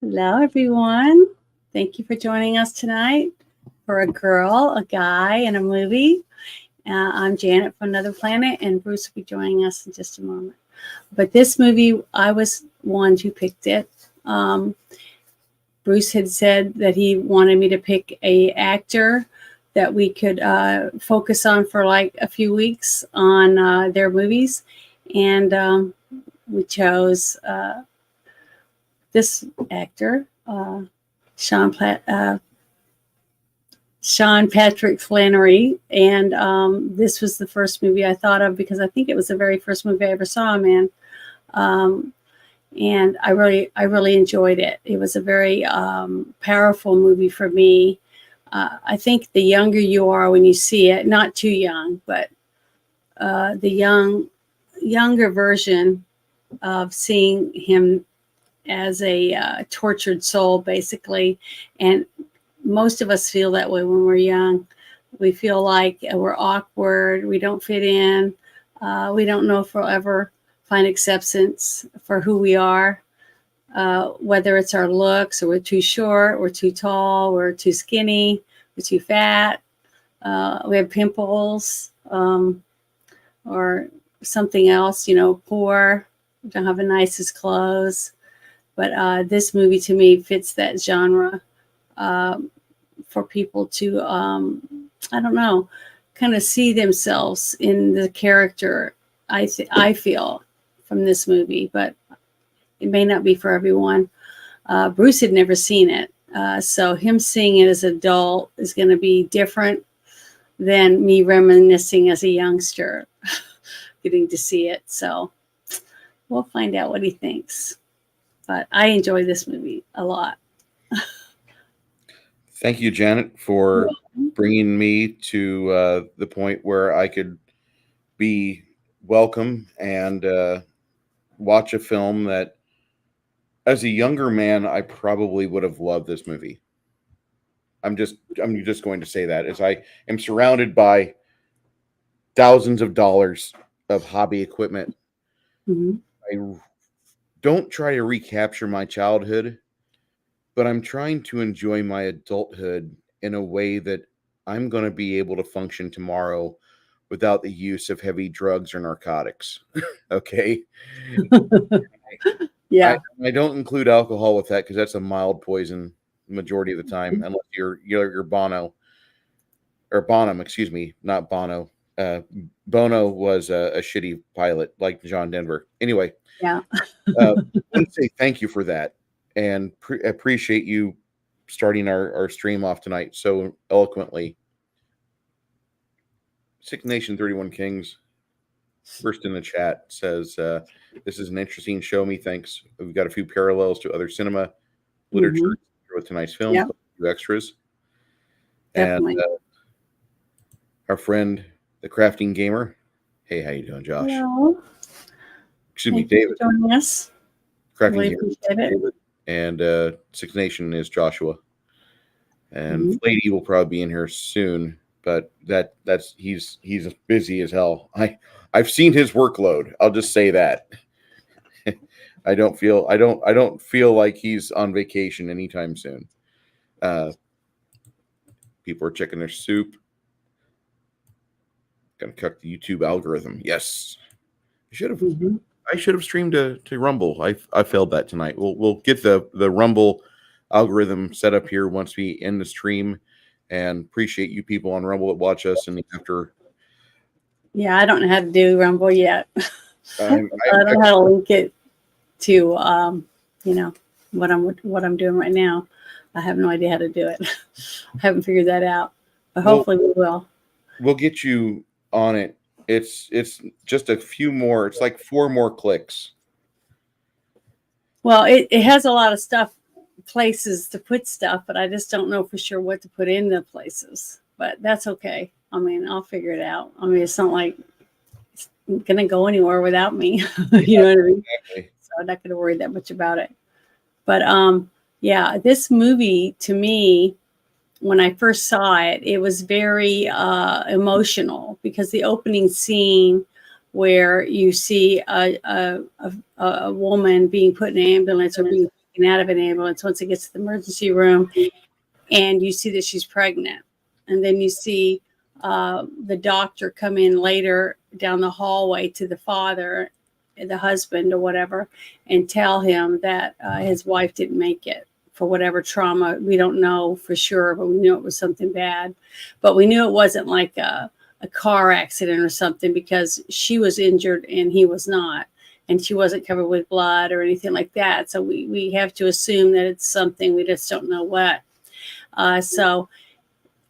Hello, everyone. Thank you for joining us tonight for a girl, a guy, and a movie. I'm Janet from Another Planet, and Bruce will be joining us in just a moment. But this movie, I was one who picked it. Bruce had said that he wanted me to pick a actor that we could focus on for like a few weeks on their movies, and we chose this actor, Sean Patrick Flanery, and this was the first movie I thought of because I think it was the very first movie I ever saw him in, and I really enjoyed it. It was a very powerful movie for me. I think the younger you are when you see it, not too young, but the younger version of seeing him as a tortured soul, basically. And most of us feel that way when we're young. We feel like we're awkward, we don't fit in, we don't know if we'll ever find acceptance for who we are, whether it's our looks, or we're too short, we're too tall, we're too skinny, we're too fat, we have pimples, or something else, poor, we don't have the nicest clothes. But this movie to me fits that genre for people to, I don't know, kind of see themselves in the character, I feel, from this movie. But it may not be for everyone. Bruce had never seen it. So him seeing it as an adult is going to be different than me reminiscing as a youngster getting to see it. So we'll find out what he thinks. But I enjoy this movie a lot. Thank you, Janet, for bringing me to the point where I could be welcome and watch a film that, as a younger man, I probably would have loved this movie. I'm just going to say that, as I am surrounded by thousands of dollars of hobby equipment. Mm-hmm. I don't try to recapture my childhood, but I'm trying to enjoy my adulthood in a way that I'm going to be able to function tomorrow without the use of heavy drugs or narcotics. Okay. Yeah. I don't include alcohol with that because that's a mild poison majority of the time, unless you're Bono or Bonham, excuse me, not Bono. Bono was a shitty pilot like John Denver. Anyway, Yeah. I want to say thank you for that, and appreciate you starting our stream off tonight so eloquently. Sick Nation 31 Kings, first in the chat, says this is an interesting show. Me thanks. We've got a few parallels to other cinema literature with tonight's film. Yeah. A few extras. Definitely. And our friend, the Crafting Gamer. Hey, how you doing, Josh? Hello. Excuse me, Thank you David. for joining us. Crafting Really Gamer. appreciate it. David. And Six Nation is Joshua. And Lady will probably be in here soon, but he's busy as hell. I've seen his workload. I'll just say that. I don't feel like he's on vacation anytime soon. People are checking their soup. Gonna cut the YouTube algorithm. Yes, I should have. I should have streamed to Rumble. I failed that tonight. We'll get the Rumble algorithm set up here once we end the stream, and appreciate you people on Rumble that watch us in the after. Yeah, I don't know how to do Rumble yet. I don't know how to link it to what I'm doing right now. I have no idea how to do it. I haven't figured that out, but hopefully we will. We'll get you on it. It's just a few more. It's like 4 more clicks. Well, it has a lot of places to put stuff, but I just don't know for sure what to put in the places. But that's okay. I mean, I'll figure it out. I mean, it's not like it's gonna go anywhere without me. You know what I mean? Exactly. So I'm not gonna worry that much about it. But yeah, this movie to me, when I first saw it, it was very emotional because the opening scene where you see a woman being put in an ambulance or being taken out of an ambulance once it gets to the emergency room, and you see that she's pregnant. And then you see the doctor come in later down the hallway to the father, the husband or whatever, and tell him that his wife didn't make it for whatever trauma. We don't know for sure, but we knew it was something bad. But we knew it wasn't like a car accident or something, because she was injured and he was not. And she wasn't covered with blood or anything like that. So we have to assume that it's something, we just don't know what. So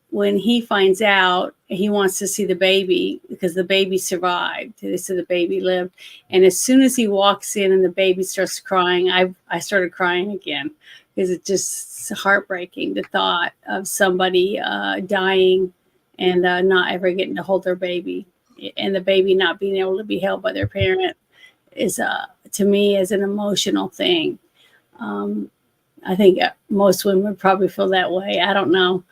when he finds out, he wants to see the baby because the baby survived. They said the baby lived. And as soon as he walks in and the baby starts crying, I started crying again, because it's just heartbreaking, the thought of somebody dying and not ever getting to hold their baby, and the baby not being able to be held by their parent is, to me, is an emotional thing. I think most women would probably feel that way. I don't know.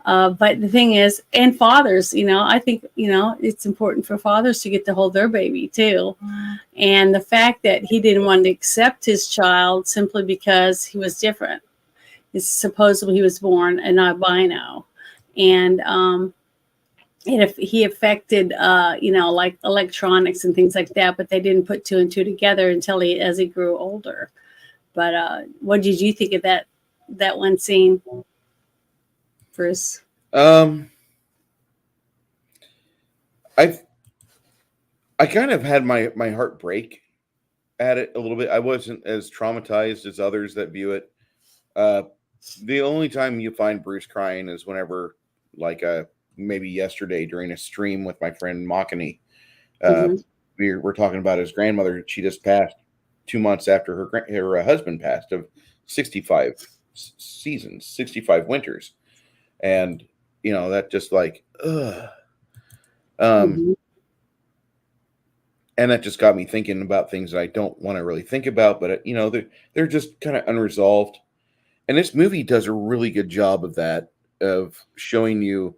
But the thing is, and fathers, I think, it's important for fathers to get to hold their baby too. And the fact that he didn't want to accept his child simply because he was different. It's supposedly he was born an albino. And if he affected, like electronics and things like that, but they didn't put two and two together until as he grew older. But what did you think of that one scene, Bruce? I kind of had my heart break at it a little bit. I wasn't as traumatized as others that view it. The only time you find Bruce crying is whenever, like, maybe yesterday during a stream with my friend Makani. We're talking about his grandmother. She just passed 2 months after her husband passed, of 65 seasons, 65 winters. And, that just like, ugh. And that just got me thinking about things that I don't want to really think about, but, they're just kind of unresolved. And this movie does a really good job of that, of showing you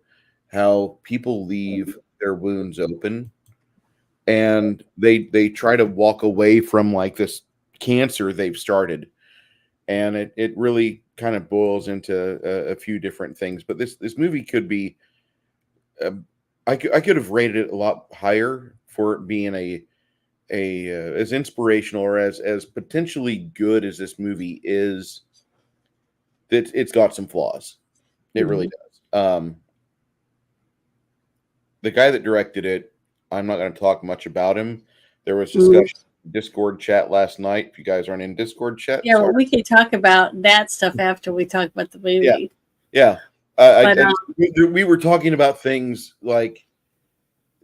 how people leave their wounds open, and they try to walk away from, like, this cancer they've started. And it really kind of boils into a few different things. But this movie could be, I could have rated it a lot higher for it being a as inspirational or as potentially good as this movie is. It's got some flaws. It really does. The guy that directed it, I'm not going to talk much about him. There was discussion Discord chat last night. If you guys aren't in Discord chat, yeah, well, we can talk about that stuff after we talk about the movie. Yeah. We were talking about things like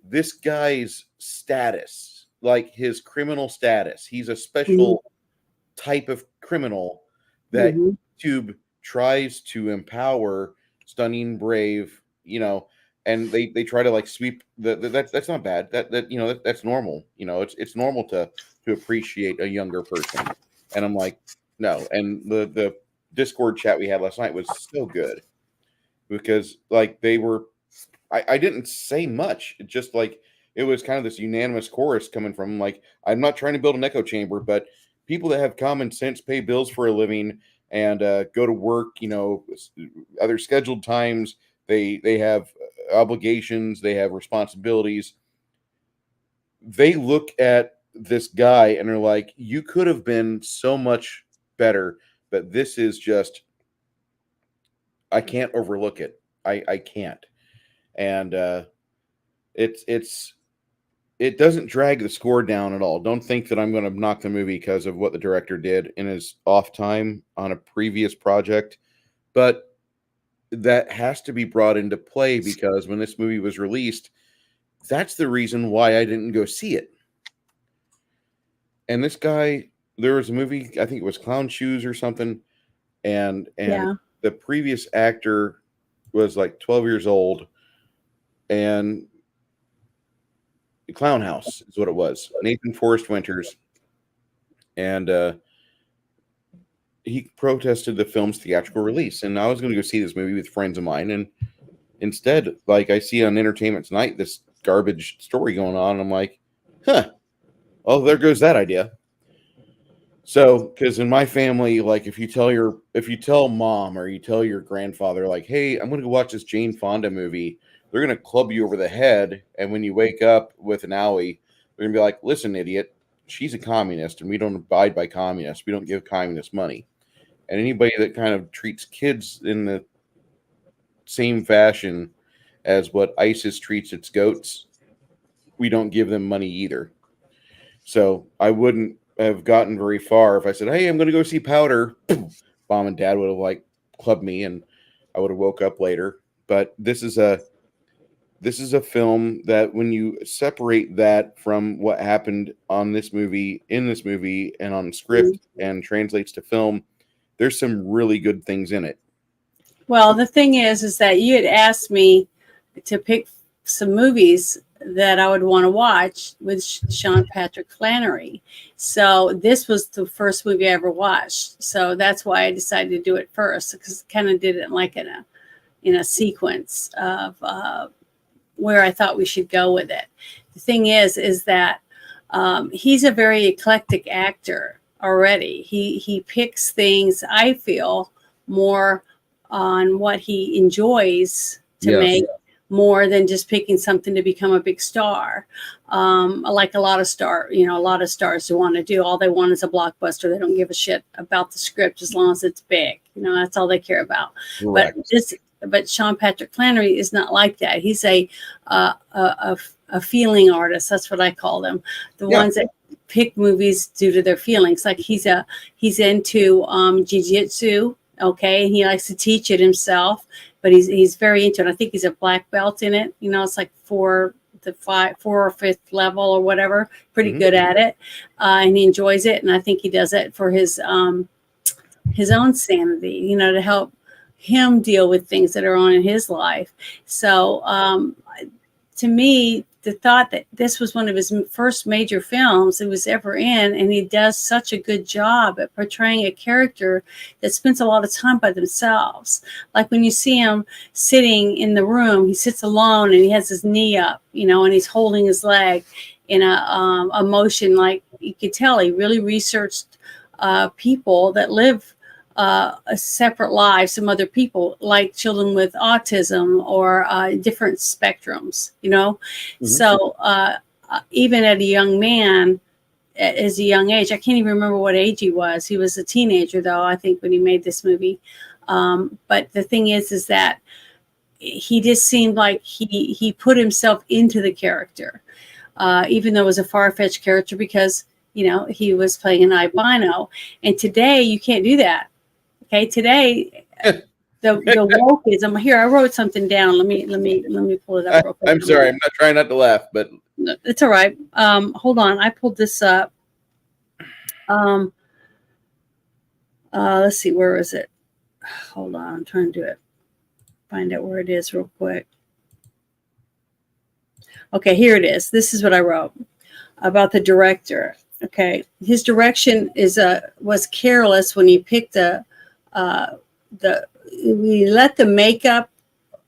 this guy's status, like his criminal status. He's a special type of criminal that YouTube tries to empower, Stunning Brave, and they try to, like, sweep that's not bad. That's normal. It's normal to appreciate a younger person. And I'm like, no. And the Discord chat we had last night was so good, because, like, I didn't say much. It just, like, it was kind of this unanimous chorus coming from, like, I'm not trying to build an echo chamber, but people that have common sense, pay bills for a living, and go to work, other scheduled times. They have obligations, they have responsibilities. They look at this guy and are like, you could have been so much better, but this is just, I can't overlook it. I can't. And it doesn't drag the score down at all. Don't think that I'm going to knock the movie because of what the director did in his off time on a previous project, but that has to be brought into play, because when this movie was released, that's the reason why I didn't go see it. And this guy, there was a movie, I think it was Clown Shoes or something, and the previous actor was like 12 years old, and Clown House is what it was. Nathan Forrest Winters. And he protested the film's theatrical release. And I was going to go see this movie with friends of mine. And instead, like, I see on Entertainment Tonight this garbage story going on. And I'm like, oh, there goes that idea. So, because in my family, like if you tell mom or you tell your grandfather, like, hey, I'm gonna go watch this Jane Fonda movie, they're gonna club you over the head. And when you wake up with an owie, they're gonna be like, listen, idiot, she's a communist and we don't abide by communists. We don't give communists money. And anybody that kind of treats kids in the same fashion as what ISIS treats its goats, we don't give them money either. So I wouldn't have gotten very far if I said, "Hey, I'm going to go see Powder." Mom and Dad would have like clubbed me, and I would have woke up later. But this is a film that when you separate that from what happened on this movie, in this movie, and on script and translates to film, there's some really good things in it. Well, the thing is that you had asked me to pick some movies that I would want to watch with Sean Patrick Flanery. So this was the first movie I ever watched. So that's why I decided to do it first, because I kind of did it like in a sequence of where I thought we should go with it. The thing is that he's a very eclectic actor already. He picks things, I feel, more on what he enjoys to make, more than just picking something to become a big star. Like a lot of stars who want to do, all they want is a blockbuster. They don't give a shit about the script as long as it's big. That's all they care about. Correct. But Sean Patrick Flanery is not like that. He's a feeling artist. That's what I call them. The ones that pick movies due to their feelings. Like he's into jiu-jitsu. Okay, and he likes to teach it himself, but he's very into it. I think he's a black belt in it. It's like 4 or 5th level or whatever. Pretty good at it, and he enjoys it. And I think he does it for his own sanity, to help him deal with things that are on in his life. So to me, the thought that this was one of his first major films he was ever in, and he does such a good job at portraying a character that spends a lot of time by themselves. Like when you see him sitting in the room, he sits alone and he has his knee up, and he's holding his leg in a motion. Like you could tell he really researched people that live a separate lives from other people, like children with autism or different spectrums, So even at a young man, as a young age, I can't even remember what age he was. He was a teenager, though, I think, when he made this movie. But the thing is that he just seemed like he put himself into the character, even though it was a far-fetched character because, he was playing an albino. And today you can't do that. Okay, today the wokeism. Here, I wrote something down. Let me pull it up real quick. I'm sorry, I'm not trying not to laugh, but it's all right. Hold on, I pulled this up. Let's see, where is it? Hold on, I'm trying to do it. Find out where it is real quick. Okay, here it is. This is what I wrote about the director. Okay, his direction was careless when he picked we let the makeup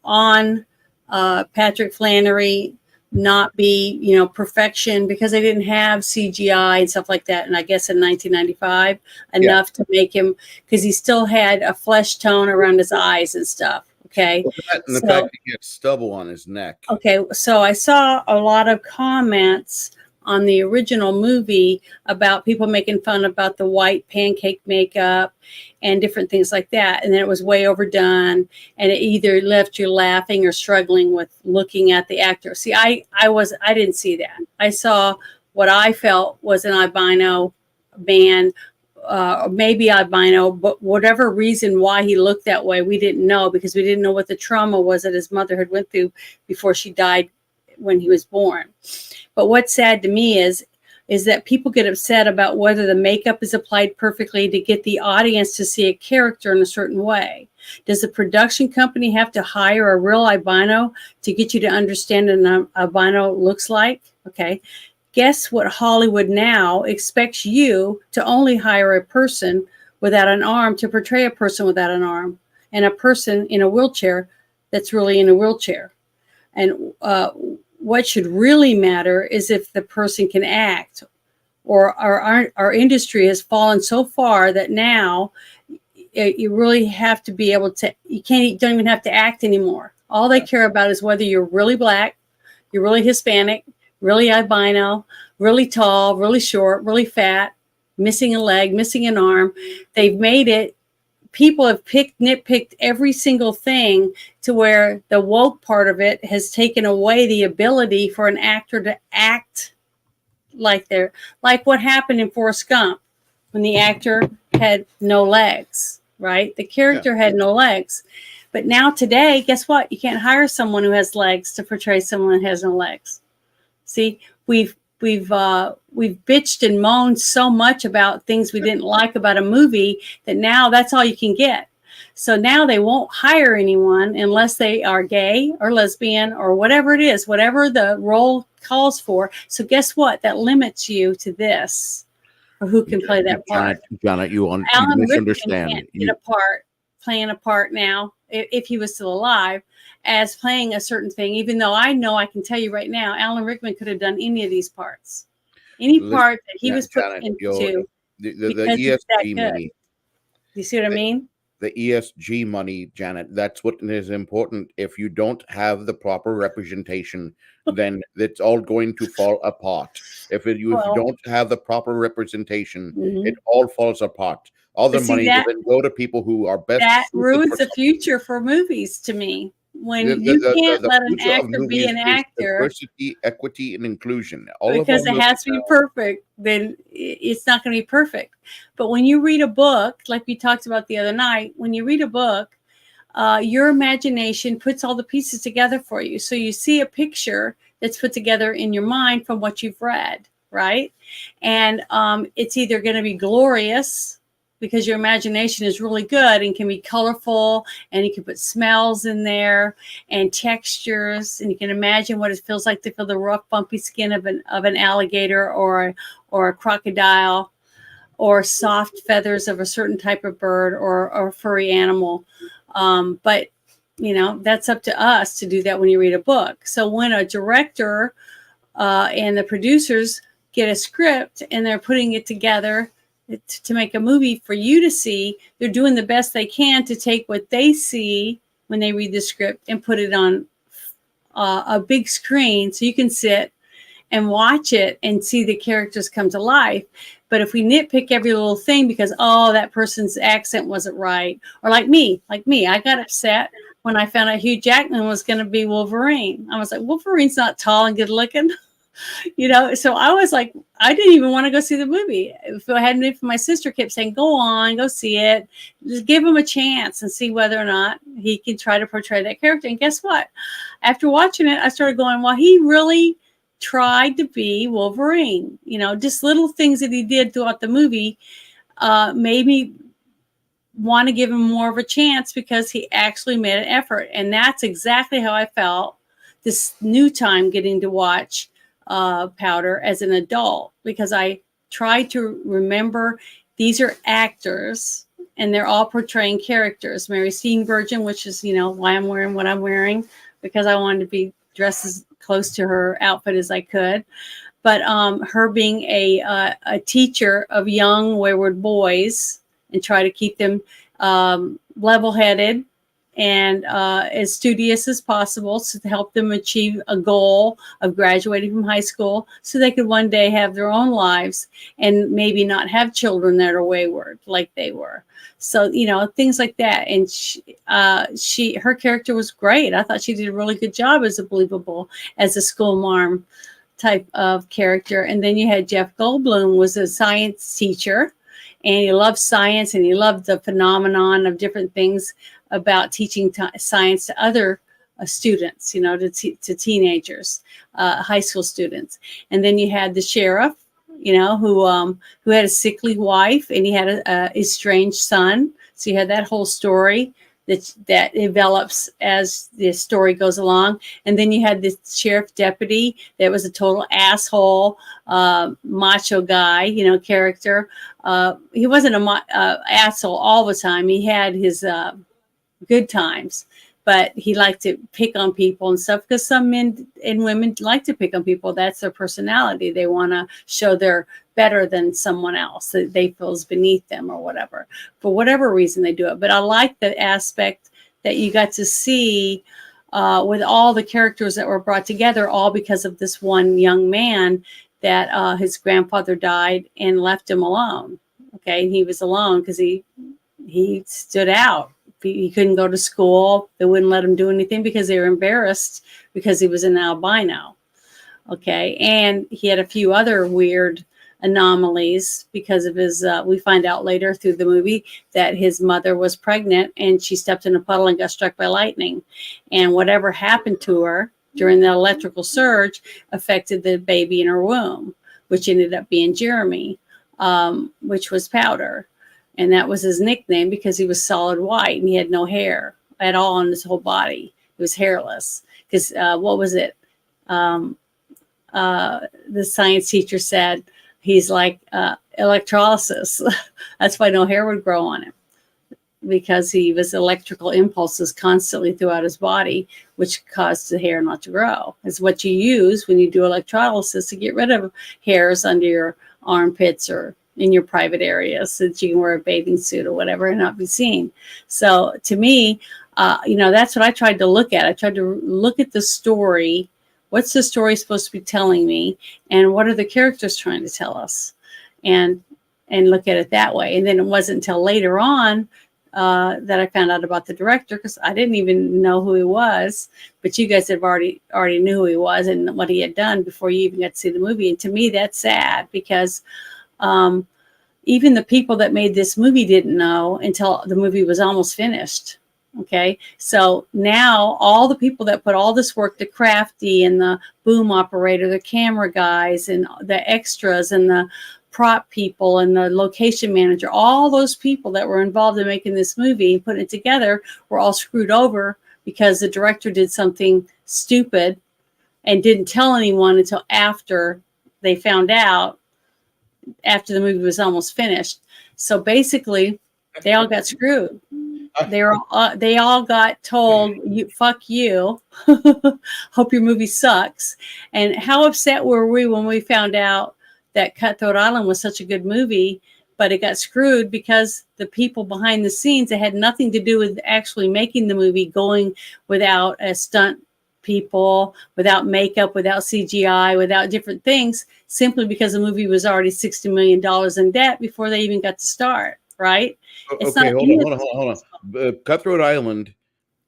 on Patrick Flanery not be, perfection, because they didn't have CGI and stuff like that. And I guess in 1995, enough to make him, because he still had a flesh tone around his eyes and stuff. Okay. And the fact that he had stubble on his neck. Okay. So I saw a lot of comments on the original movie about people making fun about the white pancake makeup and different things like that. And then it was way overdone, and it either left you laughing or struggling with looking at the actor. See, I didn't see that. I saw what I felt was an albino man, maybe albino, but whatever reason why he looked that way, we didn't know, because we didn't know what the trauma was that his mother had went through before she died when he was born. But what's sad to me is that people get upset about whether the makeup is applied perfectly to get the audience to see a character in a certain way. Does the production company have to hire a real albino to get you to understand what an albino looks like? Okay. Guess what Hollywood now expects you to only hire a person without an arm to portray a person without an arm, and a person in a wheelchair that's really in a wheelchair. And what should really matter is if the person can act, or our industry has fallen so far that now you really have to be able to, don't even have to act anymore. All they care about is whether you're really black, you're really Hispanic, really albino, really tall, really short, really fat, missing a leg, missing an arm. They've made it, people have nitpicked every single thing to where the woke part of it has taken away the ability for an actor to act like what happened in Forrest Gump when the actor had no legs, right? The character had no legs. But now today, guess what? You can't hire someone who has legs to portray someone who has no legs. See, we've bitched and moaned so much about things we didn't like about a movie that now that's all you can get. So now they won't hire anyone unless they are gay or lesbian or whatever it is, whatever the role calls for. So guess what? That limits you to this, or who can play that part. Janet, you Alan misunderstand. Rickman can't get a part, playing a part now, if he was still alive, as playing a certain thing, even though I know I can tell you right now, Alan Rickman could have done any of these parts. Any part that he was put into. The because he's that ESG good. money. You see what I mean? The ESG money, Janet, that's what is important. If you don't have the proper representation, then it's all going to fall apart. If you don't have the proper representation, it all falls apart. All the money will then go to people who are best. That ruins the future for movies to me. When you can't let an actor be an actor. Diversity, equity, and inclusion. Because it has to be perfect, then it's not going to be perfect. But when you read a book, like we talked about the other night, when you read a book, your imagination puts all the pieces together for you. So you see a picture that's put together in your mind from what you've read, right? And it's either going to be glorious, because your imagination is really good and can be colorful, and you can put smells in there and textures, and you can imagine what it feels like to feel the rough, bumpy skin of an alligator or a crocodile, or soft feathers of a certain type of bird or a furry animal. But that's up to us to do that when you read a book. So when a director and the producers get a script and they're putting it together to make a movie for you to see, they're doing the best they can to take what they see when they read the script and put it on a big screen so you can sit and watch it and see the characters come to life. But if we nitpick every little thing because, that person's accent wasn't right, or like me, I got upset when I found out Hugh Jackman was going to be Wolverine. I was like, Wolverine's not tall and good looking. So I was like, I didn't even want to go see the movie. If it hadn't been for my sister kept saying, go on, go see it. Just give him a chance and see whether or not he can try to portray that character. And guess what? After watching it, I started going, well, he really tried to be Wolverine. Just little things that he did throughout the movie made me want to give him more of a chance because he actually made an effort. And that's exactly how I felt this new time getting to watch Powder as an adult, because I tried to remember these are actors and they're all portraying characters. Mary Steenburgen, which is why I'm wearing what I'm wearing, because I wanted to be dressed as close to her outfit as I could. But her being a teacher of young wayward boys and try to keep them level-headed and as studious as possible to help them achieve a goal of graduating from high school so they could one day have their own lives and maybe not have children that are wayward like they were. So, things like that. And her character was great. I thought she did a really good job as a school marm type of character. And then you had Jeff Goldblum, was a science teacher, and he loved science and he loved the phenomenon of different things about teaching science to other students, to teenagers, high school students. And then you had the sheriff, who had a sickly wife and he had a estranged son. So you had that whole story that develops as the story goes along. And then you had the sheriff deputy that was a total asshole, macho guy, character. He wasn't a asshole all the time. He had his good times, but he liked to pick on people and stuff, because some men and women like to pick on people. That's their personality. They want to show they're better than someone else that they feel is beneath them or whatever. For whatever reason they do it. But I like the aspect that you got to see with all the characters that were brought together, all because of this one young man that his grandfather died and left him alone. Okay, he was alone because he stood out. He couldn't go to school. They wouldn't let him do anything because they were embarrassed because he was an albino. Okay, and he had a few other weird anomalies because of his, we find out later through the movie that his mother was pregnant and she stepped in a puddle and got struck by lightning. And whatever happened to her during the electrical surge affected the baby in her womb, which ended up being Jeremy, which was Powder. And that was his nickname because he was solid white and he had no hair at all on his whole body. He was hairless. Because what was it? The science teacher said he's like electrolysis. That's why no hair would grow on him, because he was electrical impulses constantly throughout his body, which caused the hair not to grow. It's what you use when you do electrolysis to get rid of hairs under your armpits or in your private areas, so that you can wear a bathing suit or whatever and not be seen. So to me, that's what I tried to look at. I tried to look at the story. What's the story supposed to be telling me? And what are the characters trying to tell us? And look at it that way. And then it wasn't until later on that I found out about the director, because I didn't even know who he was. But you guys have already knew who he was and what he had done before you even got to see the movie. And to me, that's sad, because even the people that made this movie didn't know until the movie was almost finished. Okay, so now all the people that put all this work, the crafty and the boom operator, the camera guys and the extras and the prop people and the location manager, all those people that were involved in making this movie and putting it together were all screwed over because the director did something stupid and didn't tell anyone until after they found out, after the movie was almost finished. So basically, they all got screwed. They all got told, fuck you. Hope your movie sucks. And how upset were we when we found out that Cutthroat Island was such a good movie, but it got screwed because the people behind the scenes that had nothing to do with actually making the movie, going without a stunt people, without makeup, without CGI, without different things, simply because the movie was already $60 million in debt before they even got to start, right? Okay, hold on. Cutthroat Island,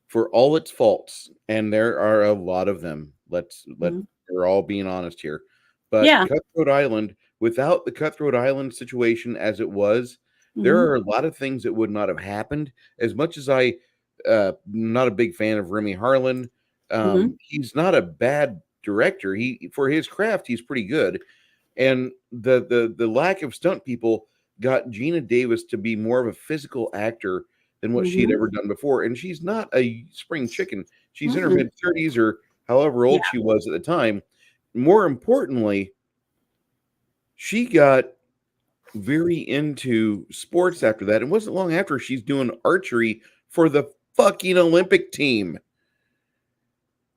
for all its faults, and there are a lot of them, we're all being honest here, but yeah. Cutthroat Island, without the Cutthroat Island situation as it was, there are a lot of things that would not have happened. As much as I not a big fan of Remy Harlan, he's not a bad director. He, for his craft, he's pretty good. And the lack of stunt people got Gina Davis to be more of a physical actor than what she had ever done before. And she's not a spring chicken. She's in her mid-30s or however old she was at the time. More importantly, she got very into sports after that. It wasn't long after she's doing archery for the fucking Olympic team.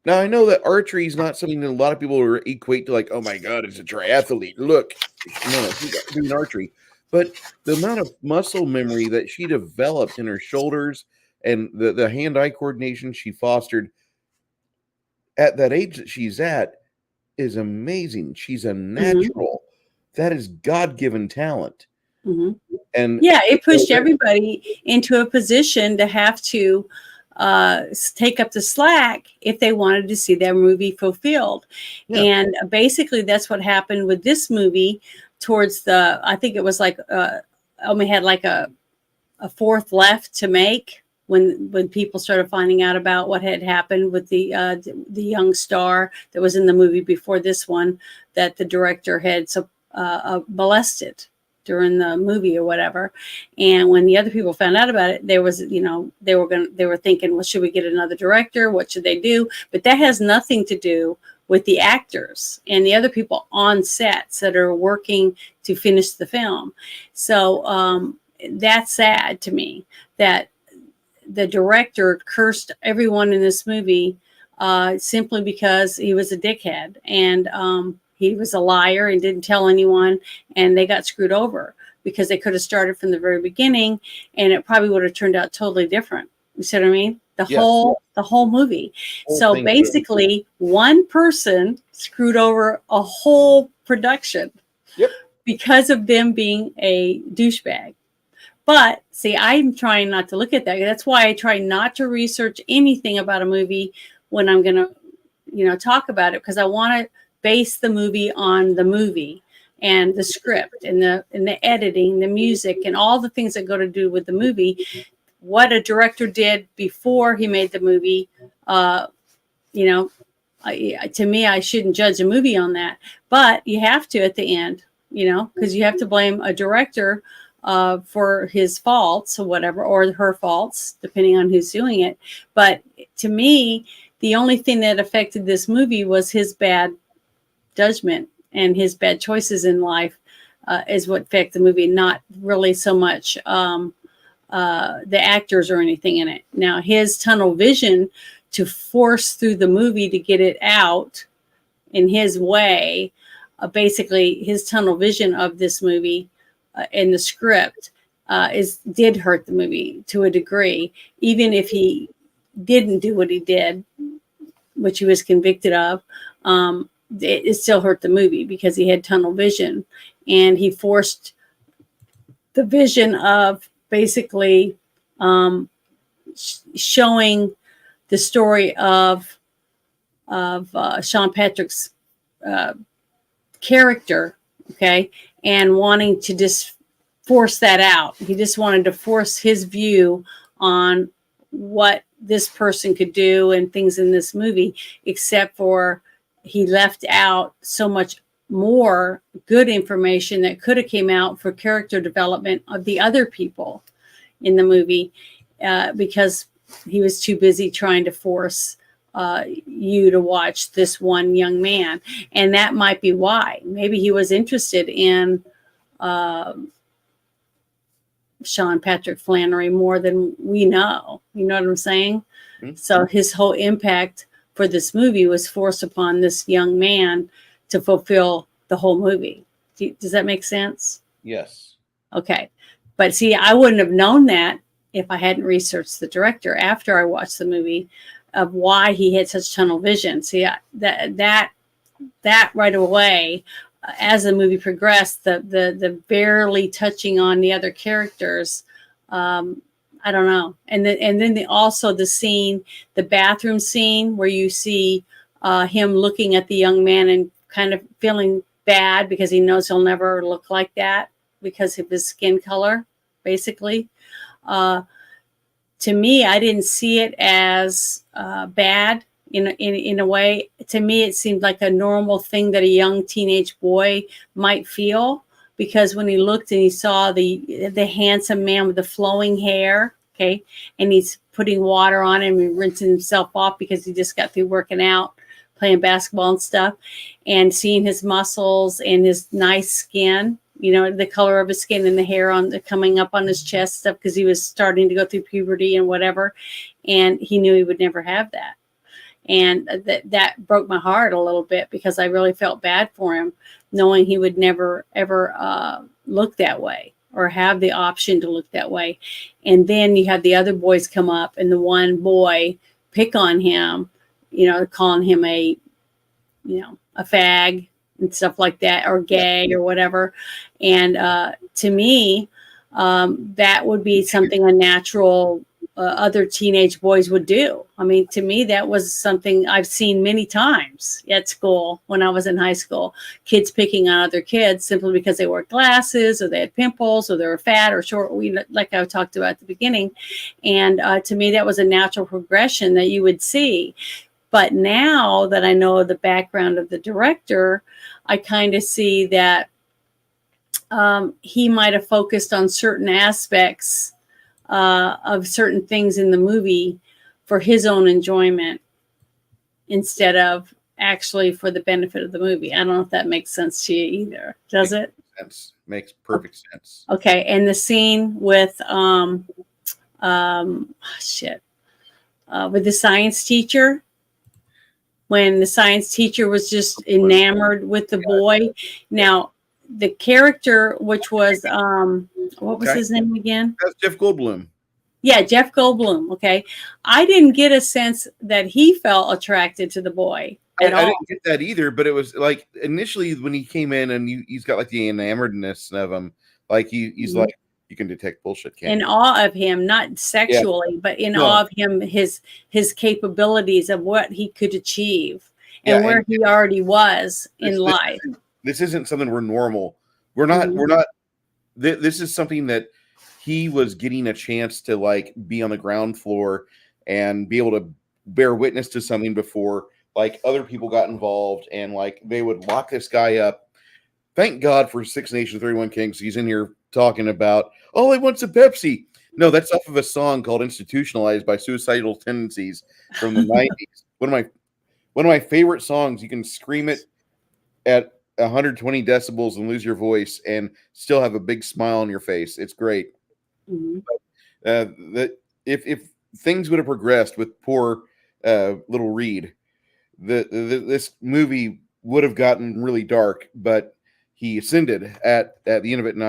Now, I know that archery is not something that a lot of people equate to, like, oh my God, it's a triathlete. Look, no, she's doing archery. But the amount of muscle memory that she developed in her shoulders and the hand-eye coordination she fostered at that age that she's at is amazing. She's a natural. That is God-given talent. And yeah, it pushed everybody into a position to have to take up the slack if they wanted to see their movie fulfilled. And basically that's what happened with this movie towards I think it was like only had like a fourth left to make when people started finding out about what had happened with the young star that was in the movie before this one, that the director had molested during the movie or whatever. And when the other people found out about it, there was, they were thinking, well, should we get another director? What should they do? But that has nothing to do with the actors and the other people on sets that are working to finish the film. So that's sad to me that the director cursed everyone in this movie simply because he was a dickhead, and he was a liar and didn't tell anyone, and they got screwed over because they could have started from the very beginning, and it probably would have turned out totally different. You see what I mean? The whole movie. So basically, one person screwed over a whole production because of them being a douchebag. But see, I'm trying not to look at that. That's why I try not to research anything about a movie when I'm going to, talk about it, because I want to base the movie on the movie and the script and the editing, the music, and all the things that go to do with the movie. What a director did before he made the movie, to me, I shouldn't judge a movie on that. But you have to at the end, because you have to blame a director for his faults or whatever, or her faults, depending on who's doing it. But to me, the only thing that affected this movie was his bad judgment and his bad choices in life is what affected the movie, not really so much the actors or anything in it. Now, his tunnel vision to force through the movie to get it out in his way, basically his tunnel vision of this movie in the script did hurt the movie to a degree. Even if he didn't do what he did, which he was convicted of, it still hurt the movie because he had tunnel vision, and he forced the vision of basically showing the story of Sean Patrick's character, okay, and wanting to just force that out. He just wanted to force his view on what this person could do and things in this movie, except for he left out so much more good information that could have came out for character development of the other people in the movie, because he was too busy trying to force you to watch this one young man. And that might be why. Maybe he was interested in Sean Patrick Flanery more than we know. You know what I'm saying? Mm-hmm. So his whole impact for this movie was forced upon this young man to fulfill the whole movie. Does that make sense? Yes. Okay. But see, I wouldn't have known that if I hadn't researched the director after I watched the movie, of why he had such tunnel vision. See, that right away, as the movie progressed, the barely touching on the other characters, I don't know. And then also the scene, the bathroom scene where you see him looking at the young man and kind of feeling bad because he knows he'll never look like that because of his skin color, basically. To me, I didn't see it as bad in a way. To me, it seemed like a normal thing that a young teenage boy might feel, because when he looked and he saw the handsome man with the flowing hair, okay, and he's putting water on him and rinsing himself off because he just got through working out, playing basketball and stuff, and seeing his muscles and his nice skin, the color of his skin and the hair coming up on his chest stuff, because he was starting to go through puberty and whatever, and he knew he would never have that. And that broke my heart a little bit, because I really felt bad for him, knowing he would never, ever look that way or have the option to look that way. And then you have the other boys come up, and the one boy pick on him, calling him a fag and stuff like that, or gay or whatever. And to me, that would be something a natural other teenage boys would do. I mean, to me, that was something I've seen many times at school when I was in high school. Kids picking on other kids simply because they wore glasses, or they had pimples, or they were fat or short, like I talked about at the beginning. And to me, that was a natural progression that you would see. But now that I know the background of the director, I kind of see that he might have focused on certain aspects of certain things in the movie for his own enjoyment, instead of actually for the benefit of the movie. I don't know if that makes sense to you either. Does it? Sense. Makes perfect sense. Okay. And the scene with shit, with the science teacher, when the science teacher was just enamored with the boy. Now, the character, which was, what was Okay. his name again? That's Jeff Goldblum. Yeah, Jeff Goldblum. Okay. I didn't get a sense that he felt attracted to the boy at I all. didn't get that either, but it was like initially when he came in and he's got like the enamoredness of him, like he's Mhm. like, you can detect bullshit, can't In you? awe of him, not sexually, but in No. awe of him, his capabilities of what he could achieve Yeah, and where and he already was in this, life. this isn't something we're normal. We're Mhm. not. This is something that he was getting a chance to like be on the ground floor and be able to bear witness to something before like other people got involved and like they would lock this guy up. Thank God for Six Nations 31 Kings. He's in here talking about all I want's a Pepsi. No, that's off of a song called Institutionalized by Suicidal Tendencies from the 90s. One of my favorite songs. You can scream it at 120 decibels and lose your voice and still have a big smile on your face. It's great. Mhm. That if things would have progressed with poor little Reed, this movie would have gotten really dark. But he ascended at the end of it, and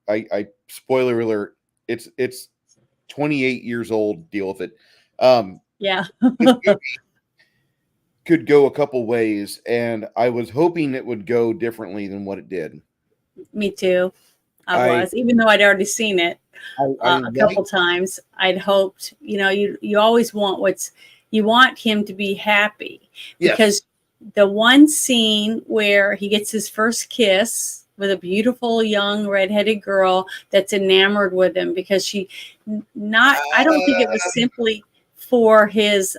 I spoiler alert, it's 28 years old. Deal with it. Yeah. This movie could go a couple ways, and I was hoping it would go differently than what it did. Me too. I I was, even though I'd already seen it I a like couple times. I'd hoped, you always want you want him to be happy, yes, because the one scene where he gets his first kiss with a beautiful young redheaded girl that's enamored with him, because I don't think it was simply for his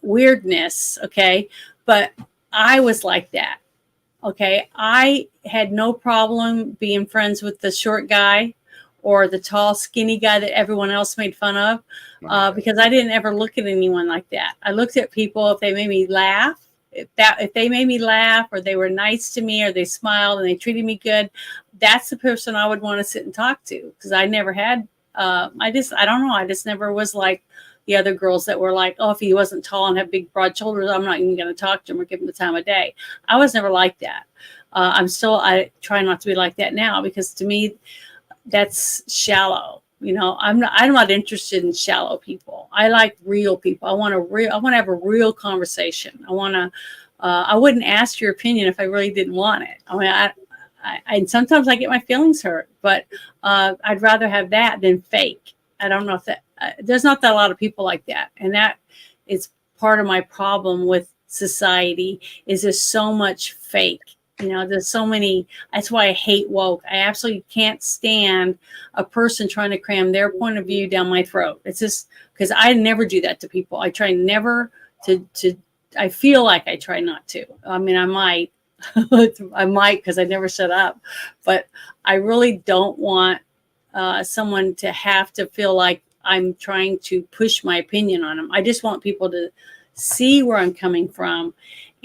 weirdness, okay, but I was like that. Okay, I had no problem being friends with the short guy or the tall, skinny guy that everyone else made fun of, because I didn't ever look at anyone like that. I looked at people if they made me laugh. If they made me laugh, or they were nice to me, or they smiled and they treated me good, that's the person I would want to sit and talk to. Because I never had, I don't know, I just never was like the other girls that were like, oh, if he wasn't tall and had big broad shoulders, I'm not even going to talk to him or give him the time of day. I was never like that. I try not to be like that now, because to me, that's shallow. I'm not interested in shallow people. I like real people. I want to have a real conversation. I wouldn't ask your opinion if I really didn't want it. I mean, and sometimes I get my feelings hurt, but I'd rather have that than fake. I don't know if that, there's not that a lot of people like that. And that is part of my problem with society, is there's so much fake. There's so many. That's why I hate woke. I absolutely can't stand a person trying to cram their point of view down my throat. It's just because I never do that to people. I try never to. I feel like I try not to. I mean, I might. I might, because I never shut up. But I really don't want someone to have to feel like I'm trying to push my opinion on them. I just want people to see where I'm coming from,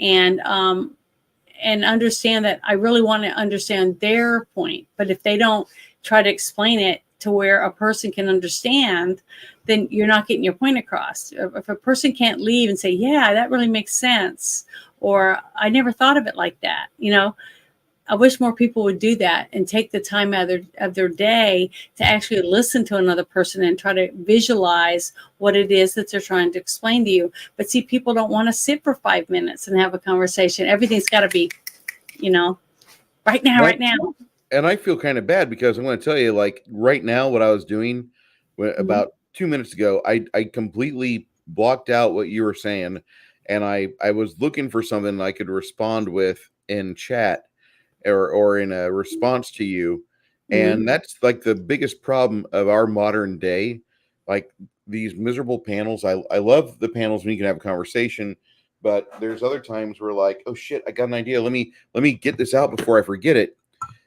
and understand that I really want to understand their point. But if they don't try to explain it to where a person can understand, then you're not getting your point across. If a person can't leave and say, yeah, that really makes sense, or I never thought of it like that, I wish more people would do that and take the time out of their day to actually listen to another person and try to visualize what it is that they're trying to explain to you. But see, people don't want to sit for 5 minutes and have a conversation. Everything's got to be, right now, right now. And I feel kind of bad because I'm going to tell you, like right now, what I was doing about 2 minutes ago, I completely blocked out what you were saying, and I was looking for something I could respond with in chat or in a response to you. And that's like the biggest problem of our modern day, like these miserable panels. I love the panels when you can have a conversation, but there's other times where like, oh shit, I got an idea. Let me get this out before I forget it.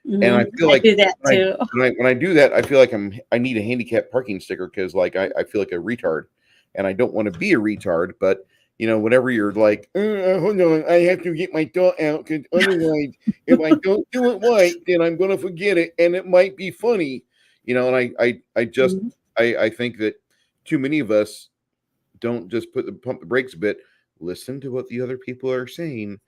And I feel like do that too. when I do that, I feel like I need a handicap parking sticker, because like I feel like a retard, and I don't want to be a retard. But whenever you're like, hold on, I have to get my thought out, because otherwise, if I don't do it right, then I'm gonna forget it, and it might be funny. you know, and I just Mhm. I think that too many of us don't just pump the brakes a bit, listen to what the other people are saying,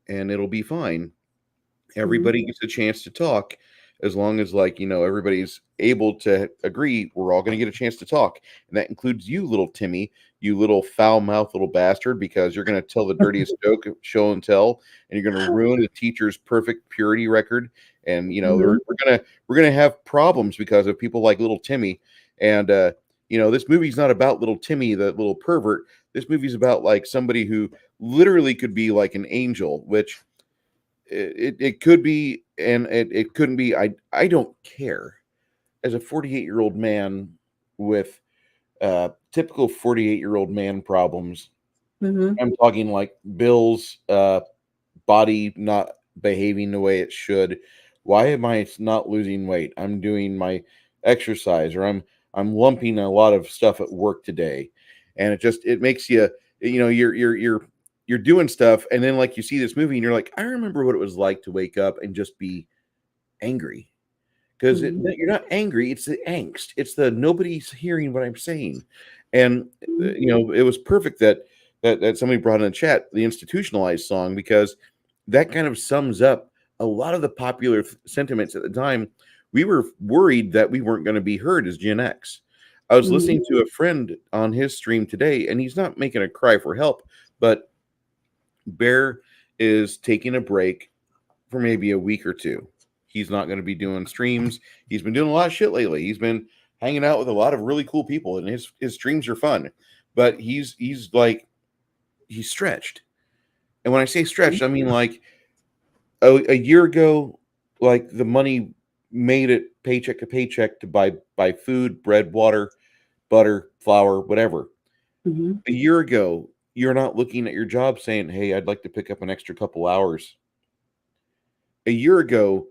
and it'll be fine. Mhm. Everybody gets a chance to talk as long as, like, you know, everybody's able to agree. We're all going to get a chance to talk, and that includes you, little Timmy, you little foul-mouthed little bastard, because you're going to tell the dirtiest joke of show and tell, and you're going to ruin a teacher's perfect purity record. And you know, Mhm. we're gonna have problems because of people like little Timmy. And you know, this movie's not about little Timmy, the little pervert. This movie's about like somebody who literally could be like an angel, which it could be, and it couldn't be. I don't care. As a 48-year-old man with typical 48-year-old man problems, Mhm. I'm talking like bills, body not behaving the way it should. Why am I not losing weight? I'm doing my exercise, or I'm lumping a lot of stuff at work today, and it makes you, you know, you're doing stuff, and then like you see this movie and you're like, I remember what it was like to wake up and just be angry. Because Mhm. you're not angry, it's the angst. It's the nobody's hearing what I'm saying. And Mhm. you know, it was perfect that somebody brought in the chat the institutionalized song, because that kind of sums up a lot of the popular sentiments at the time. We were worried that we weren't going to be heard as Gen X. I was Mhm. listening to a friend on his stream today, and he's not making a cry for help, but Bear is taking a break for maybe a week or two. He's not going to be doing streams. He's been doing a lot of shit lately. He's been hanging out with a lot of really cool people, and his streams are fun. But he's like, he's stretched. And when I say stretched, I mean like a year ago, like the money made it paycheck to paycheck to buy food, bread, water, butter, flour, whatever. Mhm. A year ago, you're not looking at your job saying, "Hey, I'd like to pick up an extra couple hours." A year ago,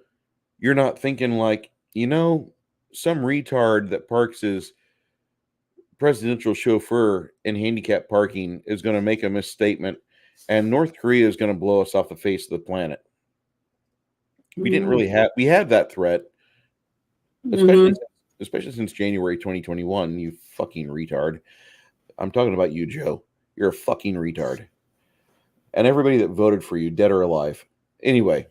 you're not thinking like, you know, some retard that parks his presidential chauffeur in handicap parking is going to make a misstatement, and North Korea is going to blow us off the face of the planet. We didn't Mhm. really have we had that threat, especially Mhm. especially since January 2021. You fucking retard. I'm talking about you, Joe. You're a fucking retard, and everybody that voted for you, dead or alive. Anyway,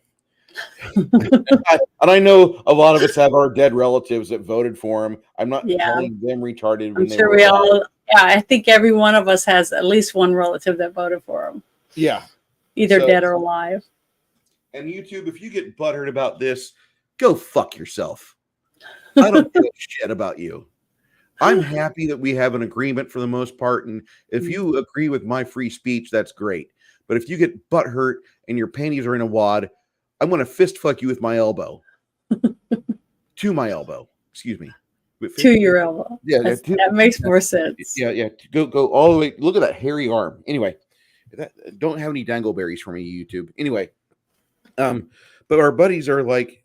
and I know a lot of us have our dead relatives that voted for him. I'm not Yeah, calling them retarded I'm when they sure were we alive. all. Yeah, I think every one of us has at least one relative that voted for him, Yeah. either So, dead or alive. and YouTube, if you get butthurt about this, go fuck yourself. I don't give a shit about you. I'm happy that we have an agreement for the most part. And if Mhm. you agree with my free speech, that's great. But if you get butthurt and your panties are in a wad, I'm going to fist fuck you with my elbow. To my elbow. Excuse me. With To fist, your elbow. yeah, yeah, That makes more sense. yeah, yeah. Go all the way. Look at that hairy arm. Anyway, don't have any dangleberries for me, YouTube. Anyway, um, but our buddies are like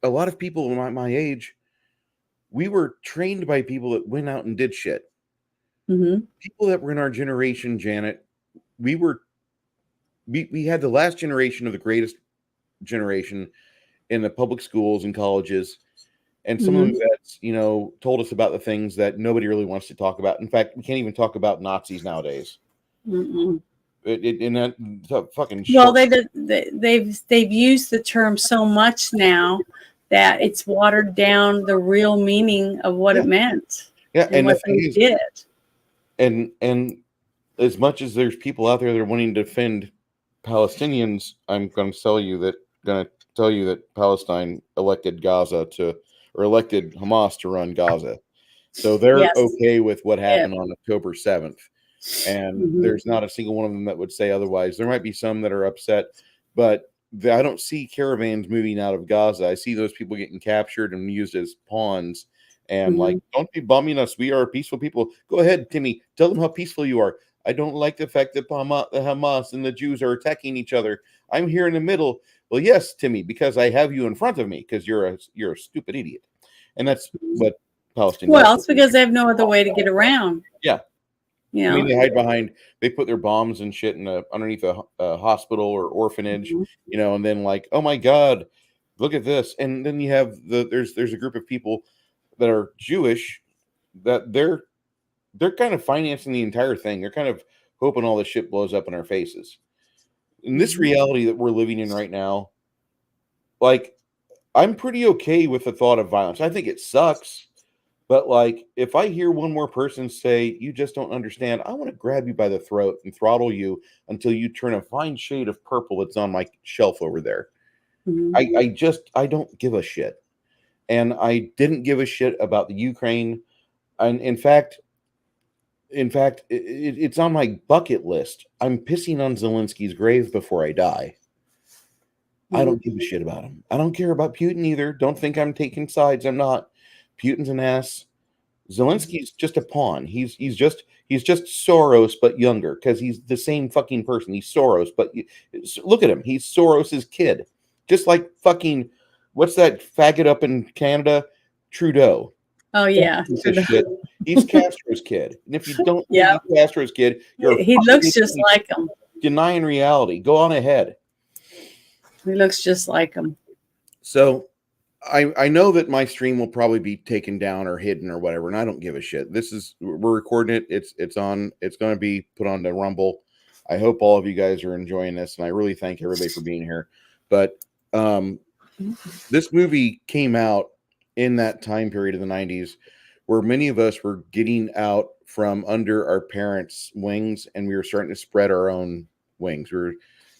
a lot of people my age. We were trained by people that went out and did shit. Mhm. People that were in our generation, Janet, we were we had the last generation of the greatest generation in the public schools and colleges, and some of Mhm. the vets, you know, told us about the things that nobody really wants to talk about. In fact, we can't even talk about Nazis nowadays. Mm-mm. In that fucking Well, short, they've used the term so much now that it's watered down the real meaning of what yeah, it meant yeah. and And the what thing they is, did. and as much as there's people out there that are wanting to defend Palestinians, I'm going to tell you that Palestine elected Gaza to, or elected Hamas to run Gaza. So they're Yes. okay with what Yeah. happened on October 7th. And Mhm. there's not a single one of them that would say otherwise. There might be some that are upset, but I don't see caravans moving out of Gaza. I see those people getting captured and used as pawns. And like, Mhm. don't be bombing us. We are peaceful people. Go ahead, Timmy. Tell them how peaceful you are. I don't like the fact that the Hamas and the Jews are attacking each other. I'm here in the middle. Well, yes, Timmy, because I have you in front of me because you're a stupid idiot. And that's what Well, Palestinians it's because they have no other way to get around. yeah. You I mean, know. they hide behind. They put their bombs and shit in underneath a hospital or orphanage, Mhm. you know, and then like, oh my god, look at this. And then you have there's a group of people. that are Jewish, that they're kind of financing the entire thing. They're kind of hoping all this shit blows up in our faces. In this reality that we're living in right now, like, I'm pretty okay with the thought of violence. I think it sucks, but like, if I hear one more person say, "You just don't understand," I want to grab you by the throat and throttle you until you turn a fine shade of purple that's on my shelf over there. Mhm. I don't give a shit. And I didn't give a shit about the Ukraine. And in fact, it's on my bucket list. I'm pissing on Zelensky's grave before I die. I don't give a shit about him. I don't care about Putin either. Don't think I'm taking sides. I'm not. Putin's an ass. Zelensky's just a pawn. He's just Soros but younger, because he's the same fucking person. He's Soros, but look at him. He's Soros's kid, just like fucking what's that faggot up in Canada, Trudeau. Oh yeah, Shit. He's Castro's kid, and if you don't yeah, think he's Castro's kid, he looks just like him. Denying reality. Go on ahead. He looks just like him. So I know that my stream will probably be taken down or hidden or whatever, and I don't give a shit. We're recording it. It's going to be put on the Rumble. I hope all of you guys are enjoying this, and I really thank everybody for being here. But this movie came out in that time period of the 90s where many of us were getting out from under our parents' wings, and we were starting to spread our own wings. We were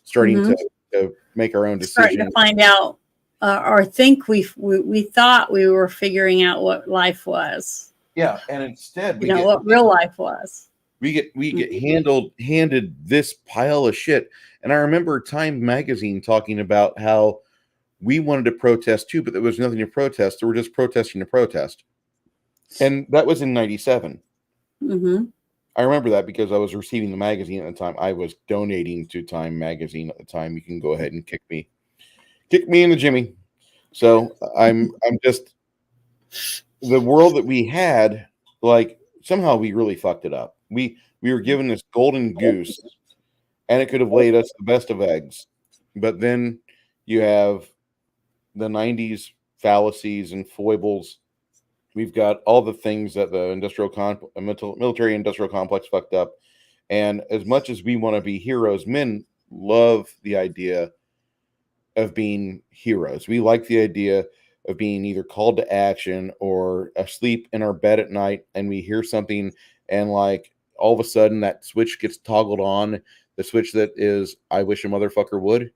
starting to make our own decisions. Starting to find out or think we thought we were figuring out what life was. Yeah, and instead what real life was. We get handed this pile of shit. And I remember Time magazine talking about how we wanted to protest too, but there was nothing to protest. So we're just protesting to protest. And that was in 97. Mm-hmm. I remember that because I was receiving the magazine at the time. I was donating to Time magazine at the time. You can go ahead and kick me in the Jimmy. So I'm just, the world that we had, like, somehow we really fucked it up. We were given this golden goose, and it could have laid us the best of eggs. But then you have the 90s fallacies and foibles. We've got all the things that the military industrial complex fucked up. And as much as we want to be heroes, men love the idea of being heroes. We like the idea of being either called to action or asleep in our bed at night, and we hear something, and like all of a sudden that switch gets toggled on, the switch that is, I wish a motherfucker would,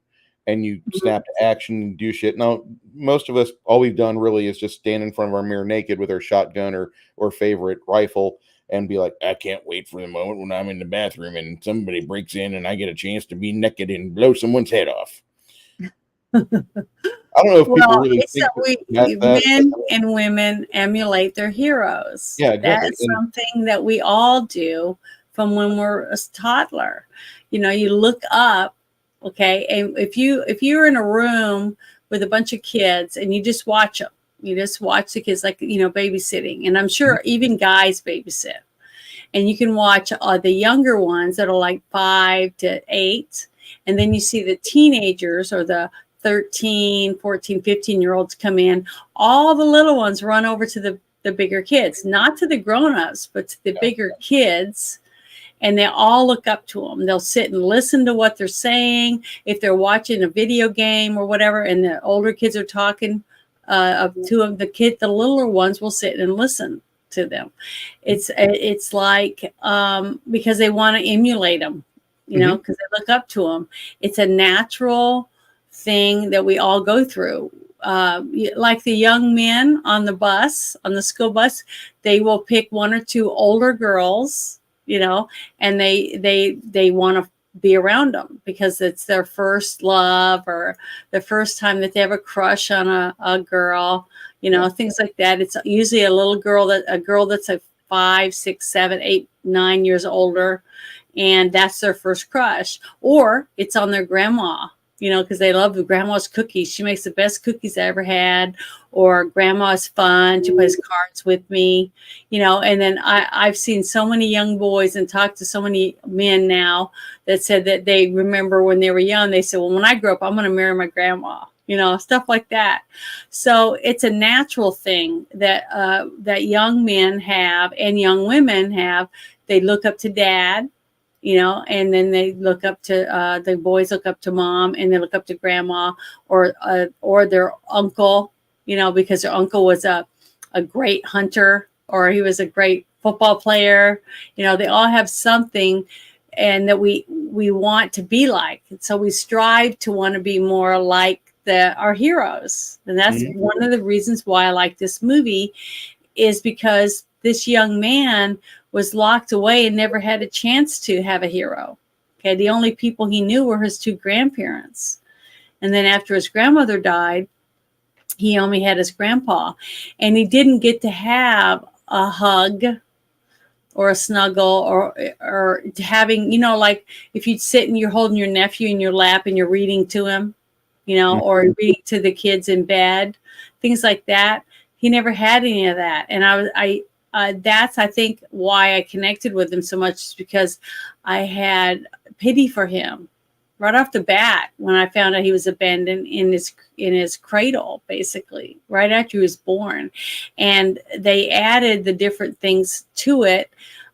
and you snap to action and do shit. Now, most of us, all we've done really is just stand in front of our mirror naked with our shotgun or favorite rifle and be like, I can't wait for the moment when I'm in the bathroom and somebody breaks in and I get a chance to be naked and blow someone's head off. I don't know if people really think men and women emulate their heroes. Yeah, exactly. That's something that we all do from when we're a toddler. You look up, okay, and if you're in a room with a bunch of kids and you just watch them, you just watch the kids, like, babysitting, and I'm sure even guys babysit, and you can watch the younger ones that are like 5 to 8, and then you see the teenagers or the 13, 14, 15-year-olds come in. All the little ones run over to the bigger kids, not to the grown-ups, but to the bigger kids. And they all look up to them. They'll sit and listen to what they're saying. If they're watching a video game or whatever, and the older kids are talking to them, the littler ones will sit and listen to them. It's like because they want to emulate them, because they look up to them. It's a natural thing that we all go through. Like the young men on the school bus, they will pick one or two older girls, and they want to be around them because it's their first love or the first time that they have a crush on a girl, things like that. It's usually a girl that's like 5, 6, 7, 8, 9 years older, and that's their first crush. Or it's on their grandma, because they love the grandma's cookies. She makes the best cookies I ever had. Or grandma's fun. She plays cards with me, and then I've seen so many young boys and talked to so many men now that said that they remember when they were young. They said, well, when I grow up, I'm going to marry my grandma. stuff like that. So it's a natural thing that that young men have and young women have. They look up to dad, and then they look up to the boys look up to mom, and they look up to grandma or their uncle, because their uncle was a great hunter or he was a great football player. They all have something, and that we want to be like. So we strive to want to be more like our heroes. And that's one of the reasons why I like this movie, is because this young man was locked away and never had a chance to have a hero. Okay. The only people he knew were his two grandparents. And then after his grandmother died, he only had his grandpa, and he didn't get to have a hug or a snuggle or having, like if you'd sit and you're holding your nephew in your lap and you're reading to him, or reading to the kids in bed, things like that. He never had any of that. And that's, I think, why I connected with him so much, is because I had pity for him right off the bat when I found out he was abandoned in his cradle, basically, right after he was born. And they added the different things to it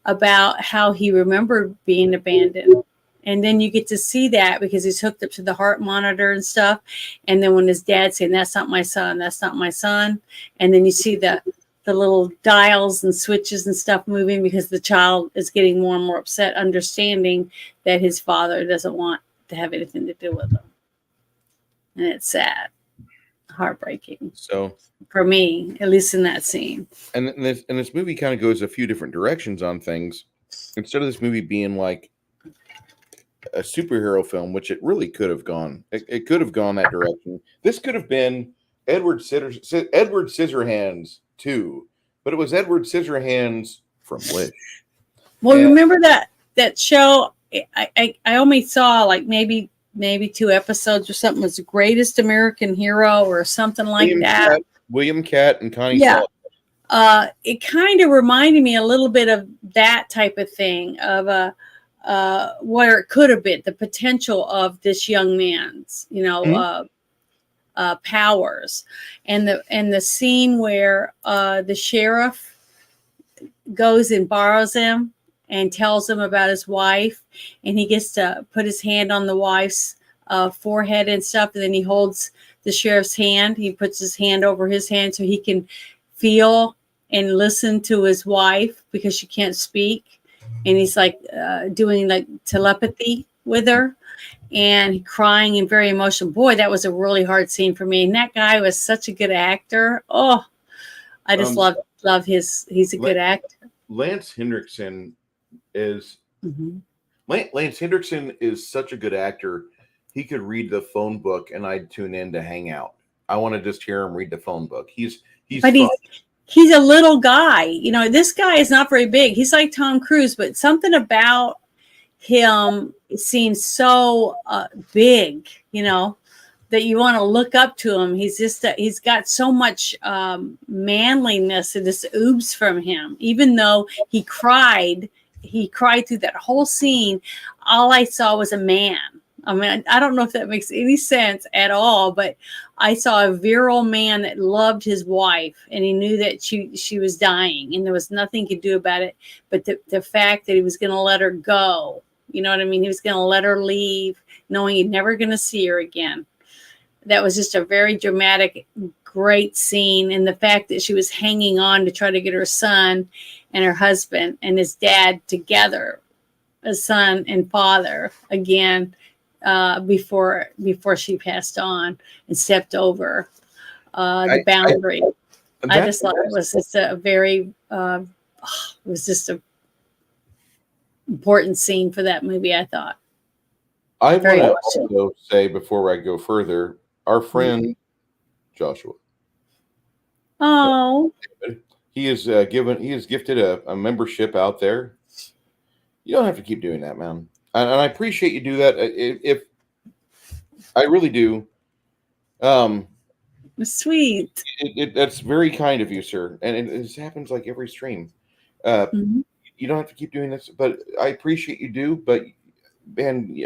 about how he remembered being abandoned. And then you get to see that because he's hooked up to the heart monitor and stuff. And then when his dad's saying, "That's not my son, that's not my son." And then you see the little dials and switches and stuff moving because the child is getting more and more upset, understanding that his father doesn't want to have anything to do with him. And it's sad, heartbreaking. So for me, at least in that scene. And this movie kind of goes a few different directions on things. Instead of this movie being like a superhero film, which it really could have gone, it could have gone that direction. This could have been Edward Scissorhands 2, but it was Edward Scissorhands from Wish. Well, remember that show? I only saw like maybe 2 episodes or something. It was The Greatest American Hero or something like that. William Catt and Connie. Yeah. It kind of reminded me a little bit of that type of thing, of where it could have been, the potential of this young man's, powers, and the scene where the sheriff goes and borrows him and tells him about his wife, and he gets to put his hand on the wife's forehead and stuff, and then he holds the sheriff's hand. He puts his hand over his hand so he can feel and listen to his wife because she can't speak, and he's like doing like telepathy with her, and crying and very emotional. Boy, that was a really hard scene for me. And that guy was such a good actor. Oh, I just love he's a good actor. Lance Henriksen is Lance Henriksen is such a good actor. He could read the phone book and I'd tune in to hang out. I want to just hear him read the phone book. He's a little guy. This guy is not very big. He's like Tom Cruise, but something about him seems so big, that you want to look up to him. He's just he's got so much manliness that just oozes from him. Even though he cried through that whole scene, all I saw was a man. I mean, I don't know if that makes any sense at all, but I saw a virile man that loved his wife, and he knew that she was dying, and there was nothing he could do about it. But the fact that he was going to let her go, you know what I mean? He was going to let her leave, knowing he'd never going to see her again. That was just a very dramatic, great scene. And the fact that she was hanging on to try to get her son and her husband and his dad together, as son and father again, before she passed on and stepped over the boundary. I just thought it was just a very, it was just a important scene for that movie, I thought. I want to also say, before I go further, our friend Joshua. Oh. He is gifted a membership out there. You don't have to keep doing that, man. And I appreciate you do that. If I really do. Sweet. That's very kind of you, sir. And it happens like every stream. You don't have to keep doing this, but I appreciate you do. But man,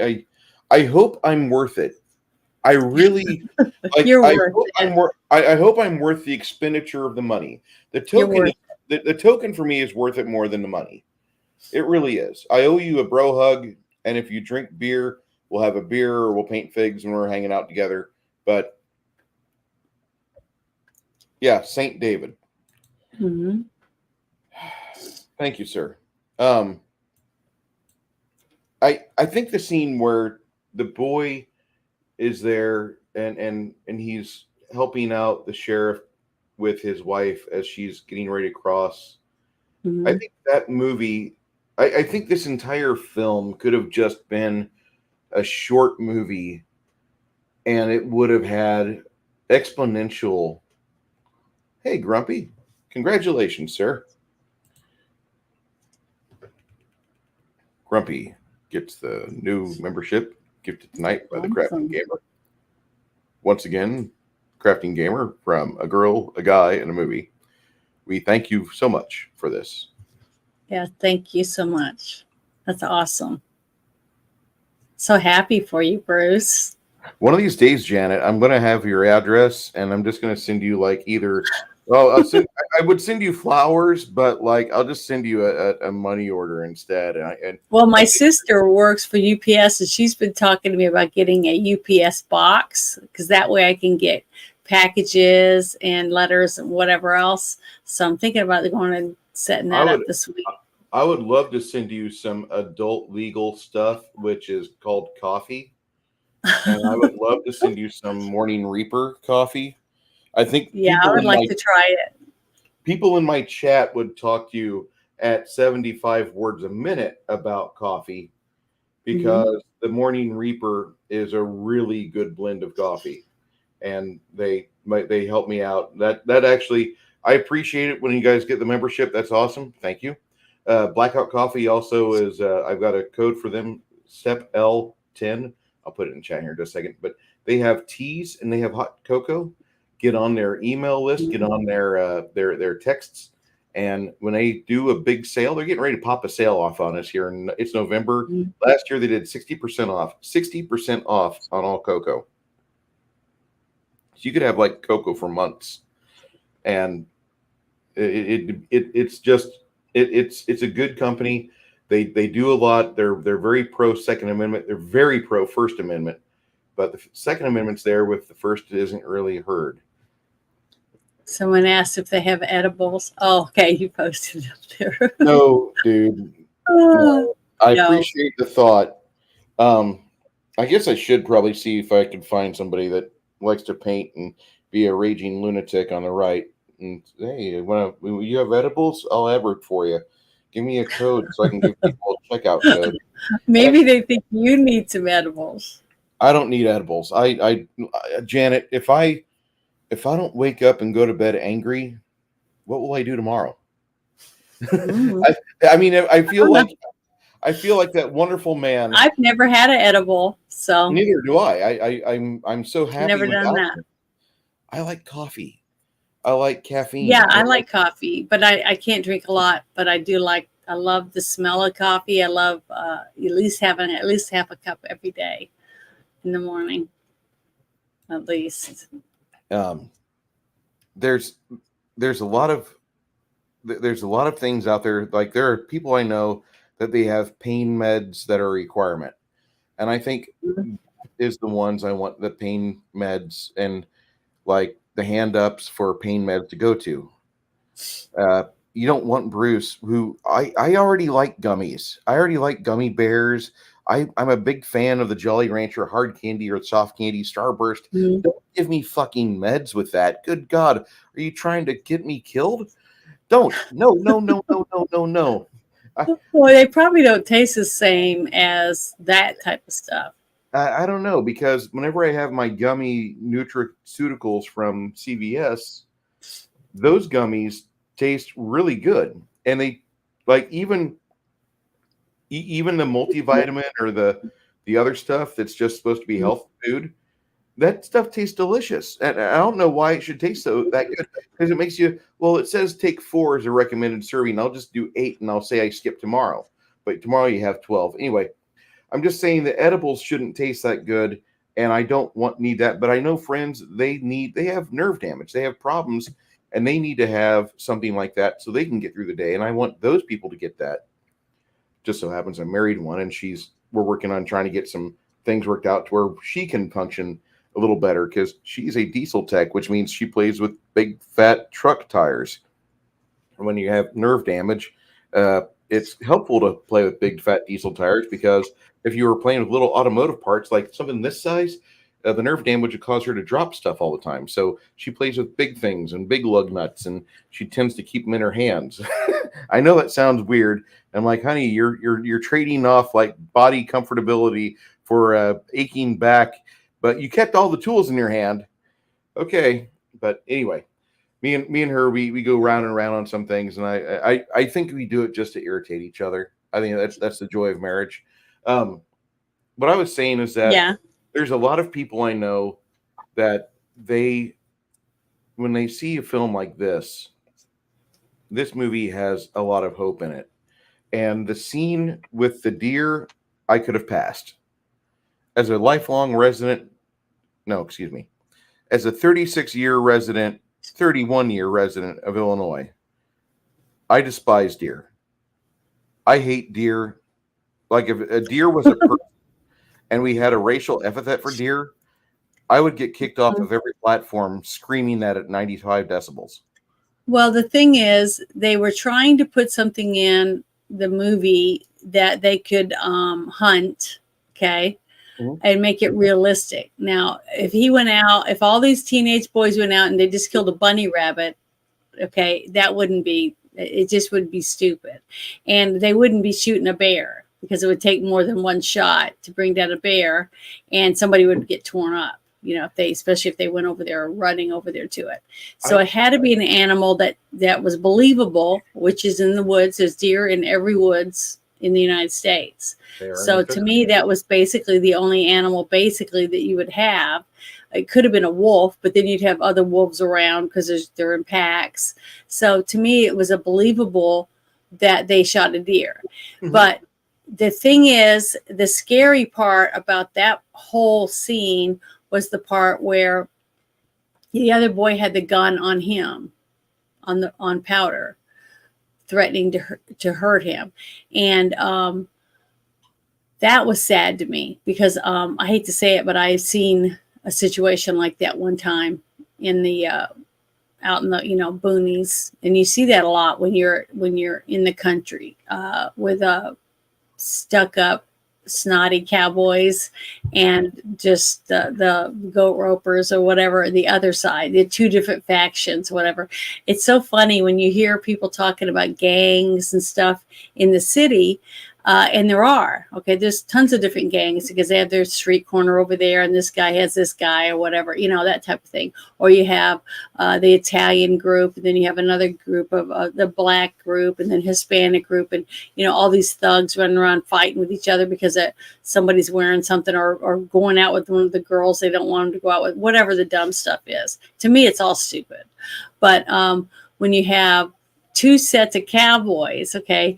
I hope I'm worth it. I really like. You're I worth hope it. I hope I'm worth the expenditure of the money. The You're token, worth the token for me is worth it more than the money. It really is. I owe you a bro hug, and if you drink beer, we'll have a beer or we'll paint figs when we're hanging out together. But yeah, Saint David. hmm Thank you, sir. I think the scene where the boy is there and he's helping out the sheriff with his wife as she's getting ready to cross. I hmm think that movie. I think this entire film could have just been a short movie, and it would have had exponential. Hey, Grumpy, congratulations, sir. Grumpy gets the new membership gifted tonight by the Crafting Awesome. Gamer. Once again, Crafting Gamer from a girl, a guy, and a movie. We thank you so much for this. Yeah, thank you so much. That's awesome. So happy for you, Bruce. One of these days, Janet, I'm going to have your address, and I'm just going to send you like either. Well, I would send you flowers, but like I'll just send you a money order instead. And Well, my sister works for UPS, and she's been talking to me about getting a UPS box because that way I can get packages and letters and whatever else. So I'm thinking about going and setting that up this week. I would love to send you some adult legal stuff, which is called coffee. And I would love to send you some Morning Reaper coffee. I think Yeah, I would like to try it. people in my chat would talk to you at 75 words a minute about coffee because the Morning Reaper is a really good blend of coffee, and they help me out. That actually, I appreciate it when you guys get the membership. That's awesome. Thank you. Blackout Coffee also is. I've got a code for them. Step L10. I'll put it in chat here in just a second. But they have teas and they have hot cocoa. Get on their email list. Get on their texts. And when they do a big sale, they're getting ready to pop a sale off on us here. And it's November. Last year they did 60% off. 60% off on all cocoa. So you could have like cocoa for months, and it's a good company. They do a lot. They're very pro Second Amendment. They're very pro First Amendment, but the Second Amendment's there with the First isn't really heard. Someone asked if they have edibles. Oh, okay, you posted it up there. No, dude. No. I appreciate the thought. I guess I should probably see if I can find somebody that likes to paint and be a raging lunatic on the right. And hey, when you have edibles, I'll advert for you. Give me a code so I can give people a checkout code. Maybe they think you need some edibles. I don't need edibles. Janet, if I don't wake up and go to bed angry, what will I do tomorrow? I mean, I feel like that wonderful man. I've never had an edible, so neither do I. I'm so happy. Never done that. I like coffee. I like caffeine. Yeah, I like coffee, but I can't drink a lot. But I do like. I love the smell of coffee. I love at least having at least half a cup every day in the morning, at least. There's a lot of things out there. Like there are people I know that they have pain meds that are a requirement, and I think is the ones I want, the pain meds and like the hand ups for pain meds to go to. You don't want Bruce, who I already like gummies. I already like gummy bears. I'm a big fan of the Jolly Rancher hard candy or soft candy Starburst. Don't give me fucking meds with that. Good God. Are you trying to get me killed? Don't. No. Well, they probably don't taste the same as that type of stuff. I don't know, because whenever I have my gummy nutraceuticals from CVS, those gummies taste really good, and they like even the multivitamin or the other stuff that's just supposed to be health food. That stuff tastes delicious, and I don't know why it should taste that good, because it makes you. Well, it says take 4 as a recommended serving. I'll just do 8, and I'll say I skip tomorrow. But tomorrow you have 12 anyway. I'm just saying the edibles shouldn't taste that good. and I don't need that. But I know friends, they have nerve damage, they have problems, and they need to have something like that so they can get through the day. And I want those people to get that. Just so happens I married one, and we're working on trying to get some things worked out to where she can function a little better, because she's a diesel tech, which means she plays with big fat truck tires. And when you have nerve damage, it's helpful to play with big fat diesel tires, because if you were playing with little automotive parts like something this size, the nerve damage would cause her to drop stuff all the time. So she plays with big things and big lug nuts, and she tends to keep them in her hands. I know that sounds weird. I'm like, honey, you're trading off like body comfortability for aching back, but you kept all the tools in your hand. Okay, but anyway, me and her, we go round and round on some things, and I think we do it just to irritate each other. I think that's the joy of marriage. What I was saying is that Yeah. there's a lot of people I know that when they see a film like this movie has a lot of hope in it. And the scene with the deer, I could have passed. As a lifelong resident, no, excuse me, as a 36-year resident, 31-year resident of Illinois, I despise deer. I hate deer. Like, if a deer was a person and we had a racial epithet for deer, I would get kicked off of every platform screaming that at 95 decibels. Well, the thing is, they were trying to put something in the movie that they could hunt, okay, and make it realistic. Now, if all these teenage boys went out and they just killed a bunny rabbit, okay, it just would be stupid. And they wouldn't be shooting a bear, because it would take more than one shot to bring down a bear, and somebody would get torn up. Especially if they went over there or running over there to it. So it had to be an animal that was believable, which is in the woods. There's deer in every woods in the United States. So to me, that was basically the only animal that you would have. It could have been a wolf, but then you'd have other wolves around because they're in packs. So to me, it was a believable that they shot a deer. Mm-hmm. But the thing is, the scary part about that whole scene was the part where the other boy had the gun on him, on Powder, threatening to hurt him. And that was sad to me, because I hate to say it, but I've seen a situation like that one time in the out in the boonies, and you see that a lot when you're in the country with stuck up snotty cowboys and just the goat ropers or whatever, the other side, the two different factions, whatever. It's so funny when you hear people talking about gangs and stuff in the city. And there's tons of different gangs, because they have their street corner over there, and this guy has this guy or whatever, that type of thing. Or you have the Italian group, and then you have another group of the black group, and then Hispanic group, and all these thugs running around fighting with each other because somebody's wearing something, or going out with one of the girls they don't want them to go out with, whatever the dumb stuff is. To me, it's all stupid. But when you have two sets of cowboys, okay,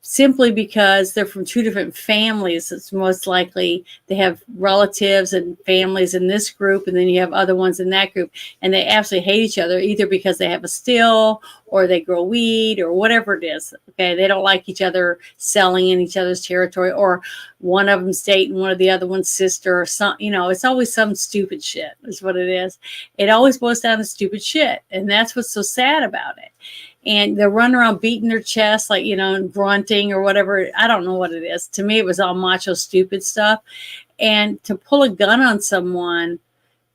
simply because they're from two different families, it's most likely they have relatives and families in this group, and then you have other ones in that group, and they absolutely hate each other, either because they have a still or they grow weed or whatever it is. Okay, they don't like each other selling in each other's territory, or one of them's dating one of the other one's sister, or some, it's always some stupid shit is what it is. It always boils down to stupid shit, and that's what's so sad about it. And they're running around beating their chest, like, and grunting or whatever. I don't know what it is. To me, it was all macho, stupid stuff. And to pull a gun on someone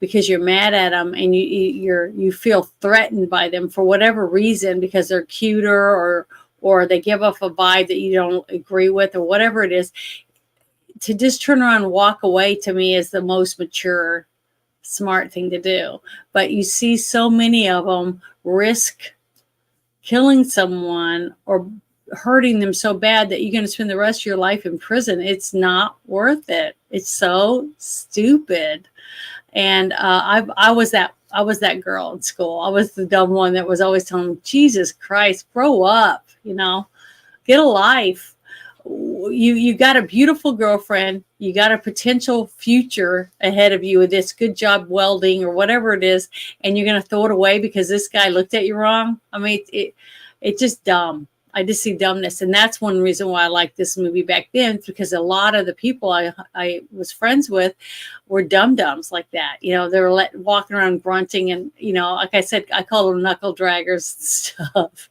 because you're mad at them, and you feel threatened by them for whatever reason, because they're cuter or they give off a vibe that you don't agree with, or whatever it is, to just turn around and walk away, to me, is the most mature, smart thing to do. But you see so many of them risk killing someone or hurting them so bad that you're going to spend the rest of your life in prison. It's not worth it. It's so stupid. And I was that girl in school. I was the dumb one that was always telling them, Jesus Christ, grow up, get a life. you got a beautiful girlfriend, you got a potential future ahead of you with this good job welding or whatever it is, and you're going to throw it away because this guy looked at you wrong. I mean, it's just dumb. I just see dumbness, and that's one reason why I liked this movie back then, because a lot of the people I was friends with were dum-dums like that. You know, they were walking around grunting, and you know, like I said, I call them knuckle draggers and stuff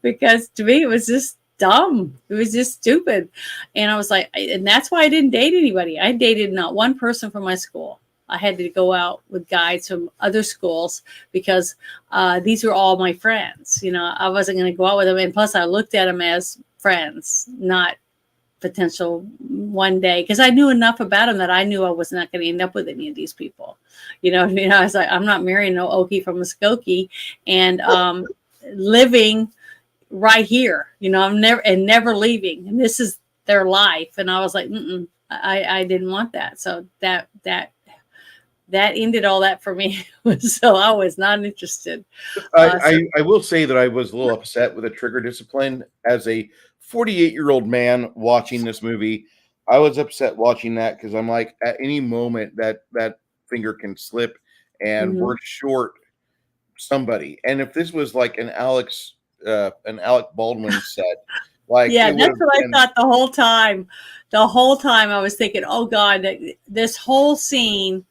because to me it was just dumb. It was just stupid, and I was like, and that's why I didn't date anybody. I dated not one person from my school. I had to go out with guys from other schools because these were all my friends. You know, I wasn't going to go out with them. And plus, I looked at them as friends, not potential one day, because I knew enough about them that I knew I was not going to end up with any of these people. You know, I was like, I'm not marrying no Okie from Muskogee and living right here. You know, I'm never leaving. And this is their life. And I was like, I didn't want that. So that ended all that for me. So I was not interested. I will say that I was a little upset with the trigger discipline as a 48-year-old man watching this movie. I was upset watching that because I'm like, at any moment that finger can slip and we're short somebody. And if this was like an Alec Baldwin set, like, yeah, that's what I thought the whole time. The whole time I was thinking, oh God, this whole scene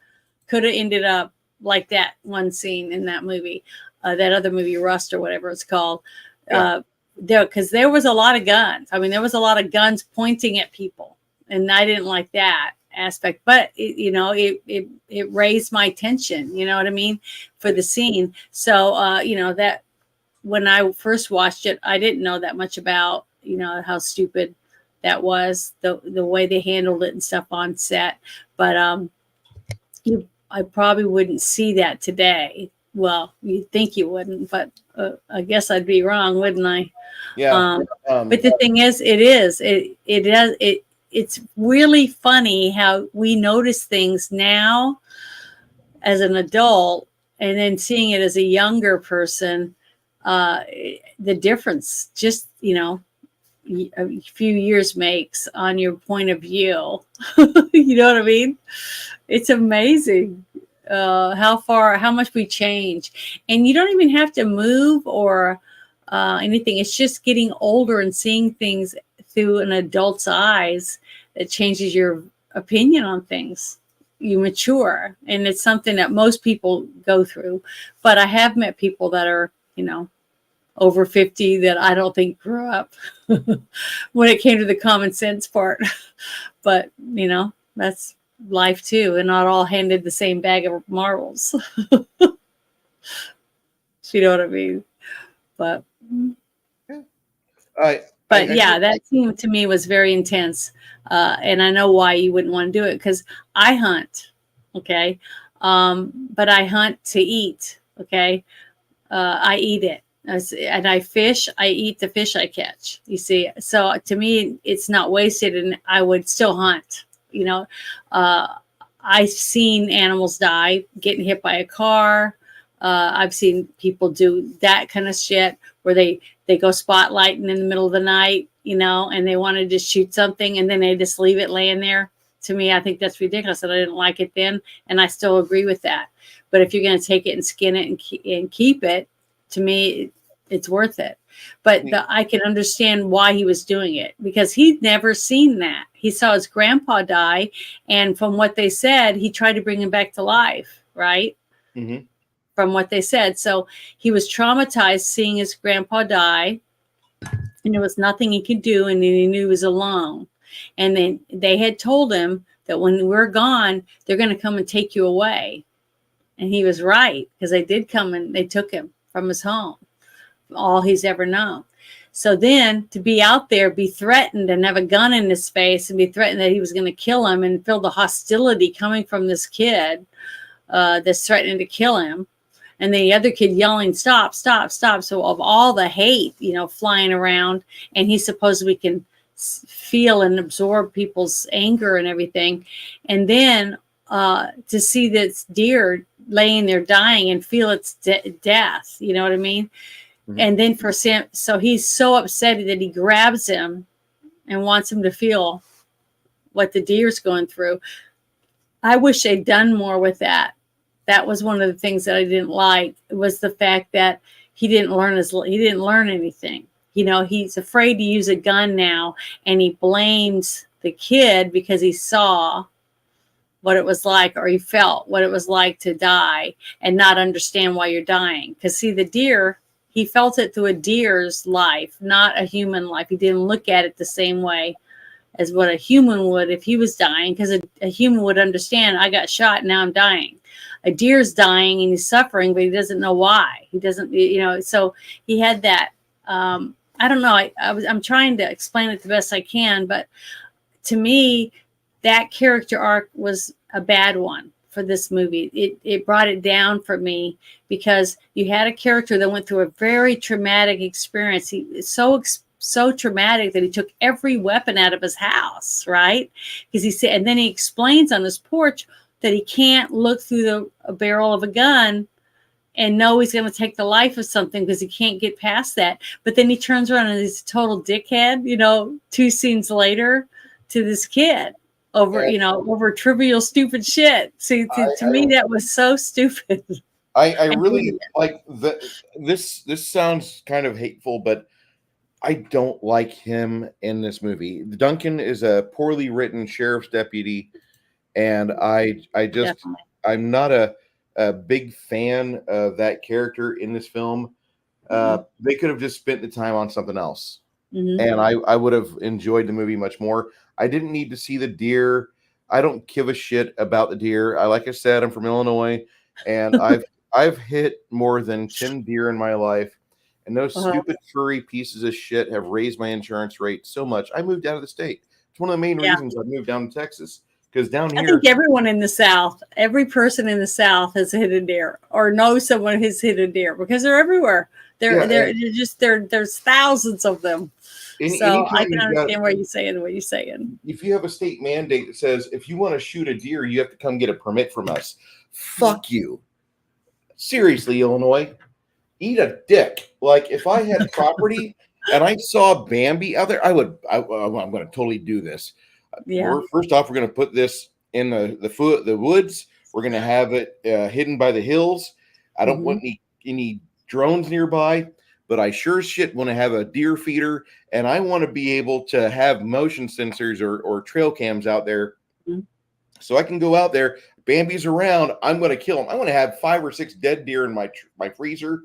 could have ended up like that one scene in that movie, that other movie, Rust or whatever it's called. Because there was a lot of guns. I mean, there was a lot of guns pointing at people, and I didn't like that aspect. But it raised my tension. You know what I mean, for the scene. So that when I first watched it, I didn't know that much about how stupid that was, the way they handled it and stuff on set. But I probably wouldn't see that today. Well, you'd think you wouldn't, but I guess I'd be wrong, wouldn't I? Yeah. But the thing is, it's really funny how we notice things now as an adult, and then seeing it as a younger person, the difference just, a few years makes on your point of view. You know what I mean? It's amazing how much we change. And you don't even have to move or anything. It's just getting older and seeing things through an adult's eyes that changes your opinion on things. You mature, and it's something that most people go through. But I have met people that are, over 50 that I don't think grew up when it came to the common sense part. But, that's life too, and not all handed the same bag of marbles. You know what I mean? But that scene to me was very intense. And I know why you wouldn't want to do it, because I hunt. Okay. But I hunt to eat. Okay. I eat it. And I fish, I eat the fish I catch, you see. So to me, it's not wasted, and I would still hunt. I've seen animals die getting hit by a car. I've seen people do that kind of shit where they go spotlighting in the middle of the night, and they want to just shoot something, and then they just leave it laying there. To me, I think that's ridiculous, and I didn't like it then, and I still agree with that. But if you're going to take it and skin it and keep it, to me, it's worth it. But I can understand why he was doing it, because he'd never seen that. He saw his grandpa die, and from what they said, he tried to bring him back to life, right? Mm-hmm. From what they said. So he was traumatized seeing his grandpa die, and there was nothing he could do, and then he knew he was alone. And then they had told him that when we're gone, they're going to come and take you away. And he was right, because they did come and they took him from his home, all he's ever known. So then to be out there, be threatened, and have a gun in his face, and be threatened that he was going to kill him, and feel the hostility coming from this kid that's threatening to kill him. And the other kid yelling, stop, stop, stop. So of all the hate, flying around, and he supposedly can feel and absorb people's anger and everything. And then to see this deer laying there dying and feel its death, you know what I mean? Mm-hmm. And then for Sam, so he's so upset that he grabs him and wants him to feel what the deer's going through. I wish they'd done more with that. That was one of the things that I didn't like, was the fact that he didn't learn anything. You know, he's afraid to use a gun now, and he blames the kid because he saw what it was like, or he felt what it was like to die and not understand why you're dying. Because see, the deer, he felt it through a deer's life, not a human life. He didn't look at it the same way as what a human would if he was dying, because a human would understand, I got shot and now I'm dying. A deer's dying and he's suffering, but he doesn't know why. He doesn't, you know, so he had that. I don't know. I'm trying to explain it the best I can, but to me, that character arc was a bad one for this movie. It brought it down for me, because you had a character that went through a very traumatic experience. He is so traumatic that he took every weapon out of his house, right? Because he said, and then he explains on his porch that he can't look through a barrel of a gun and know he's going to take the life of something, because he can't get past that. But then he turns around and he's a total dickhead, you know, 2 scenes later to this kid over, you know, over trivial, stupid shit. See, to me, that was so stupid. I really like that. This sounds kind of hateful, but I don't like him in this movie. Duncan is a poorly written sheriff's deputy, and I just Definitely. I'm not a big fan of that character in this film. They could have just spent the time on something else, and I would have enjoyed the movie much more. I didn't need to see the deer. I don't give a shit about the deer. Like I said, I'm from Illinois, and I've hit more than 10 deer in my life, and those stupid furry pieces of shit have raised my insurance rate so much. I moved out of the state. It's one of the main reasons I moved down to Texas, because down here, I think everyone in the South, every person in the South has hit a deer or knows someone who's hit a deer, because they're everywhere. There's thousands of them. So I can understand what you're saying. If you have a state mandate that says if you want to shoot a deer, you have to come get a permit from us. Fuck you. Seriously, Illinois, eat a dick. Like, if I had property and I saw Bambi out there, I'm going to totally do this. Yeah. First off, we're going to put this in the woods. We're going to have it hidden by the hills. I don't want any drones nearby, but I sure as shit want to have a deer feeder, and I want to be able to have motion sensors or trail cams out there, so I can go out there. Bambi's around, I'm going to kill him. I want to have 5 or 6 dead deer in my freezer.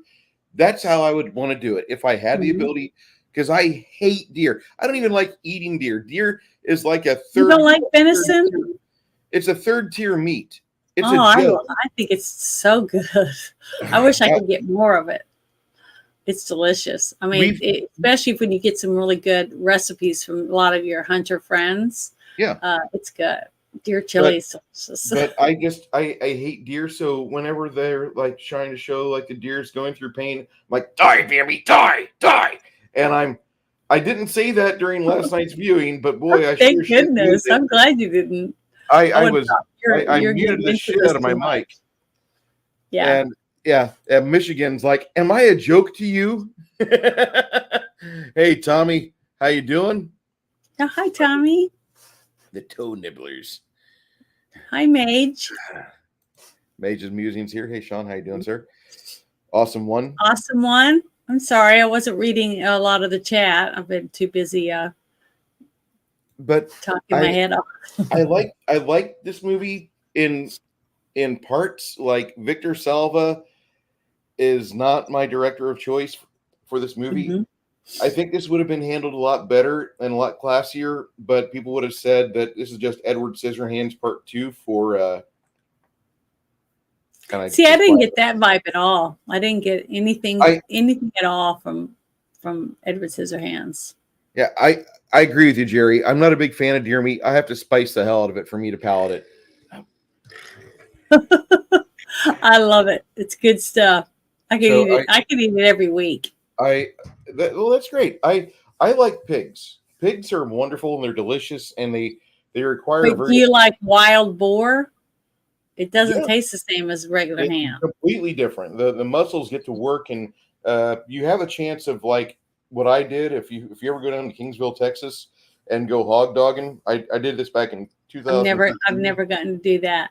That's how I would want to do it if I had the ability, because I hate deer. I don't even like eating deer. Deer is like a third. You don't like venison? It's a third tier meat. It's I think it's so good. I wish I could get more of it. It's delicious. I mean, especially when you get some really good recipes from a lot of your hunter friends. Yeah, it's good. Deer chili is delicious. But I hate deer. So whenever they're like trying to show like the deer's going through pain, I'm like, die, Bambi, die. And I didn't say that during last night's viewing, but boy, I thank goodness. I'm glad you didn't. I muted the shit out of my mic. Yeah. And Michigan's like, am I a joke to you? Hey, Tommy, how you doing? Oh, hi, Tommy. The toe nibblers. Hi, Mage. Mage's Musings here. Hey, Sean, how you doing, sir? Awesome one. I'm sorry, I wasn't reading a lot of the chat. I've been too busy but talking my head off. I like this movie in parts. Like, Victor Salva is not my director of choice for this movie. I think this would have been handled a lot better and a lot classier, but people would have said that this is just Edward Scissorhands Part 2 for See, I didn't get that vibe at all. I didn't get anything at all from Edward Scissorhands. Yeah, I agree with you, Jerry. I'm not a big fan of deer meat. I have to spice the hell out of it for me to palate it. I love it. It's good stuff. I can eat it. I can eat it every week. Well, that's great. I like pigs. Pigs are wonderful and they're delicious, and they require. Do you like wild boar? It doesn't taste the same as regular ham. Completely different. The muscles get to work, and you have a chance of, like what I did. If you ever go down to Kingsville, Texas, and go hog dogging. I did this back in I've 2013. never gotten to do that.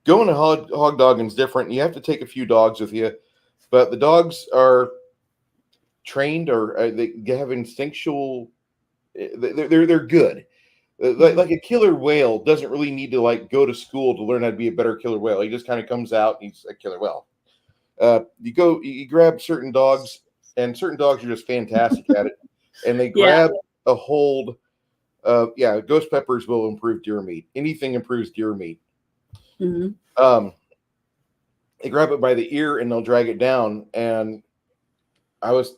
Going to hog dogging is different. You have to take a few dogs with you, but the dogs are trained, or they have instinctual. They're good. Like a killer whale doesn't really need to like go to school to learn how to be a better killer whale. He just kind of comes out and he's a killer whale. You grab certain dogs, and certain dogs are just fantastic at it, and they grab a hold. Ghost peppers will improve deer meat. Anything improves deer meat. Mm-hmm. They grab it by the ear and they'll drag it down. And I was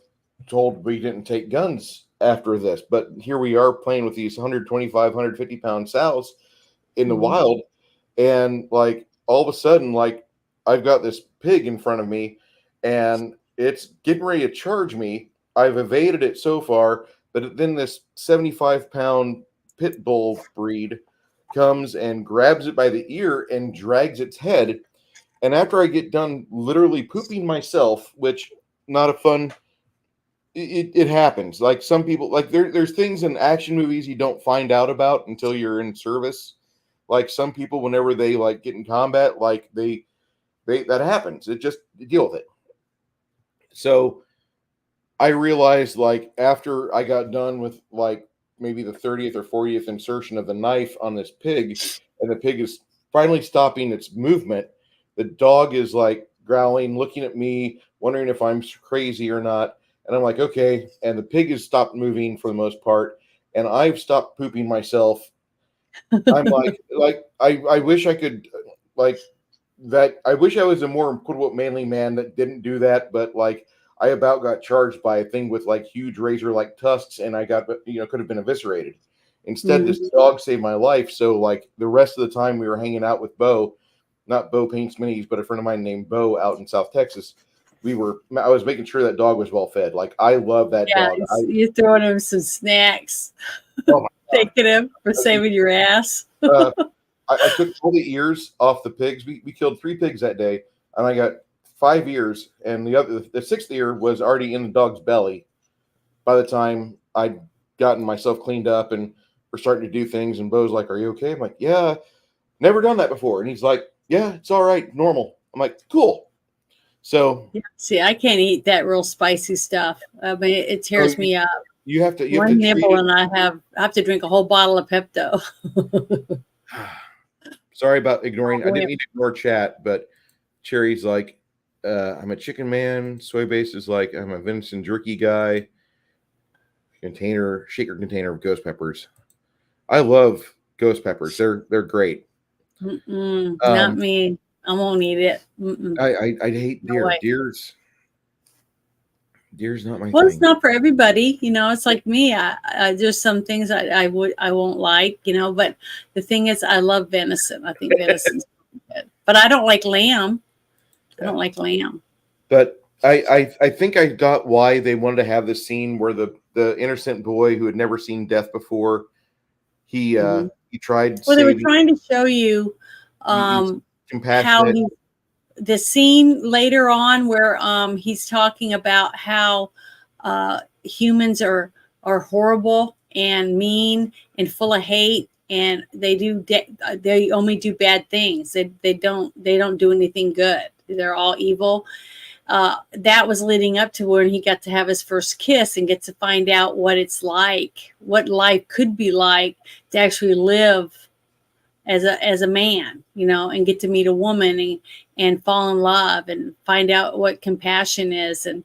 told we didn't take guns after this, but here we are playing with these 125, 150 pound sows in the wild. And like all of a sudden, like I've got this pig in front of me and it's getting ready to charge me. I've evaded it so far, but then this 75-pound pit bull breed comes and grabs it by the ear and drags its head. And after I get done literally pooping myself, which not a fun, it happens. Like some people, like there's things in action movies you don't find out about until you're in service. Like some people, whenever they like get in combat, like they that happens. It just deal with it. So I realized like after I got done with like maybe the 30th or 40th insertion of the knife on this pig, and the pig is finally stopping its movement, the dog is like growling, looking at me, wondering if I'm crazy or not. And I'm like, okay. And the pig has stopped moving for the most part. And I've stopped pooping myself. I'm like, I wish I could like that. I wish I was a more quote unquote manly man that didn't do that. But like, I about got charged by a thing with like huge razor like tusks, and I got, could have been eviscerated. Instead, this dog saved my life. So like the rest of the time we were hanging out with Bo, not Bo Paints Minis, but a friend of mine named Bo out in South Texas. I was making sure that dog was well fed. Like I love that dog. You're throwing him some snacks, thanking him for saving your ass. I took all the ears off the pigs. We killed 3 pigs that day, and I got 5 ears, and the 6th ear was already in the dog's belly by the time I'd gotten myself cleaned up and we're starting to do things. And Bo's like, "Are you okay?" I'm like, "Yeah, never done that before." And he's like, "Yeah, it's all right, normal." I'm like, "Cool." So see, I can't eat that real spicy stuff. I mean, it tears me up. You have to one nibble, and I have to drink a whole bottle of Pepto. Sorry about ignoring. I didn't mean to ignore chat, but Cherry's like, I'm a chicken man. Soybase is like, I'm a venison jerky guy. Shaker container of ghost peppers. I love ghost peppers. They're great. Not me. I won't eat it. I hate deer. No Deer's not my thing. Well, it's not for everybody. It's like me. I there's some things I won't like. But the thing is, I love venison. I think venison's good. But I don't like lamb. I don't like lamb. But I think I got why they wanted to have this scene where the innocent boy who had never seen death before, he tried. Well, they were trying to show you how the scene later on where he's talking about how humans are horrible and mean and full of hate, and they only do bad things. They don't do anything good. They're all evil. That was leading up to when he got to have his first kiss and get to find out what it's like, what life could be like to actually live as a man, and get to meet a woman and fall in love and find out what compassion is and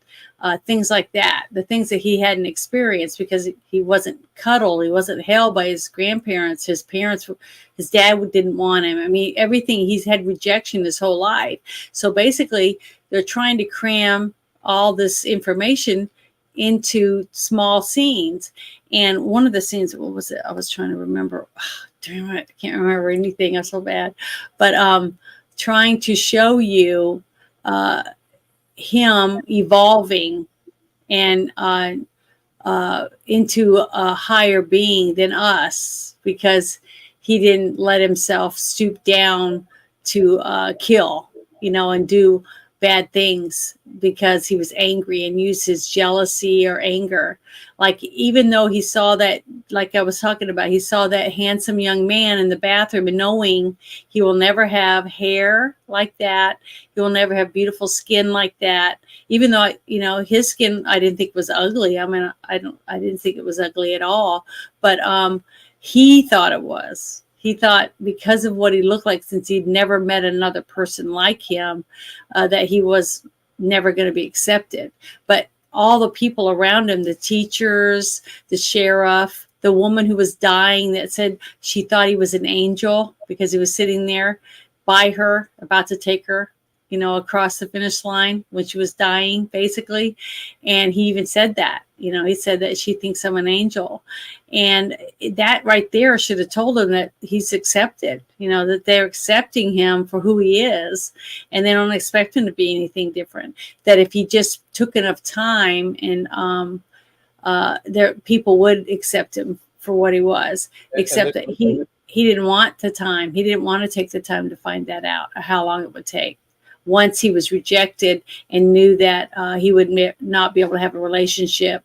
things like that. The things that he hadn't experienced because he wasn't cuddled. He wasn't held by his grandparents. His dad didn't want him. I mean, everything, he's had rejection his whole life. So basically they're trying to cram all this information into small scenes. And one of the scenes, what was it? I was trying to remember. Damn it, I can't remember anything. I'm so bad. But trying to show you him evolving and into a higher being than us, because he didn't let himself stoop down to kill, and do bad things because he was angry and used his jealousy or anger. Like, even though he saw that, like I was talking about, he saw that handsome young man in the bathroom, and knowing he will never have hair like that, he will never have beautiful skin like that. Even though, you know, his skin, I didn't think was ugly. I mean, I didn't think it was ugly at all, but he thought it was. He thought, because of what he looked like, since he'd never met another person like him, that he was never going to be accepted. But all the people around him, the teachers, the sheriff, the woman who was dying that said she thought he was an angel because he was sitting there by her, about to take her, you know, across the finish line when she was dying, basically. And he even said that, you know, he said that she thinks I'm an angel. And that right there should have told him that he's accepted, you know, that they're accepting him for who he is, and they don't expect him to be anything different. That if he just took enough time, and there people would accept him for what he was, except that he didn't want the time. He didn't want to take the time to find that out, or how long it would take. Once he was rejected and knew that he would not be able to have a relationship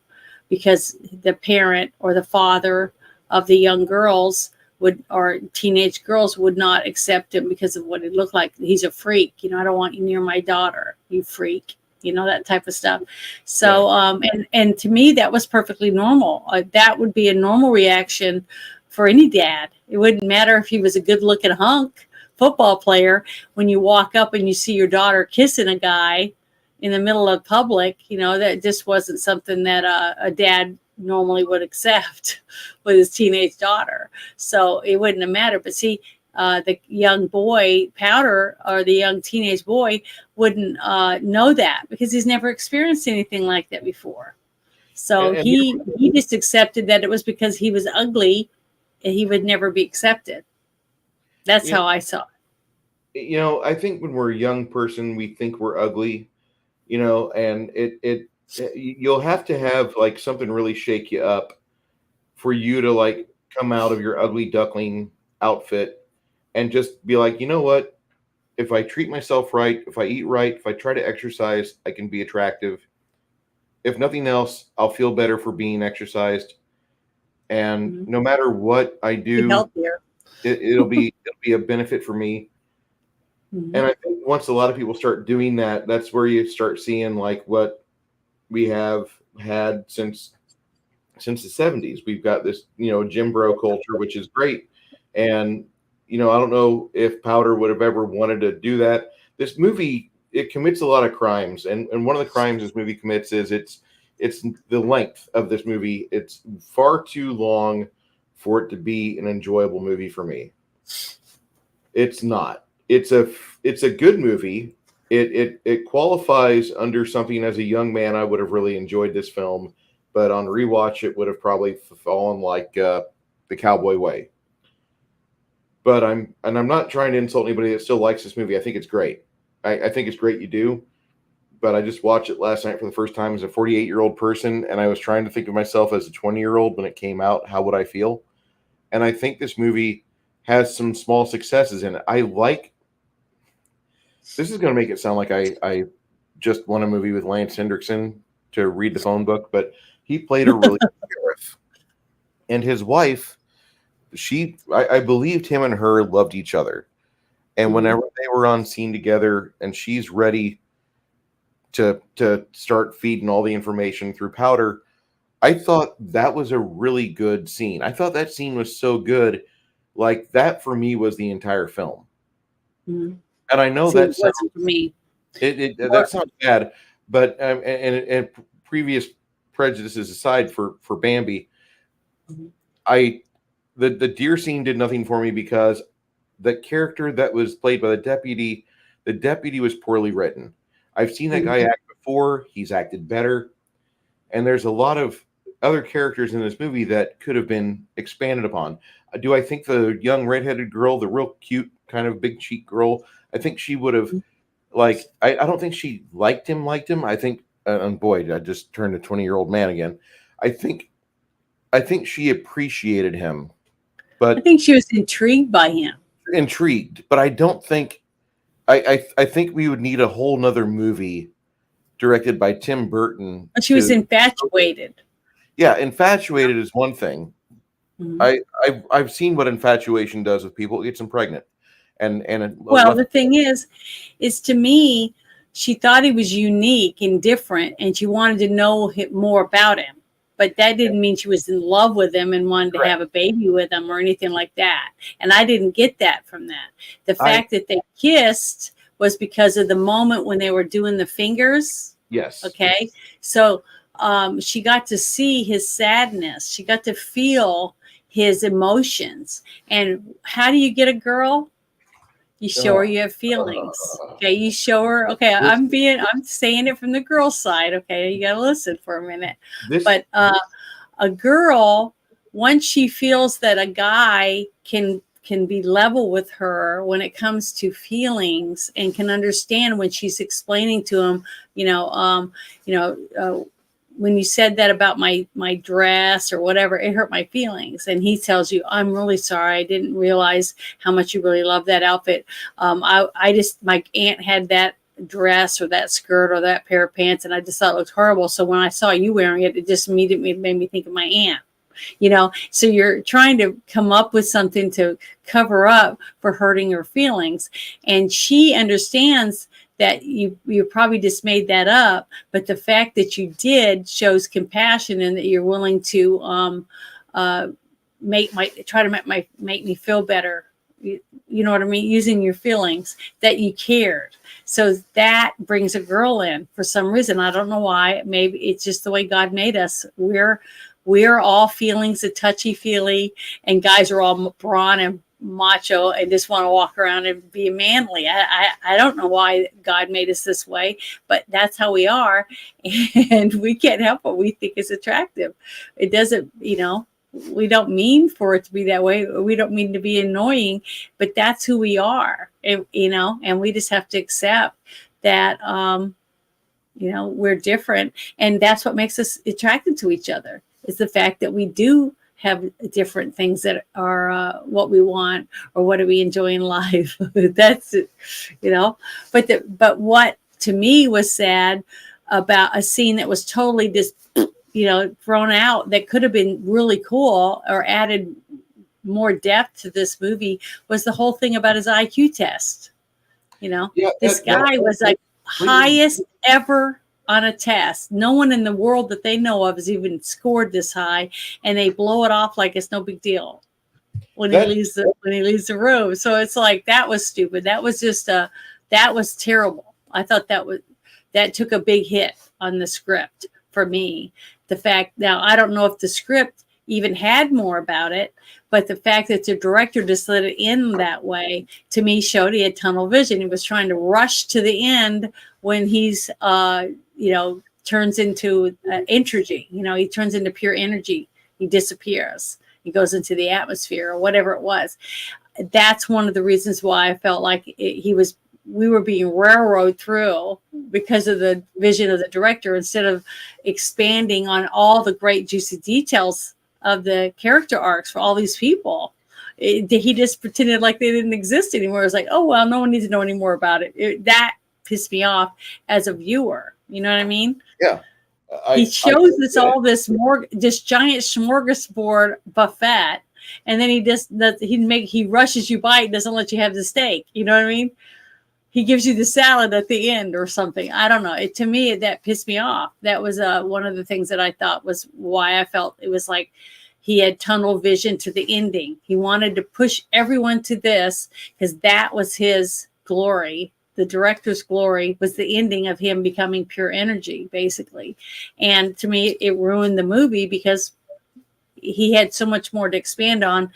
because the parent or the father of the young girls would, or teenage girls, would not accept him because of what he looked like. He's a freak. You know, I don't want you near my daughter, you freak. You know, that type of stuff. So, and to me, that was perfectly normal. That would be a normal reaction for any dad. It wouldn't matter if he was a good looking hunk football player. When you walk up and you see your daughter kissing a guy in the middle of public, you know, that just wasn't something that a dad normally would accept with his teenage daughter. So it wouldn't have mattered. But see, the young boy, Powder, or the young teenage boy, wouldn't know that because he's never experienced anything like that before. So he just accepted that it was because he was ugly and he would never be accepted. That's how I saw it. You know, I think when we're a young person, we think we're ugly, you know, and you'll have to have like something really shake you up for you to like come out of your ugly duckling outfit and just be like, you know what? If I treat myself right, if I eat right, if I try to exercise, I can be attractive. If nothing else, I'll feel better for being exercised. And no matter what I do, it'll be a benefit for me. And I think once a lot of people start doing that, that's where you start seeing like what we have had since the 70s. We've got this, you know, gym bro culture, which is great. And, you know, I don't know if Powder would have ever wanted to do that. This movie, it commits a lot of crimes. And one of the crimes this movie commits is it's the length of this movie. It's far too long for it to be an enjoyable movie for me. It's not. It's a good movie. It qualifies under something. As a young man, I would have really enjoyed this film, but on rewatch, it would have probably fallen like The Cowboy Way. But I'm not trying to insult anybody that still likes this movie. I think it's great. I think it's great you do. But I just watched it last night for the first time as a 48-year-old person, and I was trying to think of myself as a 20-year-old when it came out. How would I feel? And I think this movie has some small successes in it. This is going to make it sound like I just won a movie with Lance Hendrickson to read the phone book, but he played a really good sheriff. And his wife, I believed him and her loved each other. And whenever they were on scene together and she's ready to start feeding all the information through Powder, I thought that was a really good scene. I thought that scene was so good. Like, that for me was the entire film. And I know that sounds, for me. That sounds bad, but and previous prejudices aside for Bambi, the deer scene did nothing for me because the character that was played by the deputy was poorly written. I've seen that guy act before. He's acted better. And there's a lot of other characters in this movie that could have been expanded upon. Do I think the young redheaded girl, the real cute kind of big cheek girl, I think she would have, like, I don't think she liked him. I think, and boy, I just turned a 20-year-old man again. I think she appreciated him. But I think she was intrigued by him. Intrigued, but I don't think I think we would need a whole nother movie directed by Tim Burton. But she was infatuated. Yeah, infatuated is one thing. Mhm. I've seen what infatuation does with people. It gets them pregnant. Well, the thing is to me, she thought he was unique and different, and she wanted to know more about him. But that didn't mean she was in love with him and wanted to have a baby with him or anything like that. And I didn't get that from that. The fact that they kissed was because of the moment when they were doing the fingers. Yes. Okay. So she got to see his sadness. She got to feel his emotions. And how do you get a girl? You show her you have feelings. Okay, you show her. Okay, I'm saying it from the girl side. Okay, you gotta listen for a minute. But a girl, once she feels that a guy can be level with her when it comes to feelings and can understand when she's explaining to him, when you said that about my dress or whatever, it hurt my feelings. And he tells you, I'm really sorry. I didn't realize how much you really love that outfit. My aunt had that dress or that skirt or that pair of pants, and I just thought it looked horrible. So when I saw you wearing it, it just immediately made me think of my aunt. So you're trying to come up with something to cover up for hurting her feelings. And she understands that you probably just made that up, but the fact that you did shows compassion and that you're willing to make me feel better. You know what I mean? Using your feelings, that you cared. So that brings a girl in for some reason. I don't know why. Maybe it's just the way God made us. We're all feelings, a touchy-feely, and guys are all brawn and macho and just want to walk around and be manly. I don't know why God made us this way, but that's how we are, and we can't help what we think is attractive. It doesn't, we don't mean for it to be that way. We don't mean to be annoying, but that's who we are, and we just have to accept that, we're different, and that's what makes us attracted to each other. Is the fact that we do have different things that are what we want or what do we enjoy in life. That's it, But what to me was sad about a scene that was totally just, thrown out that could have been really cool or added more depth to this movie was the whole thing about his IQ test. This guy was like highest ever on a test. No one in the world that they know of has even scored this high, and they blow it off like it's no big deal when he leaves the room. So it's like, that was stupid. That was just that was terrible. I thought that took a big hit on the script for me. The fact, now I don't know if the script even had more about it, but the fact that the director just let it in that way, to me, showed he had tunnel vision. He was trying to rush to the end when he's turns into energy. He turns into pure energy. He disappears. He goes into the atmosphere or whatever it was. That's one of the reasons why I felt like we were being railroaded through because of the vision of the director, instead of expanding on all the great juicy details of the character arcs for all these people. He just pretended like they didn't exist anymore. It was like, oh, well, no one needs to know any more about it. That pissed me off as a viewer. You know what I mean? Yeah. He shows us all this giant smorgasbord buffet, and then he rushes you by and doesn't let you have the steak. You know what I mean? He gives you the salad at the end or something. I don't know. To me, that pissed me off. That was one of the things that I thought was why I felt it was like he had tunnel vision to the ending. He wanted to push everyone to this because that was his glory. The director's glory was the ending of him becoming pure energy, basically. And to me, it ruined the movie because he had so much more to expand on.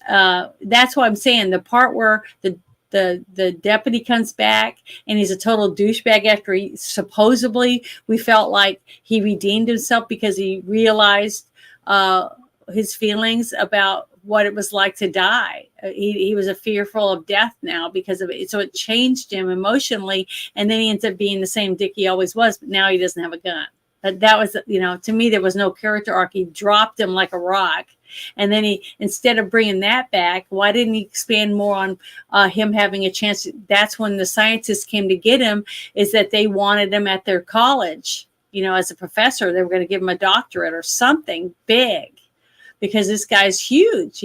That's why I'm saying the part where the deputy comes back and he's a total douchebag after supposedly we felt like he redeemed himself because he realized his feelings about what it was like to die. He was fearful of death now because of it. So it changed him emotionally. And then he ends up being the same dick he always was, but now he doesn't have a gun. But that was, to me, there was no character arc. He dropped him like a rock. And then instead of bringing that back, why didn't he expand more on him having a chance? That's when the scientists came to get him, is that they wanted him at their college, as a professor. They were going to give him a doctorate or something big, because this guy's huge,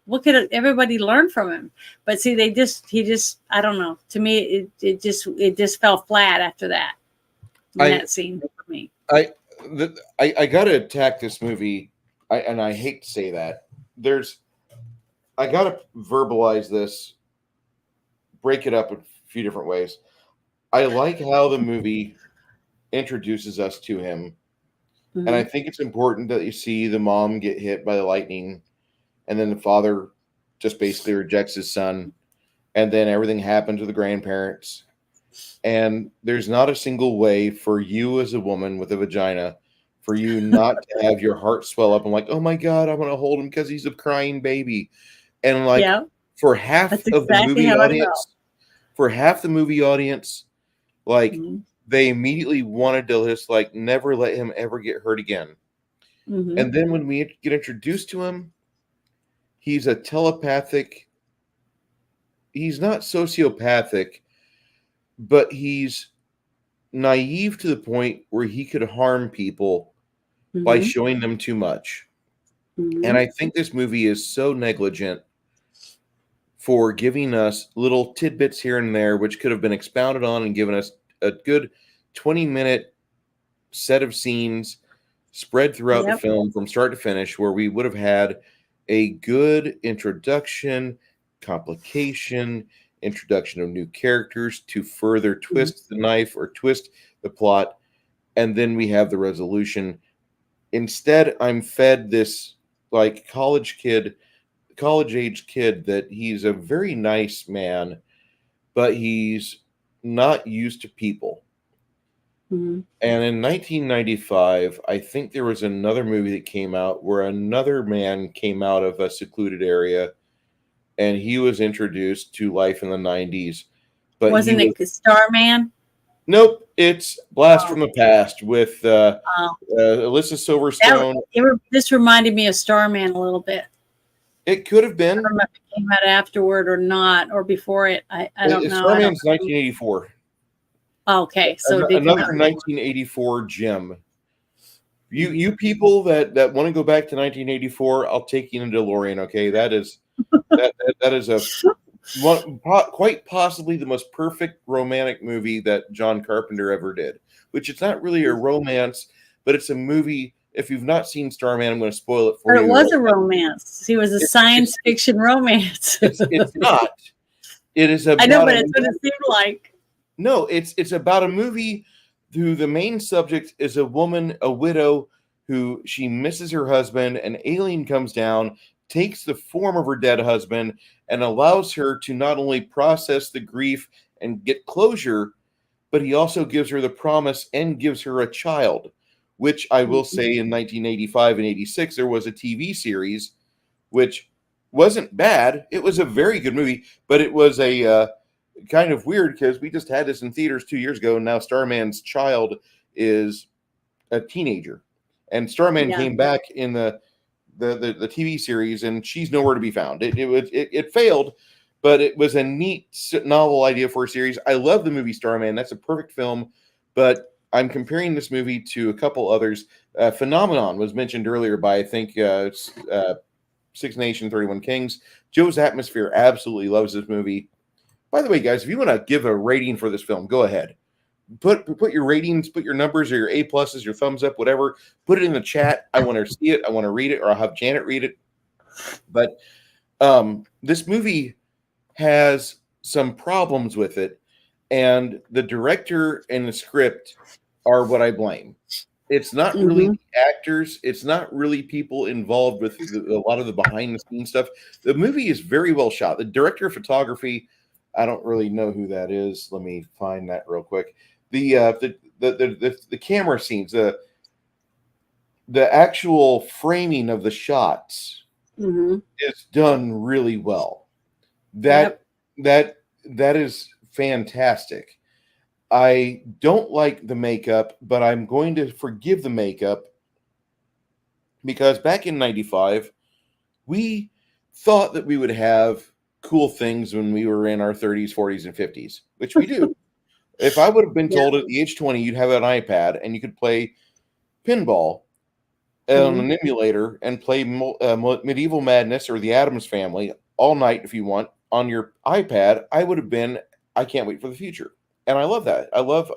What could everybody learn from him? But see, he just, I don't know. To me, it just fell flat after that. That scene for me. I got to attack this movie, and I hate to say that. I got to verbalize this, break it up a few different ways. I like how the movie introduces us to him, and I think it's important that you see the mom get hit by the lightning, and then the father just basically rejects his son, and then everything happens to the grandparents. And there's not a single way for you as a woman with a vagina for you not to have your heart swell up and like, oh my God, I want to hold him because he's a crying baby. And like for half of the movie audience, like they immediately wanted to just like never let him ever get hurt again. And then when we get introduced to him, he's a telepathic. He's not sociopathic, but he's naive to the point where he could harm people by showing them too much. And I think this movie is so negligent for giving us little tidbits here and there, which could have been expounded on and given us a good 20-minute set of scenes spread throughout the film from start to finish, where we would have had a good introduction, complication, introduction of new characters to further twist the knife or twist the plot, and then we have the resolution. Instead, I'm fed this like college-age kid that he's a very nice man, but he's not used to people. And in 1995, I think there was another movie that came out where another man came out of a secluded area, and he was introduced to life in the 90s. But wasn't it Starman? Nope, it's Blast from the Past with Alyssa Silverstone. This reminded me of Starman a little bit. It could have been. I don't know if it came out afterward or not, or before it. I don't know. Starman's 1984. Okay, so another 1984 gem. You people that want to go back to 1984, I'll take you in a DeLorean. Okay, that is quite possibly the most perfect romantic movie that John Carpenter ever did. Which it's not really a romance, but it's a movie. If you've not seen Starman, I'm going to spoil it for you. It was a romance. It was a science fiction romance. It's not. It is about. I know, but it's what it seemed like. No, it's about a movie who the main subject is a woman, a widow, who she misses her husband. An alien comes down, takes the form of her dead husband, and allows her to not only process the grief and get closure, but he also gives her the promise and gives her a child, which I will say in 1985 and 86, there was a TV series, which wasn't bad. It was a very good movie, but it was a kind of weird because we just had this in theaters 2 years ago, and now Starman's child is a teenager. And Starman came back in the TV series, and she's nowhere to be found. It failed, but it was a neat novel idea for a series. I love the movie Starman. That's a perfect film, but I'm comparing this movie to a couple others. Phenomenon was mentioned earlier by, I think, Six Nation, 31 Kings. Joe's Atmosphere absolutely loves this movie. By the way, guys, if you want to give a rating for this film, go ahead. Put your ratings, put your numbers or your A pluses, your thumbs up, whatever. Put it in the chat. I want to see it. I want to read it, or I'll have Janet read it. But this movie has some problems with it, and the director and the script are what I blame. It's not really the actors. It's not really people involved with a lot of the behind-the-scenes stuff. The movie is very well shot. The director of photography, I don't really know who that is. Let me find that real quick. The camera scenes, the actual framing of the shots is done really well. That is fantastic. I don't like the makeup, but I'm going to forgive the makeup because back in 95, we thought that we would have cool things when we were in our 30s, 40s, and 50s, which we do. If I would have been Yeah. told at the age 20 you'd have an iPad and you could play pinball on an emulator and play Medieval Madness or the Addams Family all night if you want on your iPad, I would have been, I can't wait for the future. And I love that. I love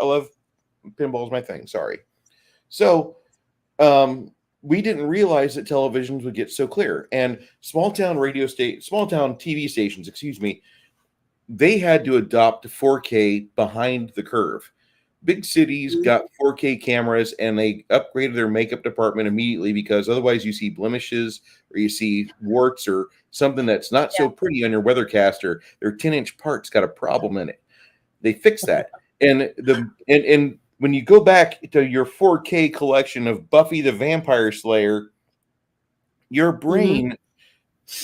pinball is my thing. Sorry. So we didn't realize that televisions would get so clear, and small town TV stations, excuse me, they had to adopt 4K behind the curve. Big cities got 4K cameras and they upgraded their makeup department immediately because otherwise you see blemishes or you see warts or something that's not so pretty on your weathercaster. Their 10-inch part's got a problem in it. They fixed that. And when you go back to your 4K collection of Buffy the Vampire Slayer, your brain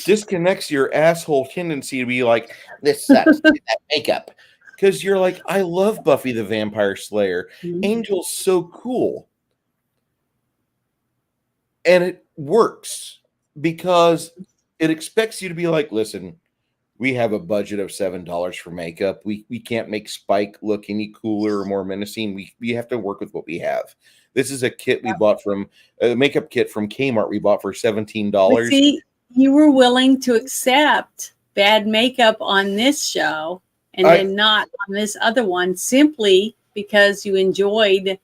disconnects your asshole tendency to be like, this sucks, that makeup. Because you're like, I love Buffy the Vampire Slayer. Angel's so cool. And it works because it expects you to be like, listen, we have a budget of $7 for makeup. We can't make Spike look any cooler or more menacing. We have to work with what we have. This is a kit we bought from a makeup kit from Kmart. We bought for $17. But see, you were willing to accept bad makeup on this show and then not on this other one simply because you enjoyed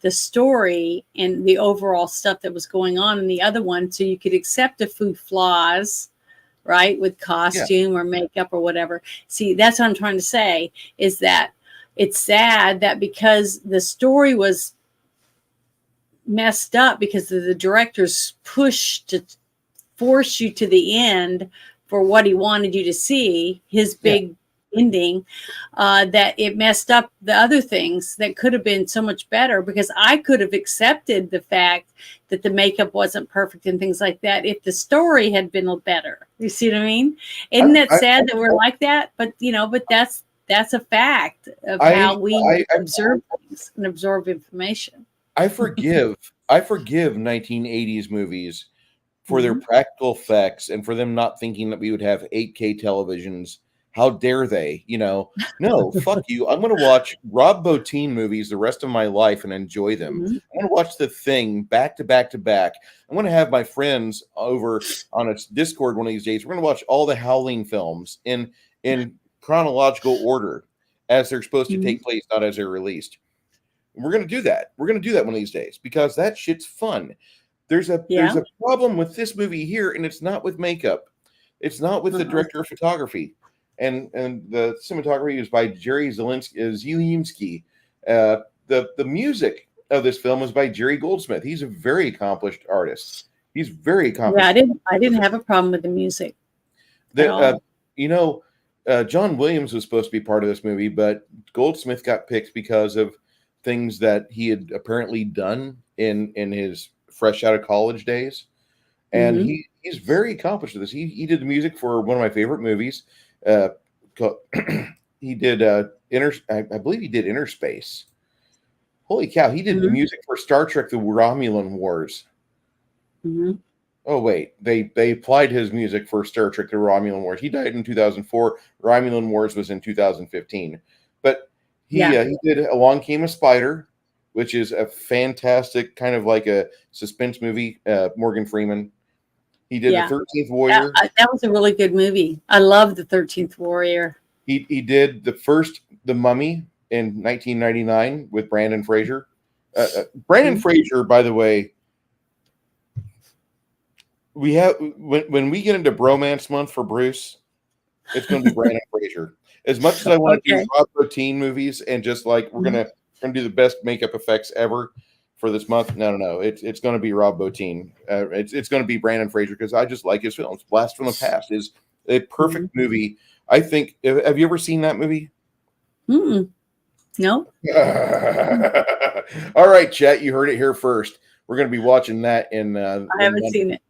the story and the overall stuff that was going on in the other one, so you could accept a few flaws, right, with costume or makeup or whatever. See, that's what I'm trying to say, is that it's sad that because the story was messed up because of the director's push to force you to the end for what he wanted you to see, his big ending, that it messed up the other things that could have been so much better, because I could have accepted the fact that the makeup wasn't perfect and things like that if the story had been better. You see what I mean? Isn't that sad that we're like that? But but that's a fact of how we observe things and absorb information. I forgive 1980s movies for their practical effects and for them not thinking that we would have 8K televisions. How dare they? No, fuck you. I'm going to watch Rob Bottin movies the rest of my life and enjoy them. I'm going to watch The Thing back to back to back. I'm going to have my friends over on a Discord one of these days. We're going to watch all the Howling films in chronological order as they're supposed to take place, not as they're released. We're going to do that. We're going to do that one of these days because that shit's fun. There's a problem with this movie here, and it's not with makeup. It's not with the director of photography. And the cinematography is by Jerry Zielinski. The music of this film is by Jerry Goldsmith. He's a very accomplished artist. He's very accomplished. Yeah, I didn't have a problem with the music. John Williams was supposed to be part of this movie, but Goldsmith got picked because of things that he had apparently done in his fresh out of college days. And he's very accomplished with this. He did the music for one of my favorite movies. He did I believe he did Inner Space. Holy cow, he did the music for Star Trek: The Romulan Wars. Oh wait, they applied his music for Star Trek: The Romulan Wars. He died in 2004. Romulan Wars was in 2015. But he did Along Came a Spider, which is a fantastic kind of like a suspense movie. Morgan Freeman. He did The 13th Warrior. That was a really good movie. I love The 13th Warrior. He did The Mummy in 1999 with Brandon Fraser. Brandon Fraser, by the way, we have when we get into bromance month for Bruce, it's going to be Brandon Fraser. As much as I want to do Rob Bottin movies and just like we're gonna do the best makeup effects ever for this month, no, it's going to be Rob Bottin. It's going to be Brandon Fraser because I just like his films. Blast from the Past is a perfect movie. I think. Have you ever seen that movie? No. All right, chat. You heard it here first. We're going to be watching that in. I haven't seen it.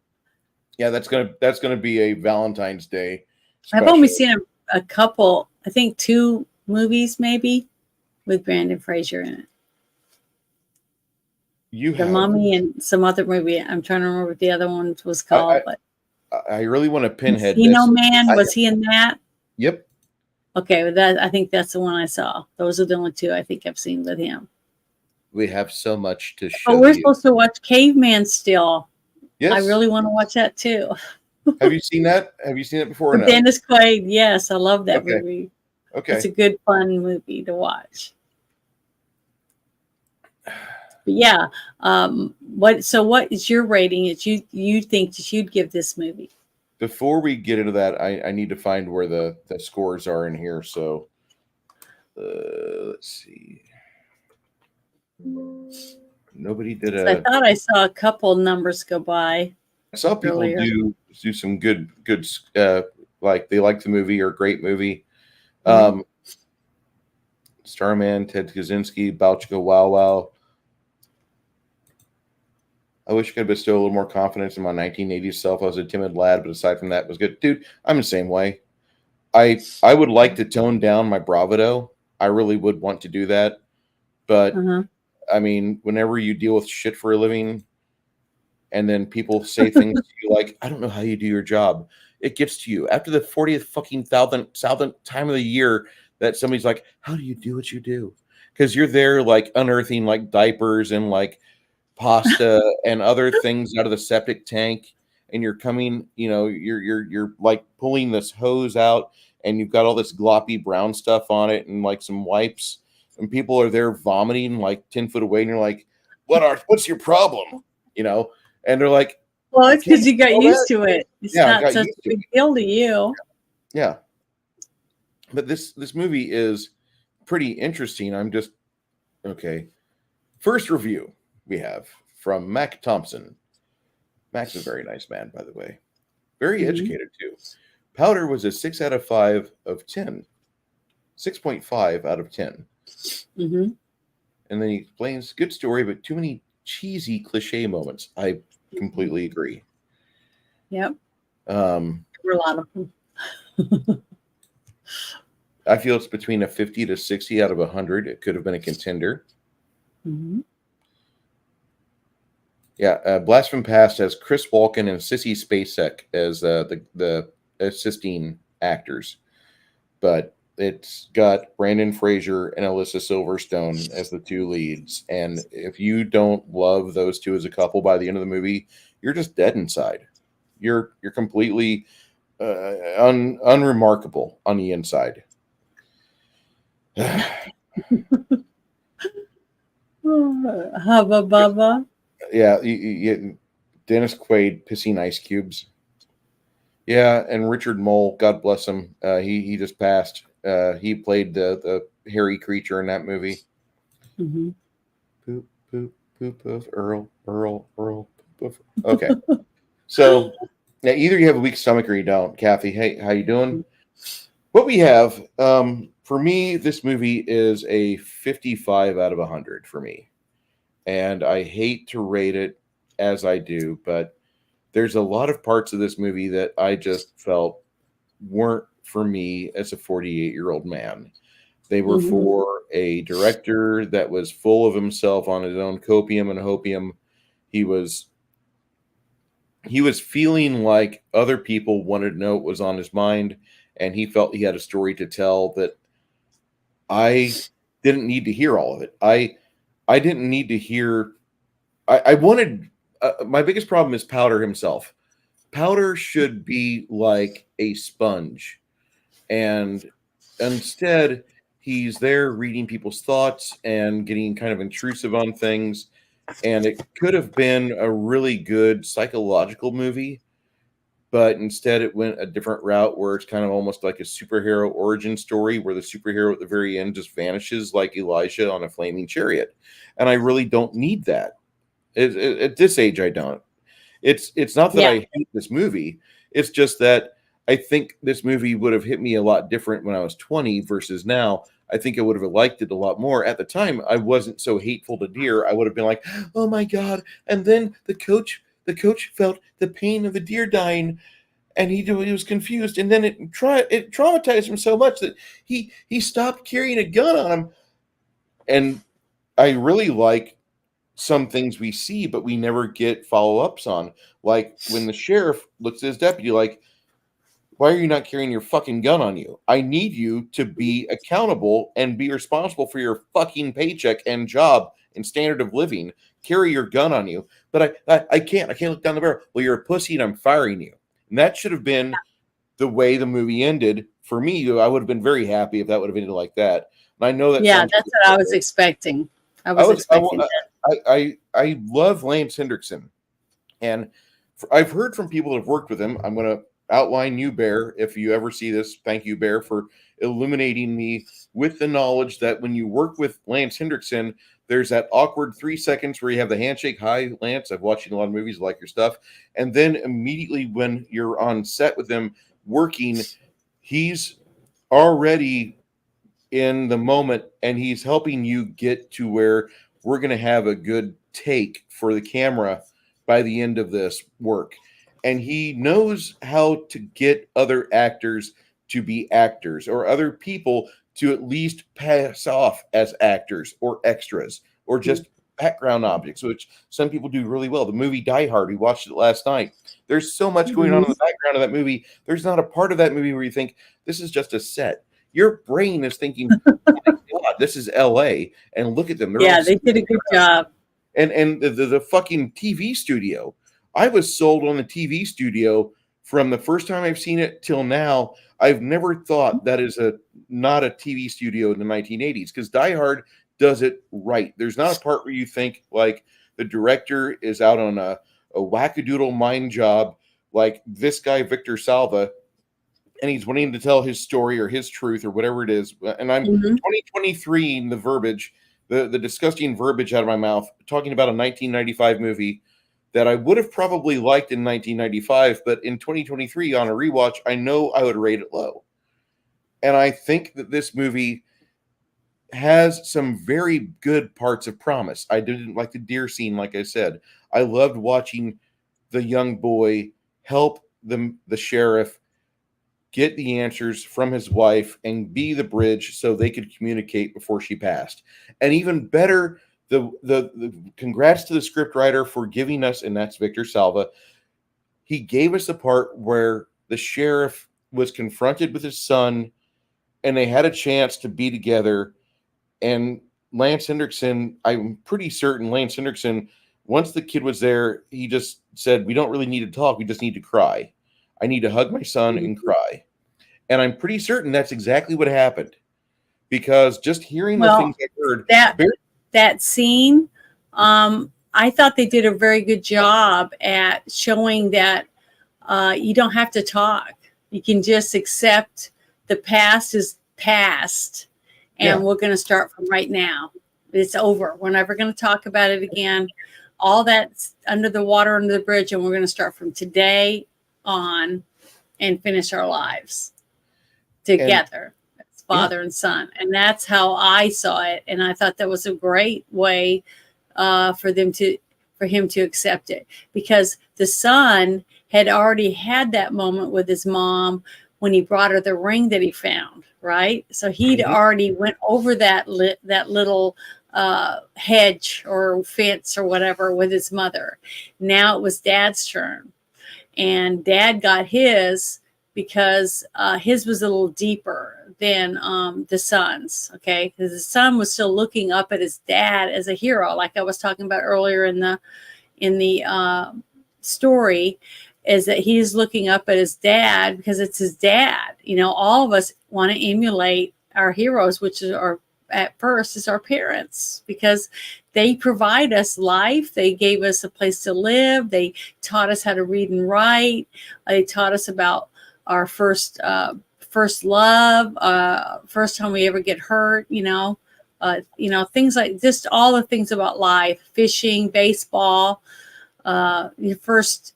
Yeah, that's gonna be a Valentine's Day special. I've only seen a couple. I think 2 movies maybe with Brandon Fraser in it. You The have. Mummy and some other movie. I'm trying to remember what the other one was called. But I really want to pinhead Encino this. Man, was he in that? Yep. Okay, well, that I think that's the one I saw. Those are the only two I think I've seen with him. We have so much to show But we're you. supposed to watch Caveman still. Yes. I really want to watch that too. Have you seen that? Have you seen it before? Or With no? Dennis Quaid, yes, I love that Okay. movie. Okay. It's a good, fun movie to watch. But yeah, what is your rating? That you think that you'd give this movie? Before we get into that, I need to find where the scores are in here. So let's see. Nobody did I thought I saw a couple numbers go by. I saw people earlier. do some good like they like the movie or great movie. Mhm. Starman, Ted Kaczynski, Balchko Wow Wow. I wish I could bestow a little more confidence in my 1980s self. I was a timid lad, but aside from that, it was good. Dude, I'm the same way. I would like to tone down my bravado. I really would want to do that. But Uh-huh. I mean, whenever you deal with shit for a living and then people say things to you like, I don't know how you do your job. It gets to you. After the 40th fucking thousandth time of the year that somebody's like, how do you do what you do? Because you're there like unearthing like diapers and like pasta and other things out of the septic tank, and you're coming, you're like pulling this hose out and you've got all this gloppy brown stuff on it and like some wipes, and people are there vomiting like 10 foot away, and you're like, what's your problem? And they're like, Well, it's because you got all used to it. It's Yeah, I not got such used a to big deal to you. yeah. But this movie is pretty interesting. I'm just okay. First review we have from Mac Thompson. Mac's a very nice man, by the way. Very Mhm. educated too. Powder was a 6 out of 5 of 10. 6.5 out of 10. Mm-hmm. And then he explains, good story, but too many cheesy cliche moments. I completely agree. Yep. Um, There were a lot of them. I feel it's between a 50 to 60 out of 100. It could have been a contender. Mm-hmm. Yeah, Blast from Past has Chris Walken and Sissy Spacek as the assisting actors, but it's got Brandon Fraser and Alyssa Silverstone as the two leads. And if you don't love those two as a couple by the end of the movie, you're just dead inside. You're completely unremarkable on the inside. Hubba Bubba. Yeah, Dennis Quaid pissing ice cubes. Yeah, and Richard Mole, God bless him. He just passed. He played the hairy creature in that movie. Mm-hmm. Poop, poop, poop of Earl. Poop of. Okay, so yeah, either you have a weak stomach or you don't. Kathy, hey, how you doing? What we have, for me, this movie is a 55 out of 100 for me. And I hate to rate it as I do, but there's a lot of parts of this movie that I just felt weren't for me as a 48-year-old man. They were Mhm. for a director that was full of himself on his own copium and hopium. He was feeling like other people wanted to know what was on his mind, and he felt he had a story to tell that I didn't need to hear all of it. I didn't need to hear. I wanted. My biggest problem is Powder himself. Powder should be like a sponge, and instead he's there reading people's thoughts and getting kind of intrusive on things. And it could have been a really good psychological movie, but instead it went a different route where it's kind of almost like a superhero origin story where the superhero at the very end just vanishes like Elijah on a flaming chariot. And I really don't need that. At this age, I don't. It's not that I hate this movie. It's just that I think this movie would have hit me a lot different when I was 20 versus now. I think I would have liked it a lot more. At the time, I wasn't so hateful to deer. I would have been like, oh my God. And then the coach felt the pain of the deer dying, and he was confused. And then it traumatized him so much that he stopped carrying a gun on him. And I really like some things we see, but we never get follow-ups on. Like when the sheriff looks at his deputy, like, why are you not carrying your fucking gun on you? I need you to be accountable and be responsible for your fucking paycheck and job and standard of living. Carry your gun on you. But I can't. I can't look down the barrel. Well, you're a pussy and I'm firing you. And that should have been the way the movie ended. For me, I would have been very happy if that would have ended like that. And I know that. Yeah, that's what I was expecting. I love Lance Hendrickson, and I've heard from people that have worked with him. I'm going to outline you, Bear. If you ever see this, thank you, Bear, for illuminating me with the knowledge that when you work with Lance Hendrickson, there's that awkward 3 seconds where you have the handshake. Hi, Lance. I've watched you in a lot of movies. I like your stuff. And then immediately when you're on set with him working, he's already in the moment and he's helping you get to where we're going to have a good take for the camera by the end of this work. And he knows how to get other actors to be actors, or other people to at least pass off as actors or extras or just background objects, which some people do really well. The movie Die Hard, we watched it last night. There's so much going on in the background of that movie. There's not a part of that movie where you think this is just a set. Your brain is thinking, oh my God, this is LA, and look at them. They did a good job. And the fucking TV studio. I was sold on the TV studio from the first time I've seen it till now. I've never thought that is not a TV studio in the 1980s, because Die Hard does it right. There's not a part where you think like the director is out on a wackadoodle mind job, like this guy, Victor Salva, and he's wanting to tell his story or his truth or whatever it is. And I'm 2023 in the verbiage, the disgusting verbiage out of my mouth, talking about a 1995 movie that I would have probably liked in 1995, but in 2023 on a rewatch, I know I would rate it low. And I think that this movie has some very good parts of promise. I didn't like the deer scene, like I said. I loved watching the young boy help the sheriff get the answers from his wife and be the bridge so they could communicate before she passed. And even better, the congrats to the scriptwriter for giving us, and that's Victor Salva. He gave us the part where the sheriff was confronted with his son and they had a chance to be together. And Lance Hendrickson, I'm pretty certain Lance Hendrickson, once the kid was there, he just said, we don't really need to talk. We just need to cry. I need to hug my son and cry. And I'm pretty certain that's exactly what happened, because just hearing the things I heard. That scene, I thought they did a very good job at showing that you don't have to talk. You can just accept the past is past, and we're going to start from right now. It's over. We're never going to talk about it again. All that's under the water, under the bridge, and we're going to start from today on and finish our lives together as father and son. And that's how I saw it. And I thought that was a great way for him to accept it, because the son had already had that moment with his mom when he brought her the ring that he found, right? So he'd already went over that little hedge or fence or whatever with his mother. Now it was Dad's turn, and Dad got his because his was a little deeper than the son's. Okay, because the son was still looking up at his dad as a hero, like I was talking about earlier in the story. Is that he's looking up at his dad because it's his dad. You know, all of us want to emulate our heroes, which is at first is our parents, because they provide us life. They gave us a place to live. They taught us how to read and write. They taught us about our first love, first time we ever get hurt, things like just all the things about life, fishing, baseball, your first,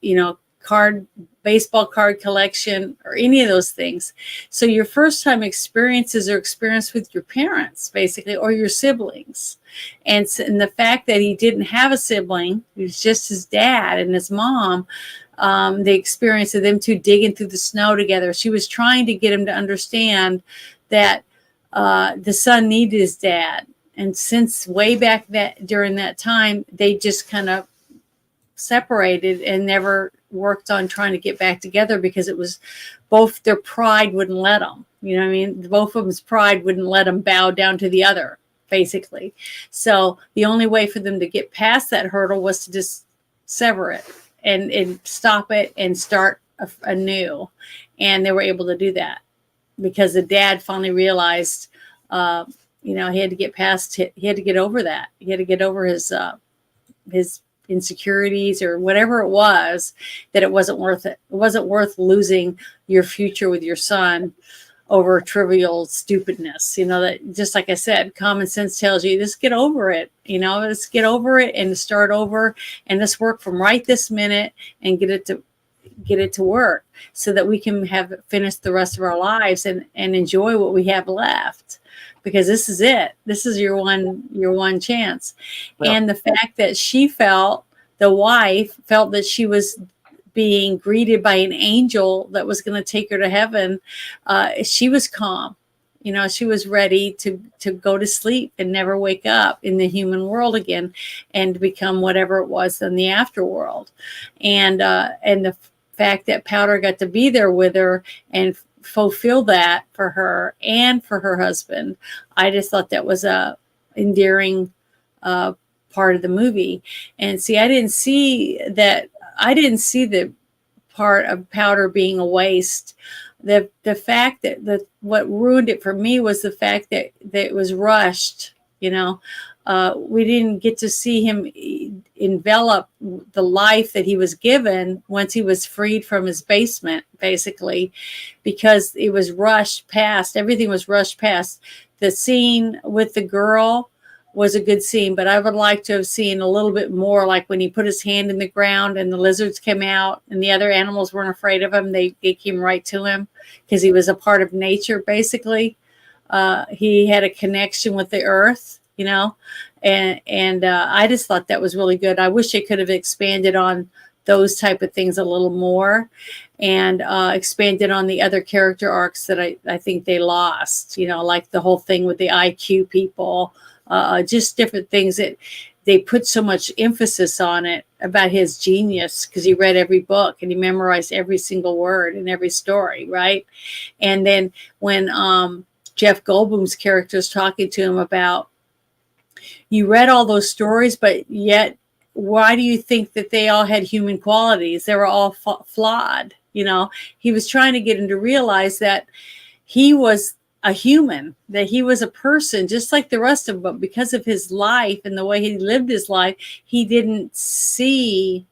baseball card collection, or any of those things. So your first time experiences are experienced with your parents, basically, or your siblings. And the fact that he didn't have a sibling, it was just his dad and his mom, the experience of them two digging through the snow together. She was trying to get him to understand that the son needed his dad. And since way back that during that time, they just kind of separated and never worked on trying to get back together because it was both their pride wouldn't let them. You know what I mean? Both of them's pride wouldn't let them bow down to the other, basically. So the only way for them to get past that hurdle was to just sever it and stop it and start anew. And they were able to do that because the dad finally realized, he had to get past it. He had to get over that. He had to get over his insecurities or whatever it was, that it wasn't worth it. It wasn't worth losing your future with your son over trivial stupidness. That, just like I said, common sense tells you, just get over it. Let's get over it and start over, and let's work from right this minute and get it to work so that we can have finished the rest of our lives and enjoy what we have left. Because this is it. This is your one chance. Well, and the fact that the wife felt that she was being greeted by an angel that was going to take her to heaven, she was calm. She was ready to go to sleep and never wake up in the human world again and become whatever it was in the afterworld. And the fact that Powder got to be there with her and fulfill that for her and for her husband, I just thought that was a endearing part of the movie. And see, I didn't see the part of Powder being a waste. The fact that what ruined it for me was the fact that it was rushed. We didn't get to see him envelop the life that he was given once he was freed from his basement, basically, because it was rushed past. Everything was rushed past. The scene with the girl was a good scene, but I would like to have seen a little bit more, like when he put his hand in the ground and the lizards came out and the other animals weren't afraid of him. They came right to him because he was a part of nature, basically. He had a connection with the earth. And I just thought that was really good. I wish they could have expanded on those type of things a little more and expanded on the other character arcs that I think they lost, like the whole thing with the IQ people, just different things that they put so much emphasis on it about his genius because he read every book and he memorized every single word in every story, right? And then when Jeff Goldblum's character is talking to him about, you read all those stories, but yet why do you think that they all had human qualities? They were all flawed. He was trying to get him to realize that he was a human, that he was a person just like the rest of them. But because of his life and the way he lived his life, he didn't see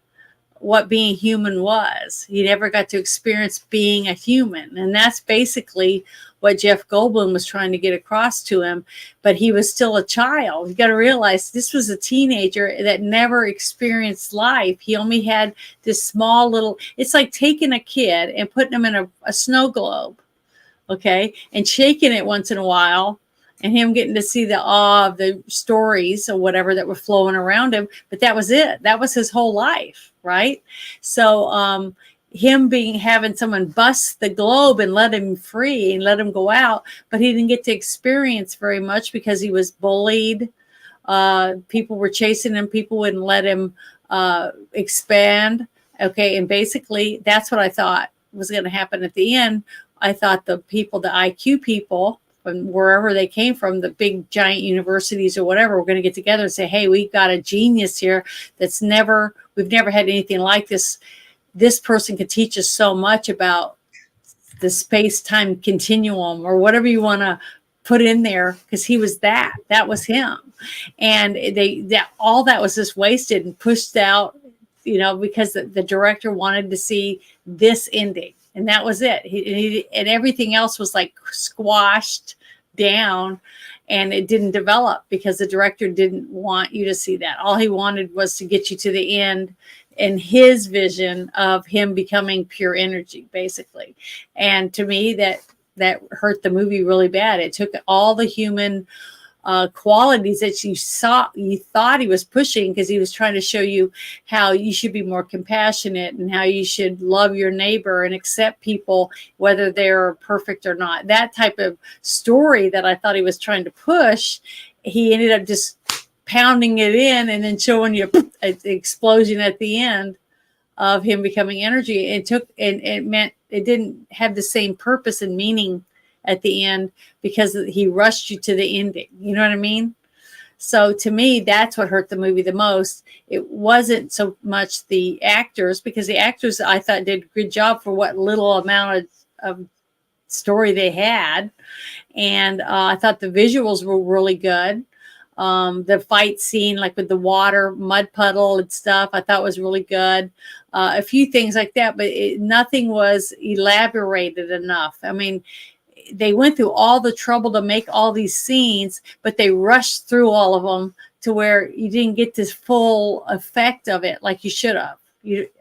what being human was. He never got to experience being a human. And that's basically what Jeff Goldblum was trying to get across to him, but he was still a child. You got to realize this was a teenager that never experienced life. He only had this small little, it's like taking a kid and putting him in a snow globe, okay, and shaking it once in a while, and him getting to see the awe of the stories or whatever that were flowing around him. But that was it. That was his whole life, right? So, him having someone bust the globe and let him free and let him go out, but he didn't get to experience very much because he was bullied. People were chasing him. People wouldn't let him expand. Okay. And basically that's what I thought was going to happen at the end. I thought the IQ people from wherever they came from, the big giant universities or whatever, were going to get together and say, hey, we've got a genius here we've never had anything like this. This person could teach us so much about the space-time continuum or whatever you want to put in there, because he was that was him. And all that was just wasted and pushed out, because the director wanted to see this ending, and that was it. And everything else was like squashed down, and it didn't develop because the director didn't want you to see that. All he wanted was to get you to the end and his vision of him becoming pure energy, basically. And to me, that hurt the movie really bad. It took all the human qualities that you thought he was pushing, because he was trying to show you how you should be more compassionate and how you should love your neighbor and accept people, whether they're perfect or not. That type of story that I thought he was trying to push, he ended up just pounding it in and then showing you an explosion at the end of him becoming energy. And it meant it didn't have the same purpose and meaning at the end because he rushed you to the ending. You know what I mean? So to me, that's what hurt the movie the most. It wasn't so much the actors, because the actors I thought did a good job for what little amount of story they had. And I thought the visuals were really good. The fight scene, like with the water, mud puddle and stuff, I thought was really good. A few things like that, but nothing was elaborated enough. I mean, they went through all the trouble to make all these scenes, but they rushed through all of them to where you didn't get this full effect of it like you should have.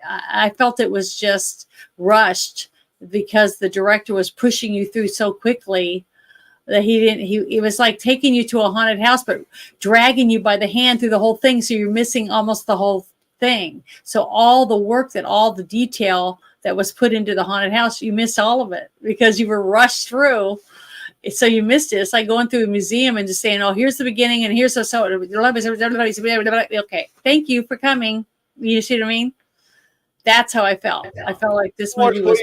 I felt it was just rushed because the director was pushing you through so quickly that it was like taking you to a haunted house, but dragging you by the hand through the whole thing. So you're missing almost the whole thing. So all the work all the detail that was put into the haunted house, you missed all of it because you were rushed through. So you missed it. It's like going through a museum and just saying, oh, here's the beginning and here's okay, thank you for coming. You see what I mean? That's how I felt. I felt like this movie was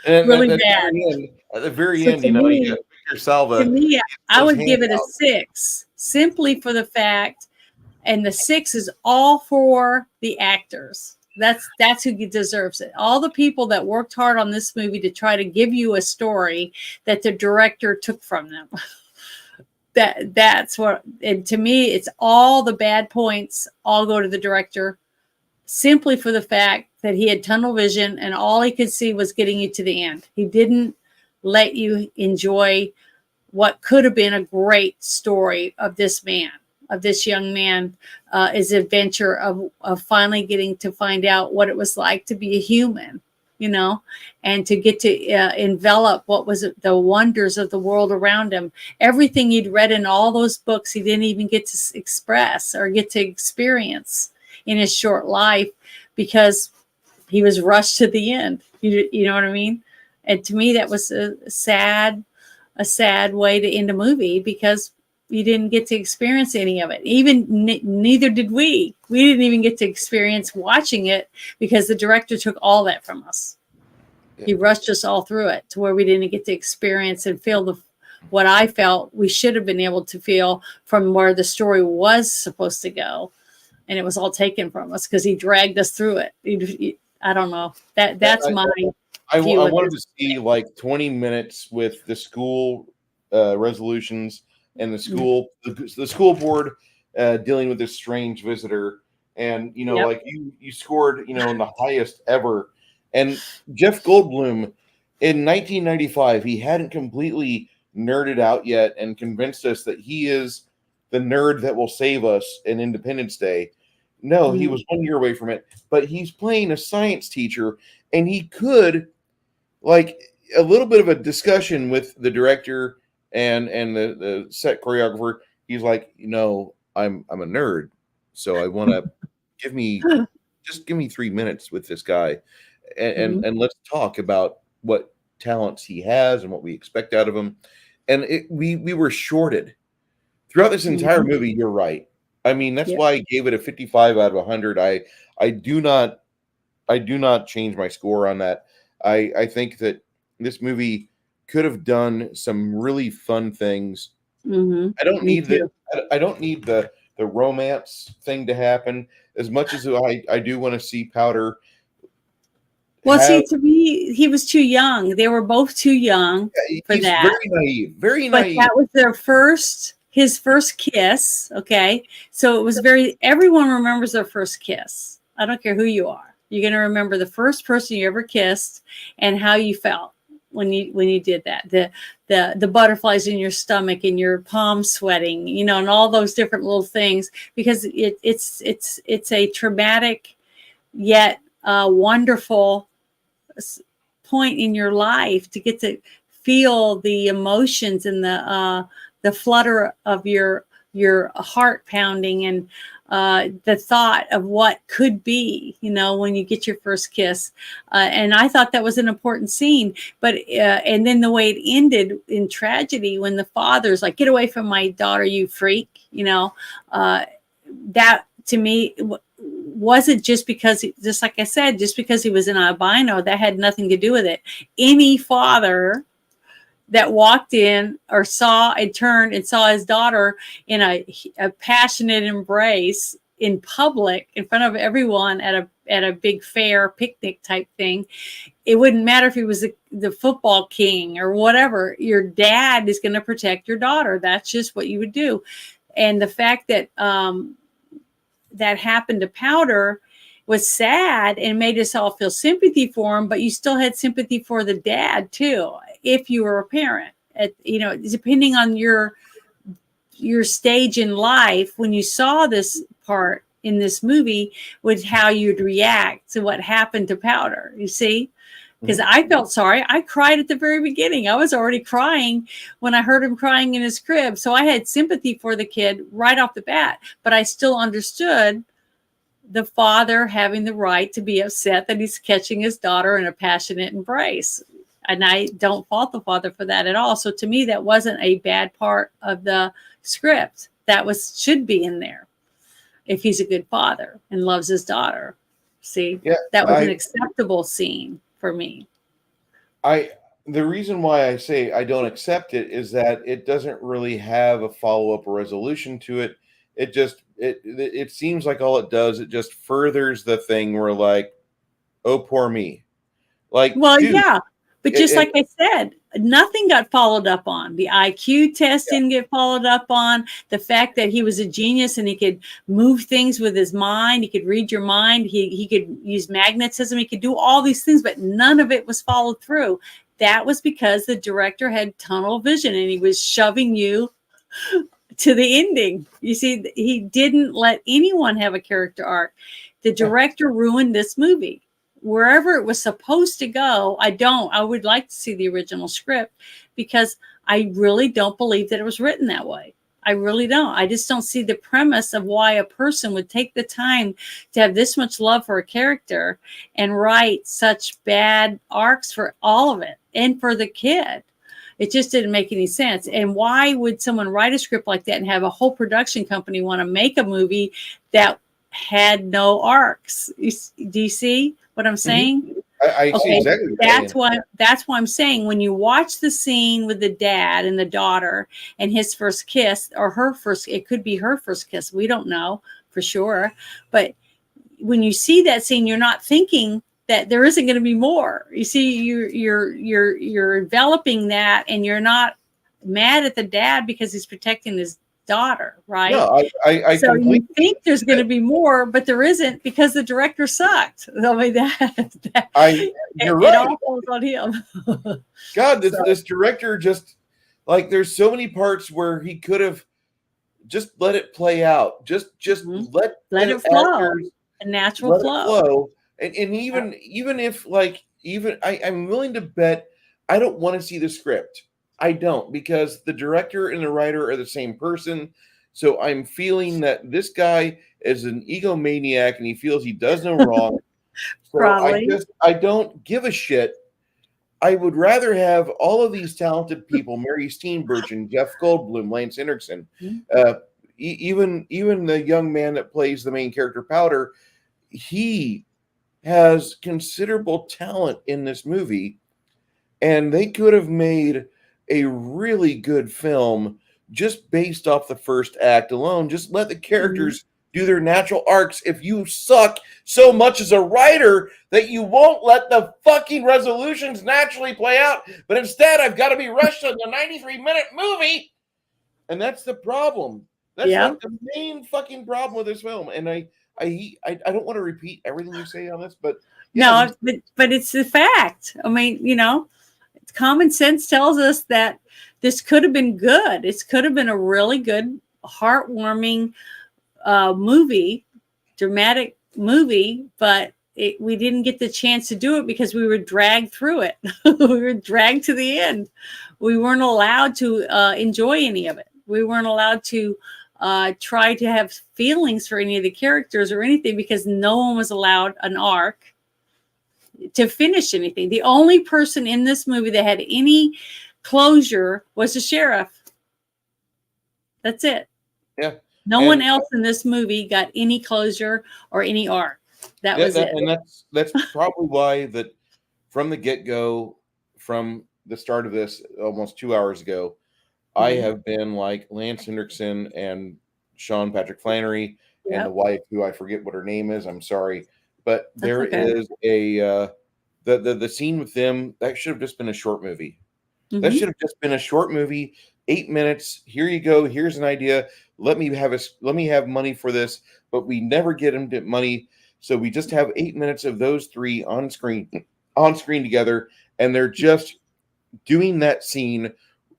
really bad. At the very end, you got Victor Salva. To me, I would give it a 6, simply for the fact, and the 6 is all for the actors. That's who deserves it. All the people that worked hard on this movie to try to give you a story that the director took from them. That's what, and to me, it's all the bad points all go to the director, simply for the fact that he had tunnel vision and all he could see was getting you to the end. He didn't let you enjoy what could have been a great story of this man, of this young man, his adventure of finally getting to find out what it was like to be a human, and to get to envelop what was the wonders of the world around him. Everything he'd read in all those books, he didn't even get to express or get to experience in his short life because he was rushed to the end. You know what I mean? And to me, that was a sad way to end a movie because you didn't get to experience any of it. Even neither did we. We didn't even get to experience watching it because the director took all that from us. Yeah. He rushed us all through it to where we didn't get to experience and feel what I felt we should have been able to feel from where the story was supposed to go. And it was all taken from us because he dragged us through it. I don't know. That's my view. I wanted to see like 20 minutes with the school resolutions and the school board dealing with this strange visitor. And, like you scored, in the highest ever. And Jeff Goldblum in 1995, he hadn't completely nerded out yet and convinced us that he is the nerd that will save us in Independence Day. No, he was 1 year away from it, but he's playing a science teacher, and he could, like, a little bit of a discussion with the director and the set choreographer. He's like, I'm a nerd, so I want to give me 3 minutes with this guy, and let's talk about what talents he has and what we expect out of him. And we were shorted throughout this entire movie. You're right. I mean, that's why I gave it a 55 out of 100. I do not change my score on that. I think that this movie could have done some really fun things. I don't need the romance thing to happen as much as I do want to see Powder. Well, see, to me, he was too young. They were both too young for that. Very naive. But that was his first kiss. Okay. So it was everyone remembers their first kiss. I don't care who you are. You're going to remember the first person you ever kissed and how you felt when you did that. The butterflies in your stomach and your palms sweating, and all those different little things, because it's a traumatic yet wonderful point in your life to get to feel the emotions and the flutter of your heart pounding and the thought of what could be, when you get your first kiss. And I thought that was an important scene. But and then the way it ended in tragedy, when the father's like, "Get away from my daughter, you freak," that to me wasn't just because, just like I said, just because he was an albino, that had nothing to do with it. Any father that walked in or saw and turned and saw his daughter in a passionate embrace in public in front of everyone at a big fair picnic type thing, it wouldn't matter if he was the football king or whatever. Your dad is going to protect your daughter. That's just what you would do. And the fact that that happened to Powder was sad and made us all feel sympathy for him, but you still had sympathy for the dad too, if you were a parent. Depending on your stage in life, when you saw this part in this movie, with how you'd react to what happened to Powder, you see? Because I felt sorry. I cried at the very beginning. I was already crying when I heard him crying in his crib. So I had sympathy for the kid right off the bat, but I still understood the father having the right to be upset that he's catching his daughter in a passionate embrace. And I don't fault the father for that at all. So to me, that wasn't a bad part of the script. That should be in there if he's a good father and loves his daughter. See, that was an acceptable scene for me. The reason why I say I don't accept it is that it doesn't really have a follow-up or resolution to it. It seems like all it does, it just furthers the thing where, like, oh, poor me. Like, well, dude, yeah, but just like I said, nothing got followed up on. The IQ test didn't get followed up on. The fact that he was a genius and he could move things with his mind, he could read your mind, he could use magnetism, he could do all these things, but none of it was followed through. That was because the director had tunnel vision and he was shoving you to the ending. You see, he didn't let anyone have a character arc. The director ruined this movie. Wherever it was supposed to go, I would like to see the original script, because I really don't believe that it was written that way. I really don't. I just don't see the premise of why a person would take the time to have this much love for a character and write such bad arcs for all of it and for the kid. It just didn't make any sense. And why would someone write a script like that and have a whole production company want to make a movie that had no arcs? Do you see what I'm saying? I see exactly. That's why I'm saying, when you watch the scene with the dad and the daughter and his first kiss, or her first, it could be her first kiss. We don't know for sure. But when you see that scene, you're not thinking that there isn't going to be more. You see, you're enveloping that, and you're not mad at the dad because he's protecting his daughter, right? No, I so you think there's going to be more, but there isn't, because the director sucked. I mean, you're right. It all falls on him. God, this director just, like, there's so many parts where he could have just let it play out. Just let it flow. A natural flow. And even if, like, I'm willing to bet I don't want to see the script. I don't, because the director and the writer are the same person. So I'm feeling that this guy is an egomaniac and he feels he does no wrong. So Probably. I don't give a shit. I would rather have all of these talented people, Mary Steenburgen, Jeff Goldblum, Lance Henriksen, even the young man that plays the main character, Powder, he has considerable talent in this movie, and they could have made a really good film just based off the first act alone. Just let the characters do their natural arcs. If you suck so much as a writer that you won't let the fucking resolutions naturally play out, but instead I've got to be rushed on the 93-minute movie, and that's the problem. That's like the main fucking problem with this film. And I don't want to repeat everything you say on this, but no, but it's the fact. I mean, common sense tells us that this could have been good. It could have been a really good, heartwarming movie, dramatic movie, but we didn't get the chance to do it because we were dragged through it. We were dragged to the end. We weren't allowed to enjoy any of it. We weren't allowed to try to have feelings for any of the characters or anything, because no one was allowed an arc to finish anything. The only person in this movie that had any closure was the sheriff. That's it. Yeah. No one else in this movie got any closure or any arc. That was it. And that's probably why that from the get-go, from the start of this almost 2 hours ago, I have been like Lance Hendrickson and Sean Patrick Flannery and the wife, who I forget what her name is. I'm sorry. But there is a the scene with them that should have just been a short movie. That should have just been a short movie, 8 minutes. Here you go. Here's an idea. Let me have money for this, but we never get them to money. So we just have 8 minutes of those three on screen together, and they're just doing that scene.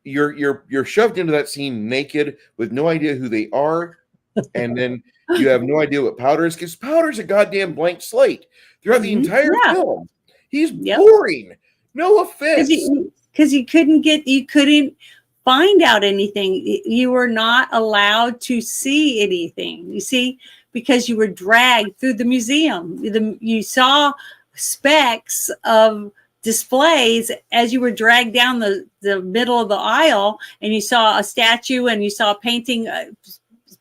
You're shoved into that scene naked with no idea who they are, and then you have no idea what Powder is, because Powder's a goddamn blank slate throughout the entire film. He's boring. No offense. Because you couldn't find out anything. You were not allowed to see anything. You see, because you were dragged through the museum. You saw specks of displays as you were dragged down the middle of the aisle, and you saw a statue and you saw painting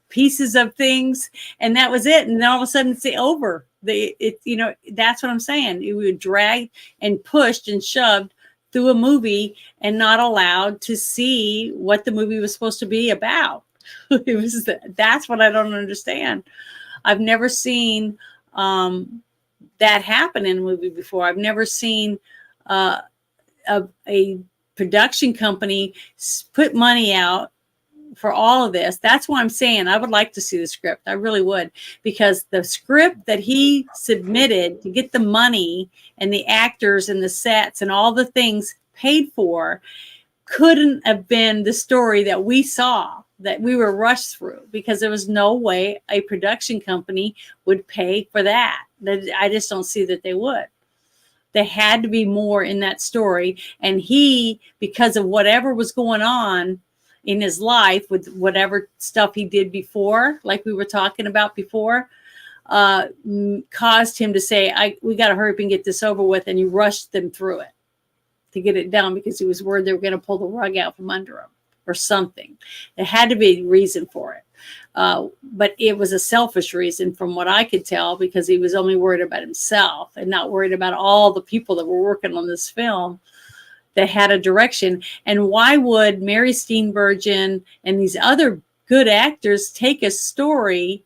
pieces of things, and that was it. And then all of a sudden it's over. That's what I'm saying. You were dragged and pushed and shoved through a movie and not allowed to see what the movie was supposed to be about. That's what I don't understand. I've never seen that happen in a movie before. I've never seen a production company put money out for all of this. That's why I'm saying I would like to see the script. I really would, because the script that he submitted to get the money and the actors and the sets and all the things paid for couldn't have been the story that we saw, that we were rushed through, because there was no way a production company would pay for that. I just don't see that they would. There had to be more in that story. And he, because of whatever was going on in his life with whatever stuff he did before, like we were talking about before, caused him to say, we got to hurry up and get this over with. And he rushed them through it to get it done, because he was worried they were going to pull the rug out from under him or something. There had to be a reason for it. But it was a selfish reason from what I could tell, because he was only worried about himself and not worried about all the people that were working on this film that had a direction. And why would Mary Steenburgen and these other good actors take a story,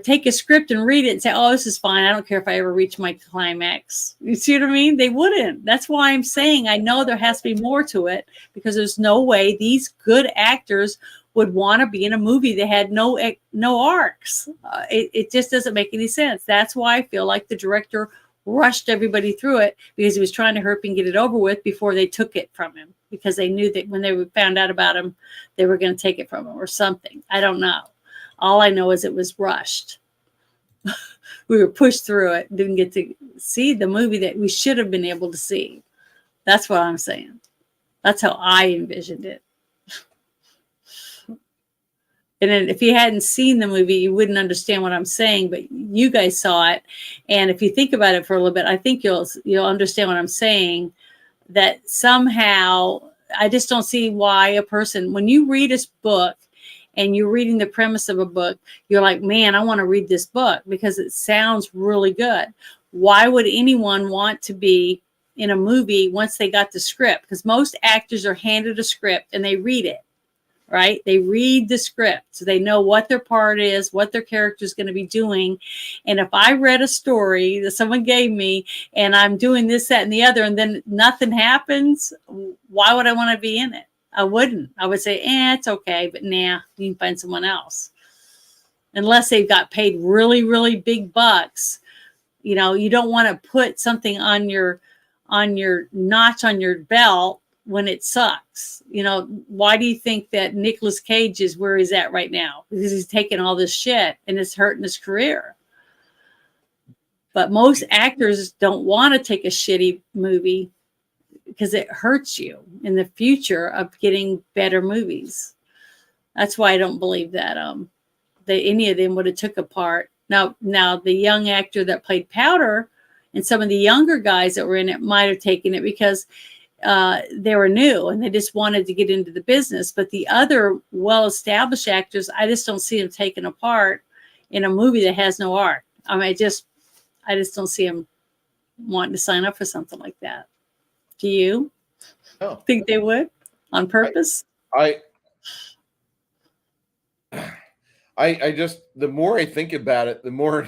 take a script and read it and say, oh, this is fine. I don't care if I ever reach my climax. You see what I mean? They wouldn't. That's why I'm saying I know there has to be more to it, because there's no way these good actors would want to be in a movie that had no arcs. It just doesn't make any sense. That's why I feel like the director rushed everybody through it, because he was trying to hurry and get it over with before they took it from him, because they knew that when they found out about him, they were going to take it from him or something. I don't know. All I know is it was rushed. We were pushed through it, didn't get to see the movie that we should have been able to see. That's what I'm saying. That's how I envisioned it. And then if you hadn't seen the movie, you wouldn't understand what I'm saying, but you guys saw it. And if you think about it for a little bit, I think you'll understand what I'm saying, that somehow I just don't see why a person, when you read this book and you're reading the premise of a book, you're like, man, I want to read this book because it sounds really good. Why would anyone want to be in a movie once they got the script? Because most actors are handed a script and they read it. Right? They read the script, so they know what their part is, what their character is going to be doing. And if I read a story that someone gave me and I'm doing this, that, and the other, and then nothing happens, why would I want to be in it? I wouldn't. I would say, it's okay, but nah, you can find someone else. Unless they've got paid really, really big bucks. You know, you don't want to put something on your notch on your belt when it sucks. You know, why do you think that Nicolas Cage is where he's at right now? Because he's taking all this shit and it's hurting his career. But most actors don't want to take a shitty movie because it hurts you in the future of getting better movies. That's why I don't believe that any of them would have took a part. Now the young actor that played Powder and some of the younger guys that were in it might have taken it because they were new and they just wanted to get into the business. But the other well-established actors, I just don't see them taking a part in a movie that has no art. I mean, I just don't see them wanting to sign up for something like that. Do you think they would on purpose? I just, the more I think about it, the more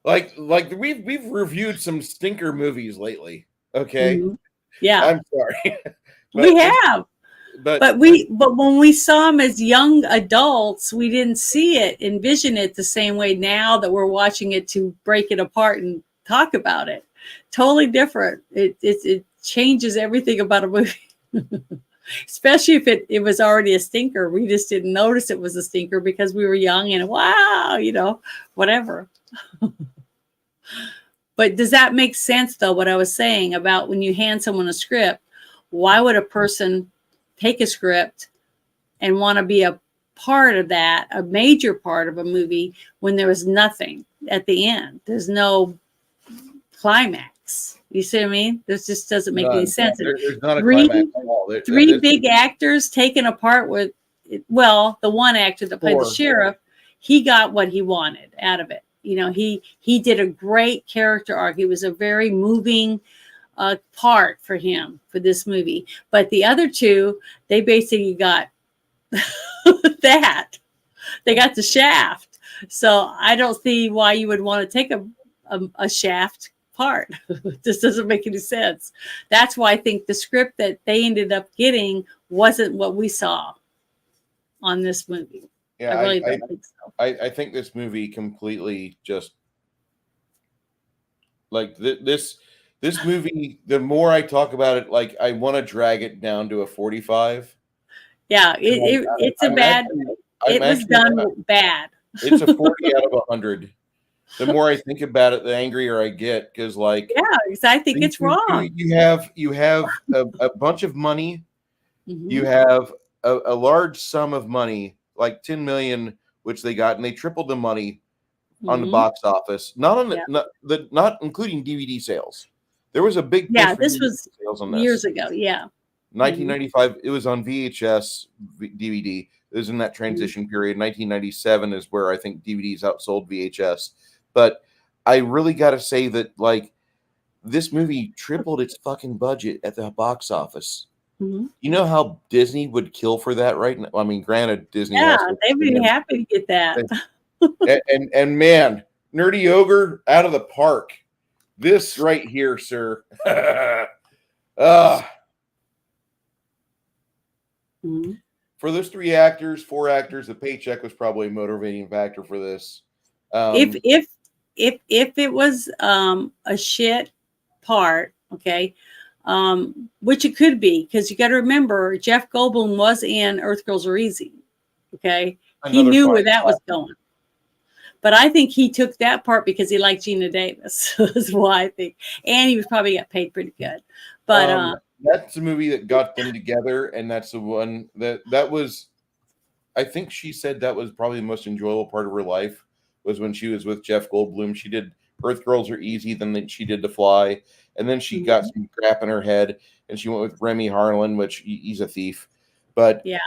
like we've reviewed some stinker movies lately. Okay. Mm-hmm. Yeah. I'm sorry. We have. But when we saw them as young adults, we didn't envision it the same way now that we're watching it to break it apart and talk about it. Totally different. It changes everything about a movie. Especially if it was already a stinker. We just didn't notice it was a stinker because we were young and wow, whatever. But does that make sense though, what I was saying about when you hand someone a script, why would a person take a script and want to be a part of that, a major part of a movie, when there was nothing at the end? There's no climax. You see what I mean? This just doesn't make any sense. There's not a climax at all. Three big actors taken apart with, well, the one actor that played the sheriff, he got what he wanted out of it. He did a great character arc. It was a very moving part for him for this movie. But the other two, they basically got that. They got the shaft. So I don't see why you would want to take a shaft part. This doesn't make any sense. That's why I think the script that they ended up getting wasn't what we saw on this movie. Yeah, I really don't think so. I think this movie completely just like this movie. The more I talk about it, like I want to drag it down to a 45. Yeah, it's a bad. It was done bad. It's a 40 out of 100. The more I think about it, the angrier I get because, like, yeah, because I think it's wrong. You have a bunch of money. Mm-hmm. You have a large sum of money, like 10 million, which they got, and they tripled the money on the box office. Not on not including DVD sales. There was a big this was sales on this. Years ago. Yeah, 1995. It was on VHS DVD. It was in that transition period. 1997 is where I think DVDs outsold VHS. But I really got to say that, like, this movie tripled its fucking budget at the box office. Mm-hmm. You know how Disney would kill for that right now? I mean, granted, Disney. Yeah, they'd be happy to get that. and man, Nerdy Ogre out of the park. This right here, sir. Mm-hmm. For those 4 actors, the paycheck was probably a motivating factor for this. If it was a shit part, okay, which it could be, because you got to remember Jeff Goldblum was in Earth Girls Are Easy, okay, he knew where that was going. But I think he took that part because he liked Gina Davis. That's why I think, and he was probably got paid pretty good. But that's the movie that got them together, and that's the one that was. I think she said that was probably the most enjoyable part of her life. Was when she was with Jeff Goldblum. She did Earth Girls Are Easy, then she did The Fly, and then she got some crap in her head, and she went with Remy Harlan, which he's a thief. But yeah,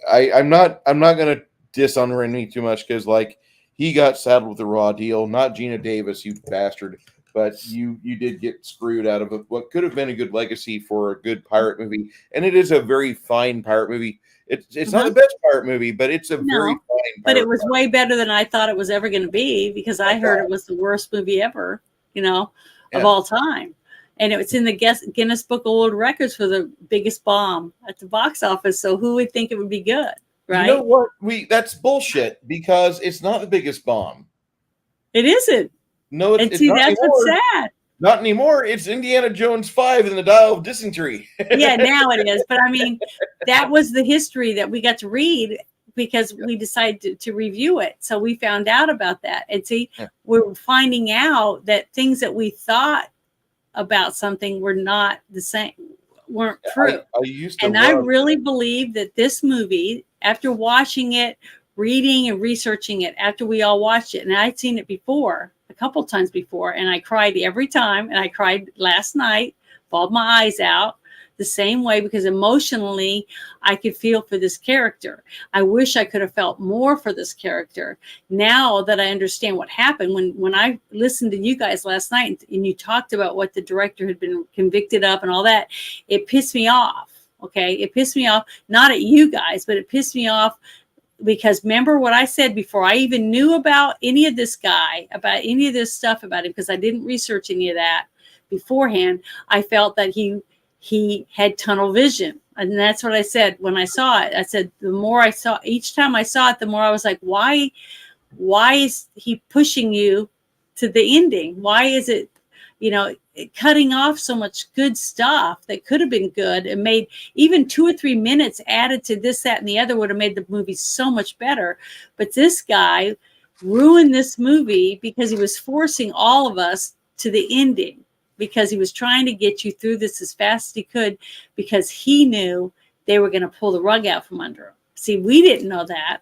I'm not gonna diss on Remy too much because, like, he got saddled with a raw deal. Not Gina Davis, you bastard, but you did get screwed out of what could have been a good legacy for a good pirate movie, and it is a very fine pirate movie. It's not the best pirate movie, but it's a very fine pirate but it was way better than I thought it was ever going to be, because I heard it was the worst movie ever, of all time. And it's in the Guinness Book of World Records for the biggest bomb at the box office. So who would think it would be good, right? You know what? That's bullshit, because it's not the biggest bomb. It isn't. No, it's see, not that's anymore. What's sad. Not anymore. It's Indiana Jones 5 in the Dial of Dysentery. Yeah, now it is. But I mean, that was the history that we got to read because we decided to review it. So we found out about that. And see, we're finding out that things that we thought about something were not the same, weren't true. I used to I really believe that this movie after watching it, reading and researching it, after we all watched it, and I'd seen it before, a couple times before, and I cried every time, and I cried last night, bawled my eyes out the same way, because emotionally I could feel for this character. I wish I could have felt more for this character. Now that I understand what happened, when I listened to you guys last night and you talked about what the director had been convicted of and all that, it pissed me off. Okay, it pissed me off, not at you guys, but it pissed me off because remember what I said before I even knew about any of this guy, about any of this stuff about him, because I didn't research any of that beforehand. I felt that he had tunnel vision. And that's what I said when I saw it. I said, the more I saw, each time I saw it, the more I was like, why is he pushing you to the ending? Why is it, cutting off so much good stuff that could have been good and made even 2 or 3 minutes added to this, that, and the other would have made the movie so much better. But this guy ruined this movie because he was forcing all of us to the ending, because he was trying to get you through this as fast as he could, because he knew they were going to pull the rug out from under him. See, we didn't know that.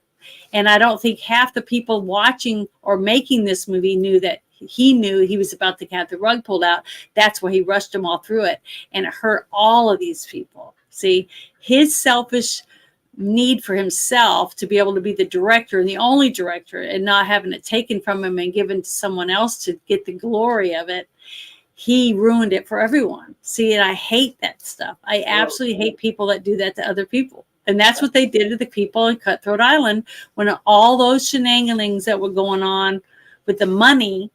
And I don't think half the people watching or making this movie knew that he knew he was about to have the rug pulled out. That's why he rushed them all through it. And it hurt all of these people. See, his selfish need for himself to be able to be the director and the only director, and not having it taken from him and given to someone else to get the glory of it, he ruined it for everyone. See, and I hate that stuff. I absolutely hate people that do that to other people. And that's what they did to the people in Cutthroat Island when all those shenanigans that were going on with the money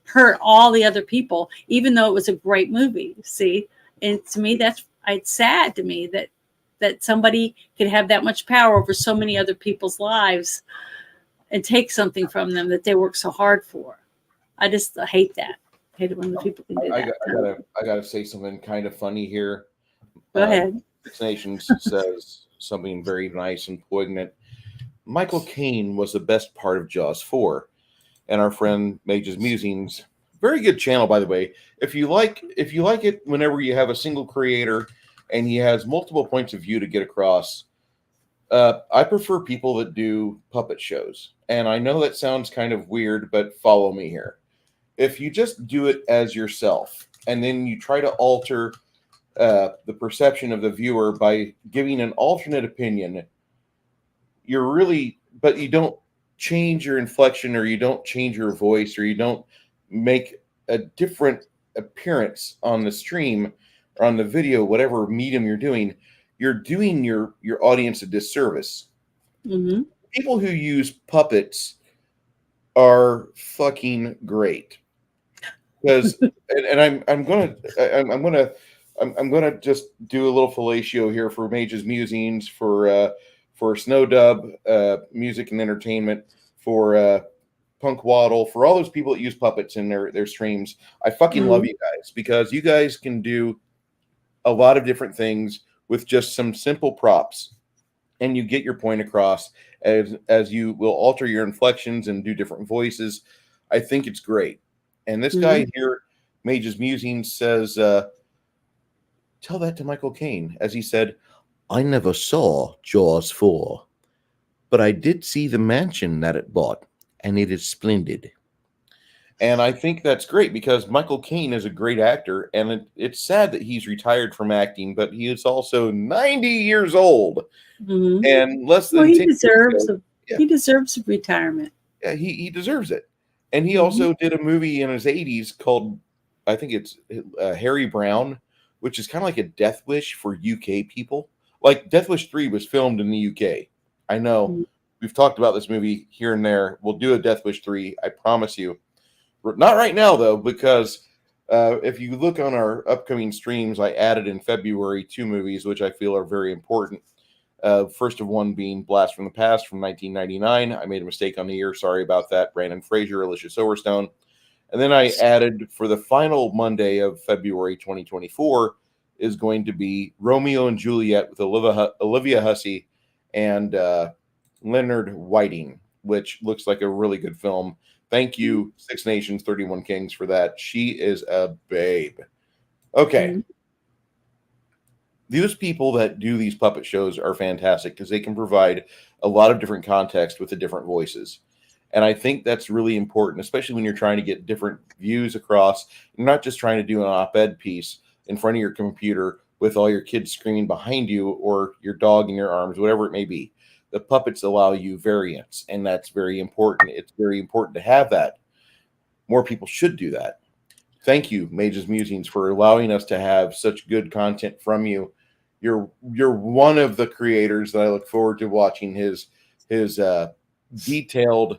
hurt all the other people, even though it was a great movie. See, and to me, it's sad to me that somebody could have that much power over so many other people's lives and take something from them that they work so hard for. I hate that. I hate it when the people can do that. I gotta say something kind of funny here. Go ahead. Six Nations says something very nice and poignant. Michael Caine was the best part of Jaws 4. And our friend Mage's Musings, very good channel, by the way. If you like it, whenever you have a single creator and he has multiple points of view to get across, I prefer people that do puppet shows. And I know that sounds kind of weird, but follow me here. If you just do it as yourself, and then you try to alter the perception of the viewer by giving an alternate opinion, but you don't change your inflection, or you don't change your voice, or you don't make a different appearance on the stream or on the video, whatever medium you're doing your audience a disservice. Mm-hmm. People who use puppets are fucking great, because and I'm gonna just do a little fellatio here for Mage's Musings, for Snowdub Music and Entertainment, for Punk Waddle, for all those people that use puppets in their streams. I fucking love you guys, because you guys can do a lot of different things with just some simple props, and you get your point across as you will alter your inflections and do different voices. I think it's great. And this guy here, Mage's Musings, says, tell that to Michael Caine, as he said, I never saw Jaws 4, but I did see the mansion that it bought, and it is splendid. And I think that's great, because Michael Caine is a great actor, and it's sad that he's retired from acting, but he is also 90 years old. Mm-hmm. And less than he deserves a retirement. Yeah, he deserves it. And he also did a movie in his 80s called, I think it's Harry Brown, which is kind of like a Death Wish for UK people. Like Death Wish 3 was filmed in the UK. I know we've talked about this movie here and there. We'll do a Death Wish 3, I promise you. Not right now, though, because if you look on our upcoming streams, I added in February 2 movies, which I feel are very important. First of one being Blast from the Past from 1999. I made a mistake on the year. Sorry about that. Brandon Fraser, Alicia Silverstone. And then I added for the final Monday of February 2024 is going to be Romeo and Juliet with Olivia Hussey and Leonard Whiting, which looks like a really good film. Thank you, Six Nations, 31 Kings, for that. She is a babe. Okay. those people that do these puppet shows are fantastic because they can provide a lot of different context with the different voices. And I think that's really important, especially when you're trying to get different views across. You're not just trying to do an op-ed piece in front of your computer with all your kids screaming behind you or your dog in your arms, whatever it may be. The puppets allow you variance, and that's very important. It's very important to have that. More people should do that. Thank you, Mage's Musings, for allowing us to have such good content from you. You're one of the creators that I look forward to watching his detailed,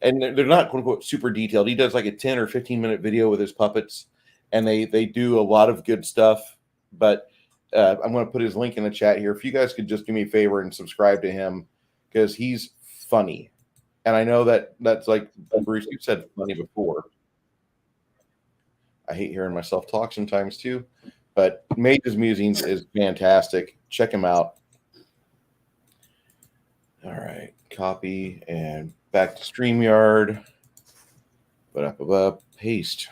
and they're not quote unquote super detailed. He does like a 10 or 15-minute video with his puppets, and they do a lot of good stuff. But I'm going to put his link in the chat here. If you guys could just do me a favor and subscribe to him, because he's funny. And I know that's like Bruce, you said funny before. I hate hearing myself talk sometimes too, but Mage's Musings is fantastic. Check him out. All right, copy and back to StreamYard. Paste,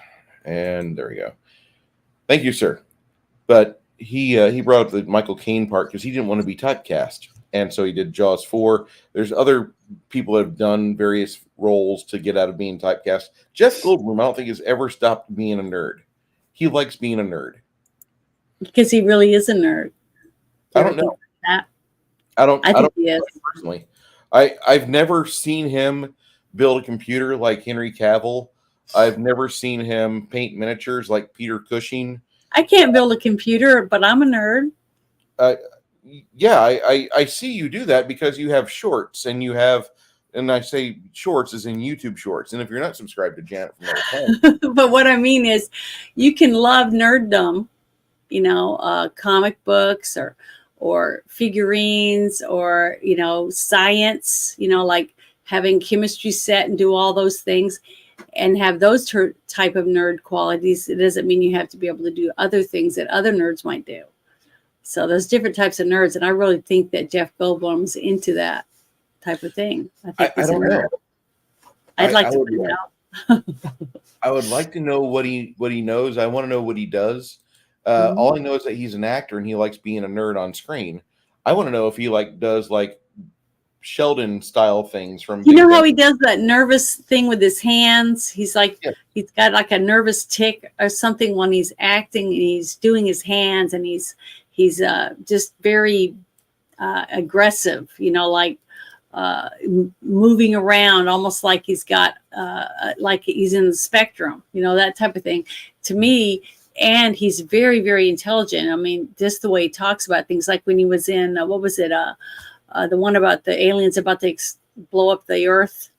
and there we go. Thank you, sir. But he brought up the Michael Caine part because he didn't want to be typecast, and so he did Jaws 4. There's other people that have done various roles to get out of being typecast. Jeff Goldblum, I don't think has ever stopped being a nerd. He likes being a nerd because he really is a nerd. I don't know. That? I don't he is. Personally. I've never seen him build a computer like Henry Cavill. I've never seen him paint miniatures like Peter Cushing. I can't build a computer, but I'm a nerd. Yeah, I see you do that because you have shorts and you have, and I say shorts as in YouTube shorts. And if you're not subscribed to Janet from Another Planet. But what I mean is you can love nerddom, comic books or figurines or, science, like having chemistry set and do all those things and have those type of nerd qualities. It doesn't mean you have to be able to do other things that other nerds might do. So there's different types of nerds. And I really think that Jeff Goldblum's into that type of thing. I don't know. I'd like to find out. I would like to know what he knows. I want to know what he does. All I know is that he's an actor and he likes being a nerd on screen. I want to know if he does Sheldon style things from. You know how he does that nervous thing with his hands? He's he's got like a nervous tick or something when he's acting and he's doing his hands and he's just very aggressive, moving around almost like he's got like he's in the spectrum, that type of thing to me. And he's very, very intelligent. I mean, just the way he talks about things, like when he was in what was it, the one about the aliens about to blow up the earth,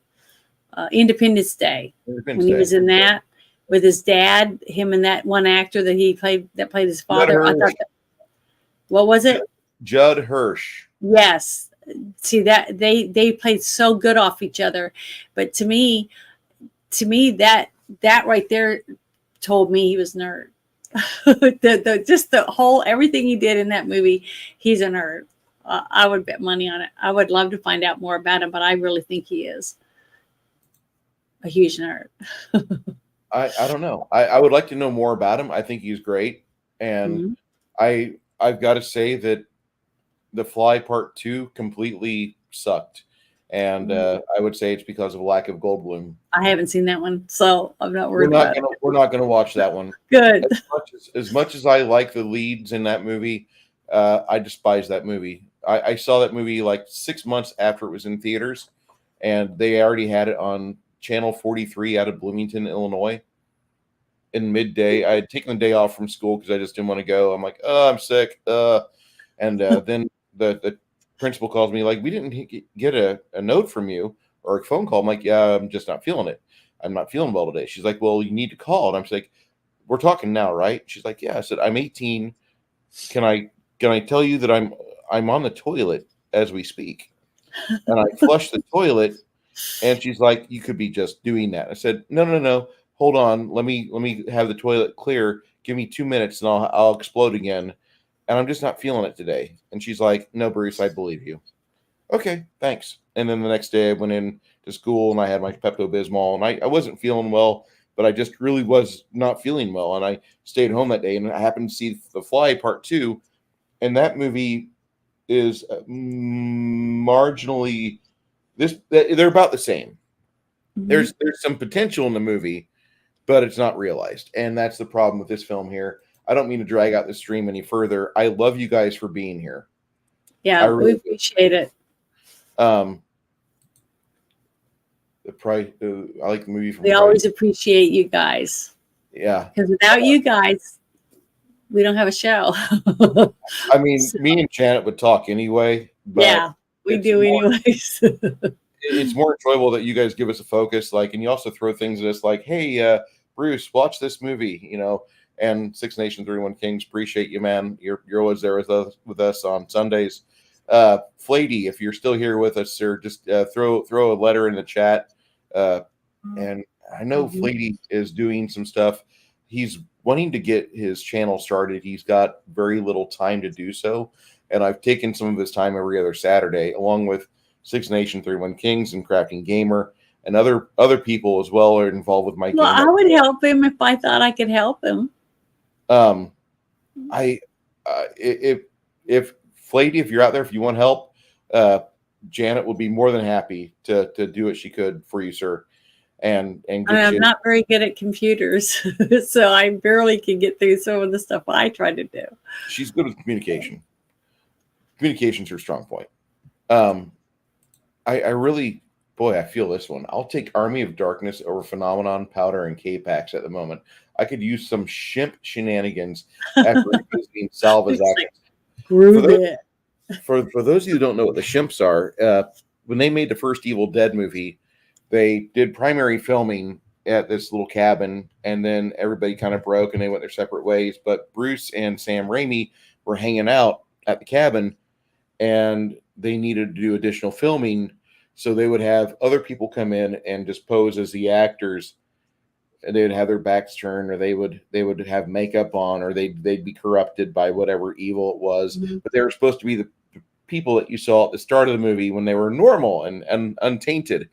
Independence Day. When he was in that with his dad, him and that one actor that played his father. What was it? Judd Hirsch. Yes. See that they played so good off each other, but to me that right there told me he was a nerd. the whole everything he did in that movie, he's a nerd. I would bet money on it. I would love to find out more about him, but I really think he is a huge nerd. I don't know. I would like to know more about him. I think he's great, and I've got to say that The Fly Part 2 completely sucked. And I would say it's because of a lack of Goldblum. I haven't seen that one, so I'm not worried about it. We're not going to watch that one. Good. As much as I like the leads in that movie, I despise that movie. I saw that movie 6 months after it was in theaters, and they already had it on Channel 43 out of Bloomington, Illinois. In midday, I had taken the day off from school because I just didn't want to go. I'm like, oh, I'm sick. And then the principal calls me we didn't get a note from you or a phone call. I'm like, yeah, I'm just not feeling it. I'm not feeling well today. She's like, well, you need to call. And I'm just like, we're talking now, right? She's like, yeah. I said, I'm 18. Can I tell you that I'm on the toilet as we speak? And I flushed the toilet, and she's like, you could be just doing that. I said, no. Hold on. Let me have the toilet clear. Give me 2 minutes and I'll explode again. And I'm just not feeling it today. And she's like, no, Bruce, I believe you. Okay, thanks. And then the next day I went in to school and I had my Pepto-Bismol, and I wasn't feeling well, but I just really was not feeling well. And I stayed home that day, and I happened to see The Fly Part 2. and that movie is marginally they're about the same. Mhm. There's some potential in the movie, but it's not realized, and that's the problem with this film here. I don't mean to drag out the stream any further. I love you guys for being here. Yeah, I we really do. appreciate it. The price. I like the movie from. We always appreciate you guys, Yeah. because without you guys, we don't have a show. I mean, So, me and Janet would talk anyway, but yeah, we it's do more- anyways. it's more enjoyable that you guys give us a focus, like, and you also throw things at us like, hey, Bruce, watch this movie, and Six Nations 31 Kings, appreciate you, man. You're always there with us on Sundays. Flady, if you're still here with us, sir, just throw a letter in the chat. And I know Mhm. Flady is doing some stuff. He's wanting to get his channel started. He's got very little time to do so, and I've taken some of his time every other Saturday, along with Six Nation 31 Kings and Crafting Gamer, and other people as well are involved with my Well, game. I would help him if I thought I could help him. I if Flady, if you're out there, if you want help, Janet will be more than happy to do what she could for you, sir, and get I'm you. not very good at computers, so I barely can get through some of the stuff I try to do. She's good with communication. Communication's her strong point. I really, boy, I feel this one. I'll take Army of Darkness over Phenomenon, Powder, and K-Pax at the moment. I could use some shimp shenanigans after visiting Salva's It's like, actions. Prove it. For those of you who don't know what the shimps are, when they made the first Evil Dead movie, they did primary filming at this little cabin, and then everybody kind of broke and they went their separate ways. But Bruce and Sam Raimi were hanging out at the cabin, and they needed to do additional filming, so they would have other people come in and just pose as the actors, and they would have their backs turned, or they would have makeup on, or they'd be corrupted by whatever evil it was. Mhm. But they were supposed to be the people that you saw at the start of the movie when they were normal and untainted.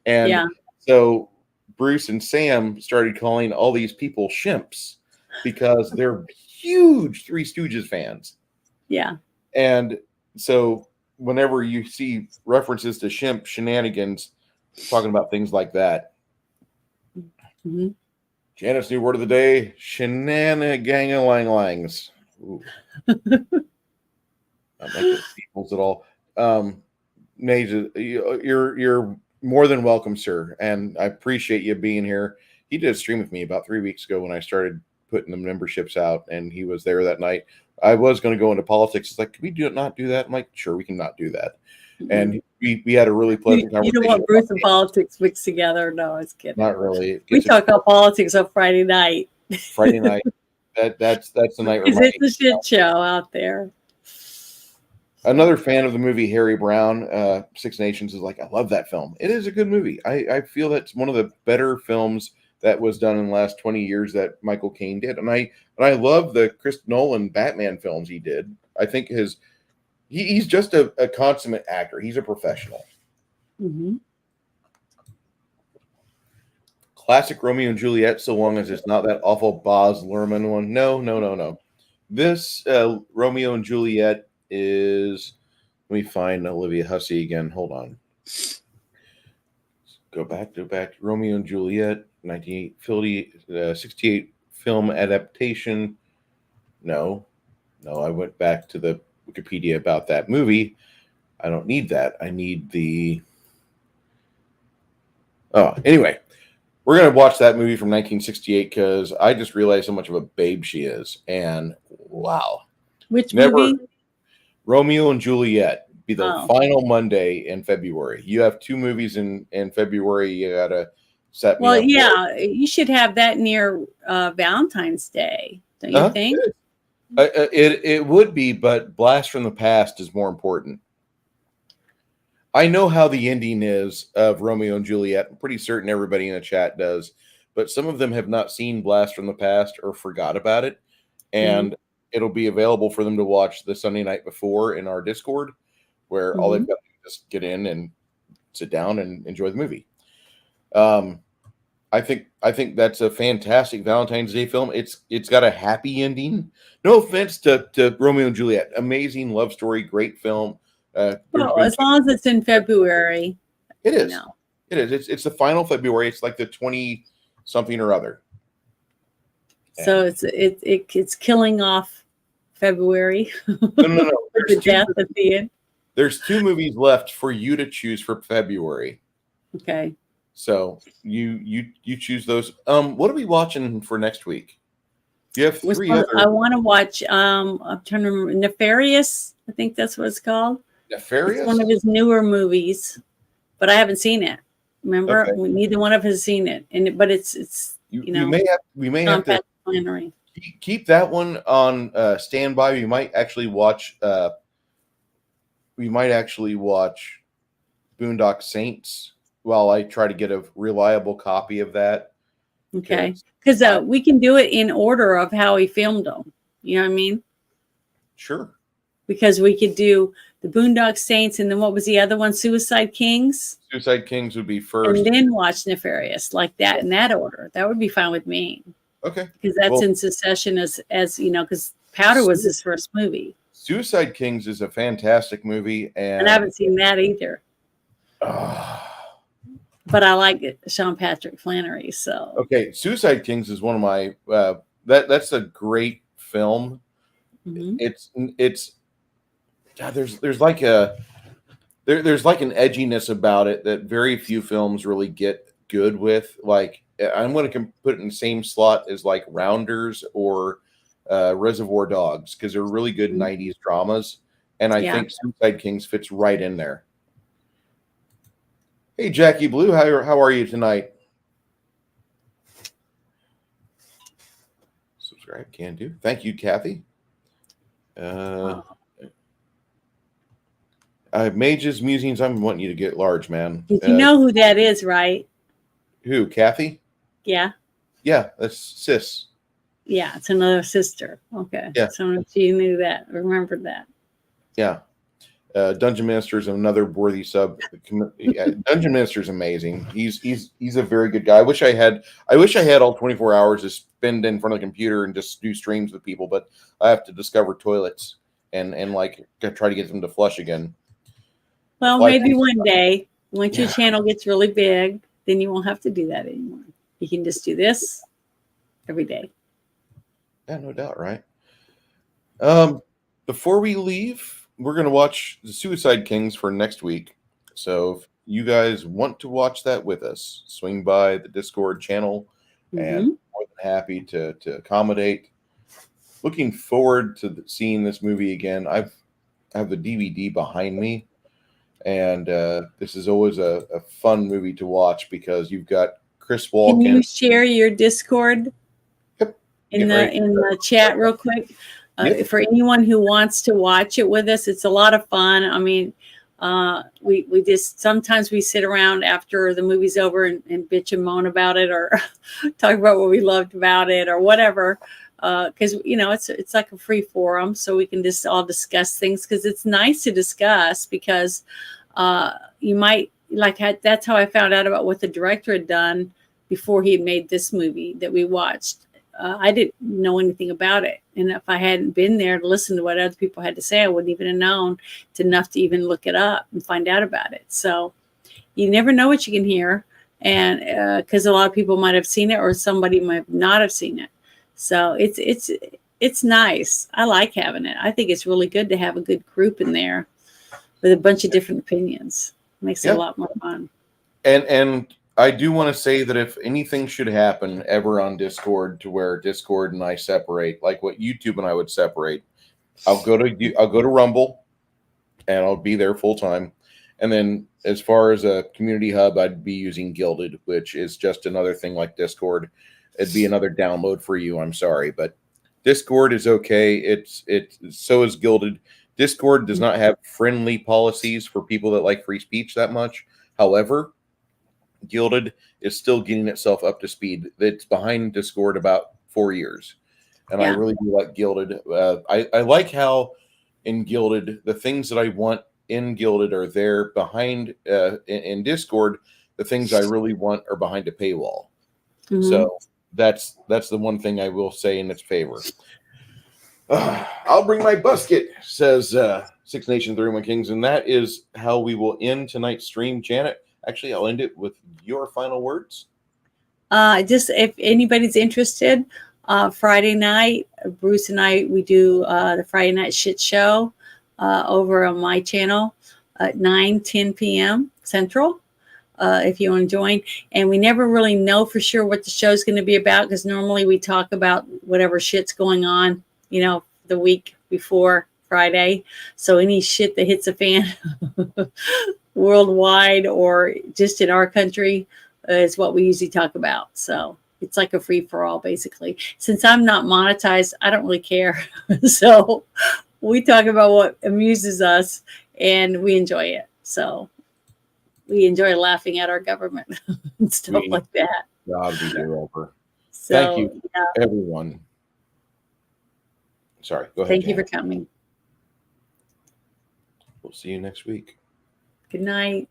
And Yeah. so Bruce and Sam started calling all these people shimps because they're huge Three Stooges fans. Yeah. And so whenever you see references to shimp shenanigans, talking about things like that. Mhm. Janet's new word of the day: shenanigangalangs. Not making peoples at all. Naja, you're more than welcome, sir, and I appreciate you being here. He did a stream with me about 3 weeks ago when I started putting the memberships out, and he was there that night. I was going to go into politics. It's like, can we not do that? I'm like, sure, we can not do that. And we had a really pleasant You conversation. don't want Bruce and politics mixed together. No, I was kidding. Not really. It We gets talk about politics on Friday night. Friday night. That's the night where Because it's a shit show out there. Another fan of the movie Harry Brown, Six Nations, is like, I love that film. It is a good movie. I feel that's one of the better films that was done in the last 20 years that Michael Caine did. And I love the Chris Nolan Batman films he did. I think he's just a consummate actor. He's a professional. Mm-hmm. Classic Romeo and Juliet, so long as it's not that awful Baz Luhrmann one. No. This Romeo and Juliet is, let me find Olivia Hussey again. Hold on. Go back. Romeo and Juliet, 1968 film adaptation. No, I went back to the Wikipedia about that movie. I don't need that. I need the. Oh, anyway, we're going to watch that movie from 1968 because I just realized how much of a babe she is. And wow. Which Never- movie? Romeo and Juliet be the Oh. final Monday in February. You have 2 movies in February. You got to set me Well, up. for. yeah, you should have that near Valentine's Day, don't you think? It would be, but Blast from the Past is more important. I know how the ending is of Romeo and Juliet. I'm pretty certain everybody in the chat does, but some of them have not seen Blast from the Past or forgot about it, and it'll be available for them to watch the Sunday night before in our Discord, where all they've got to do is just get in and sit down and enjoy the movie. I I think that's a fantastic Valentine's Day film. It's got a happy ending. No offense to Romeo and Juliet, amazing love story, great film. There's Well, been as long as it's in February, it you is know. it is it's the final February. It's like the 20 something or other. So it's killing off February No, no, no. with the death at the end. There's two movies left for you to choose for February. Okay. So you choose those. What are we watching for next week? You have three I other want to watch. I'm trying to remember. Nefarious. I think that's what it's called. Nefarious. It's one of his newer movies, but I haven't seen it. Remember, Okay. neither one of us has seen it, but it's You know, we may John have to Patrick Flannery. keep that one on standby. We might actually watch. We might actually watch Boondock Saints while I try to get a reliable copy of that. Okay, because we can do it in order of how he filmed them. You know what I mean? Sure. Because we could do the Boondock Saints, and then what was the other one? Suicide Kings, Suicide Kings would be first. and then watch Nefarious like that in that order. That would be fine with me Okay. because that's Well, in succession as you know. Because Powder was his first movie, Suicide Kings is a fantastic movie, and I haven't seen that either. But I like it, Sean Patrick Flannery. So okay, Suicide Kings is one of my that's a great film. mhm. It's God, there's like there's like an edginess about it that very few films really get good with. Like I'm going to put it in the same slot as like Rounders or Reservoir Dogs because they're really good Mhm. 90s dramas, and I think Suicide Kings fits right in there. Hey, Jackie Blue, how are you tonight? Subscribe, can do. Thank you, Kathy. Mage's Musings, I'm wanting you to get large, man. You know who that is, right? Who, Kathy? Yeah. Yeah, that's Sis. Yeah, it's another sister. Okay. Yeah. So she knew that, remembered that. Yeah. Dungeon Minister is another worthy sub. Dungeon Minister is amazing. He's a very good guy. I wish I had all 24 hours to spend in front of the computer and just do streams with people, but I have to discover toilets and like try to get them to flush again. Well, maybe one day, once your channel gets really big, then you won't have to do that anymore. You can just do this every day. Yeah, no doubt, right? Before we leave, we're going to watch the Suicide Kings for next week. So if you guys want to watch that with us, swing by the Discord channel and more than happy to accommodate. Looking forward to seeing this movie again. I have the DVD behind me, and this is always a fun movie to watch because you've got Chris Walken. Can you share your Discord in the chat real quick? For anyone who wants to watch it with us, it's a lot of fun. I mean, we just sometimes we sit around after the movie's over and bitch and moan about it or talk about what we loved about it or whatever. Because you know it's like a free forum, so we can just all discuss things because it's nice to discuss because you might that's how I found out about what the director had done before he had made this movie that we watched. I didn't know anything about it, and if I hadn't been there to listen to what other people had to say, I wouldn't even have known enough to even look it up and find out about it. So you never know what you can hear, and because a lot of people might have seen it or somebody might not have seen it. So it's nice. I like having it. I think it's really good to have a good group in there with a bunch of different opinions. It makes it a lot more fun. And I do want to say that if anything should happen ever on Discord to where Discord and I separate, like what YouTube and I would separate, I'll go to Rumble and I'll be there full time. And then as far as a community hub, I'd be using Gilded, which is just another thing like Discord. It'd be another download for you. I'm sorry, but Discord is okay. It's so is Gilded. Discord does not have friendly policies for people that like free speech that much. However, Gilded is still getting itself up to speed. It's behind Discord about 4 years. And I really do like Gilded. I like how in Gilded, the things that I want in Gilded are there behind in Discord. The things I really want are behind a paywall. Mhm. So that's the one thing I will say in its favor. I'll bring my busket, says Six Nations 31 Kings, and that is how we will end tonight's stream. Janet, actually, I'll end it with your final words. Just if anybody's interested, Friday night, Bruce and I, we do the Friday night shit show over on my channel at 9:10 p.m. Central. If you want to join, and we never really know for sure what the show's going to be about, because normally we talk about whatever shit's going on, the week before Friday. So any shit that hits a fan worldwide or just in our country is what we usually talk about. So it's like a free for all, basically. Since I'm not monetized, I don't really care. So we talk about what amuses us and we enjoy it. So we enjoy laughing at our government and stuff like that. God be here over. So, thank you, yeah. everyone. Sorry, go ahead. Thank you Janet. for coming. We'll see you next week. Good night.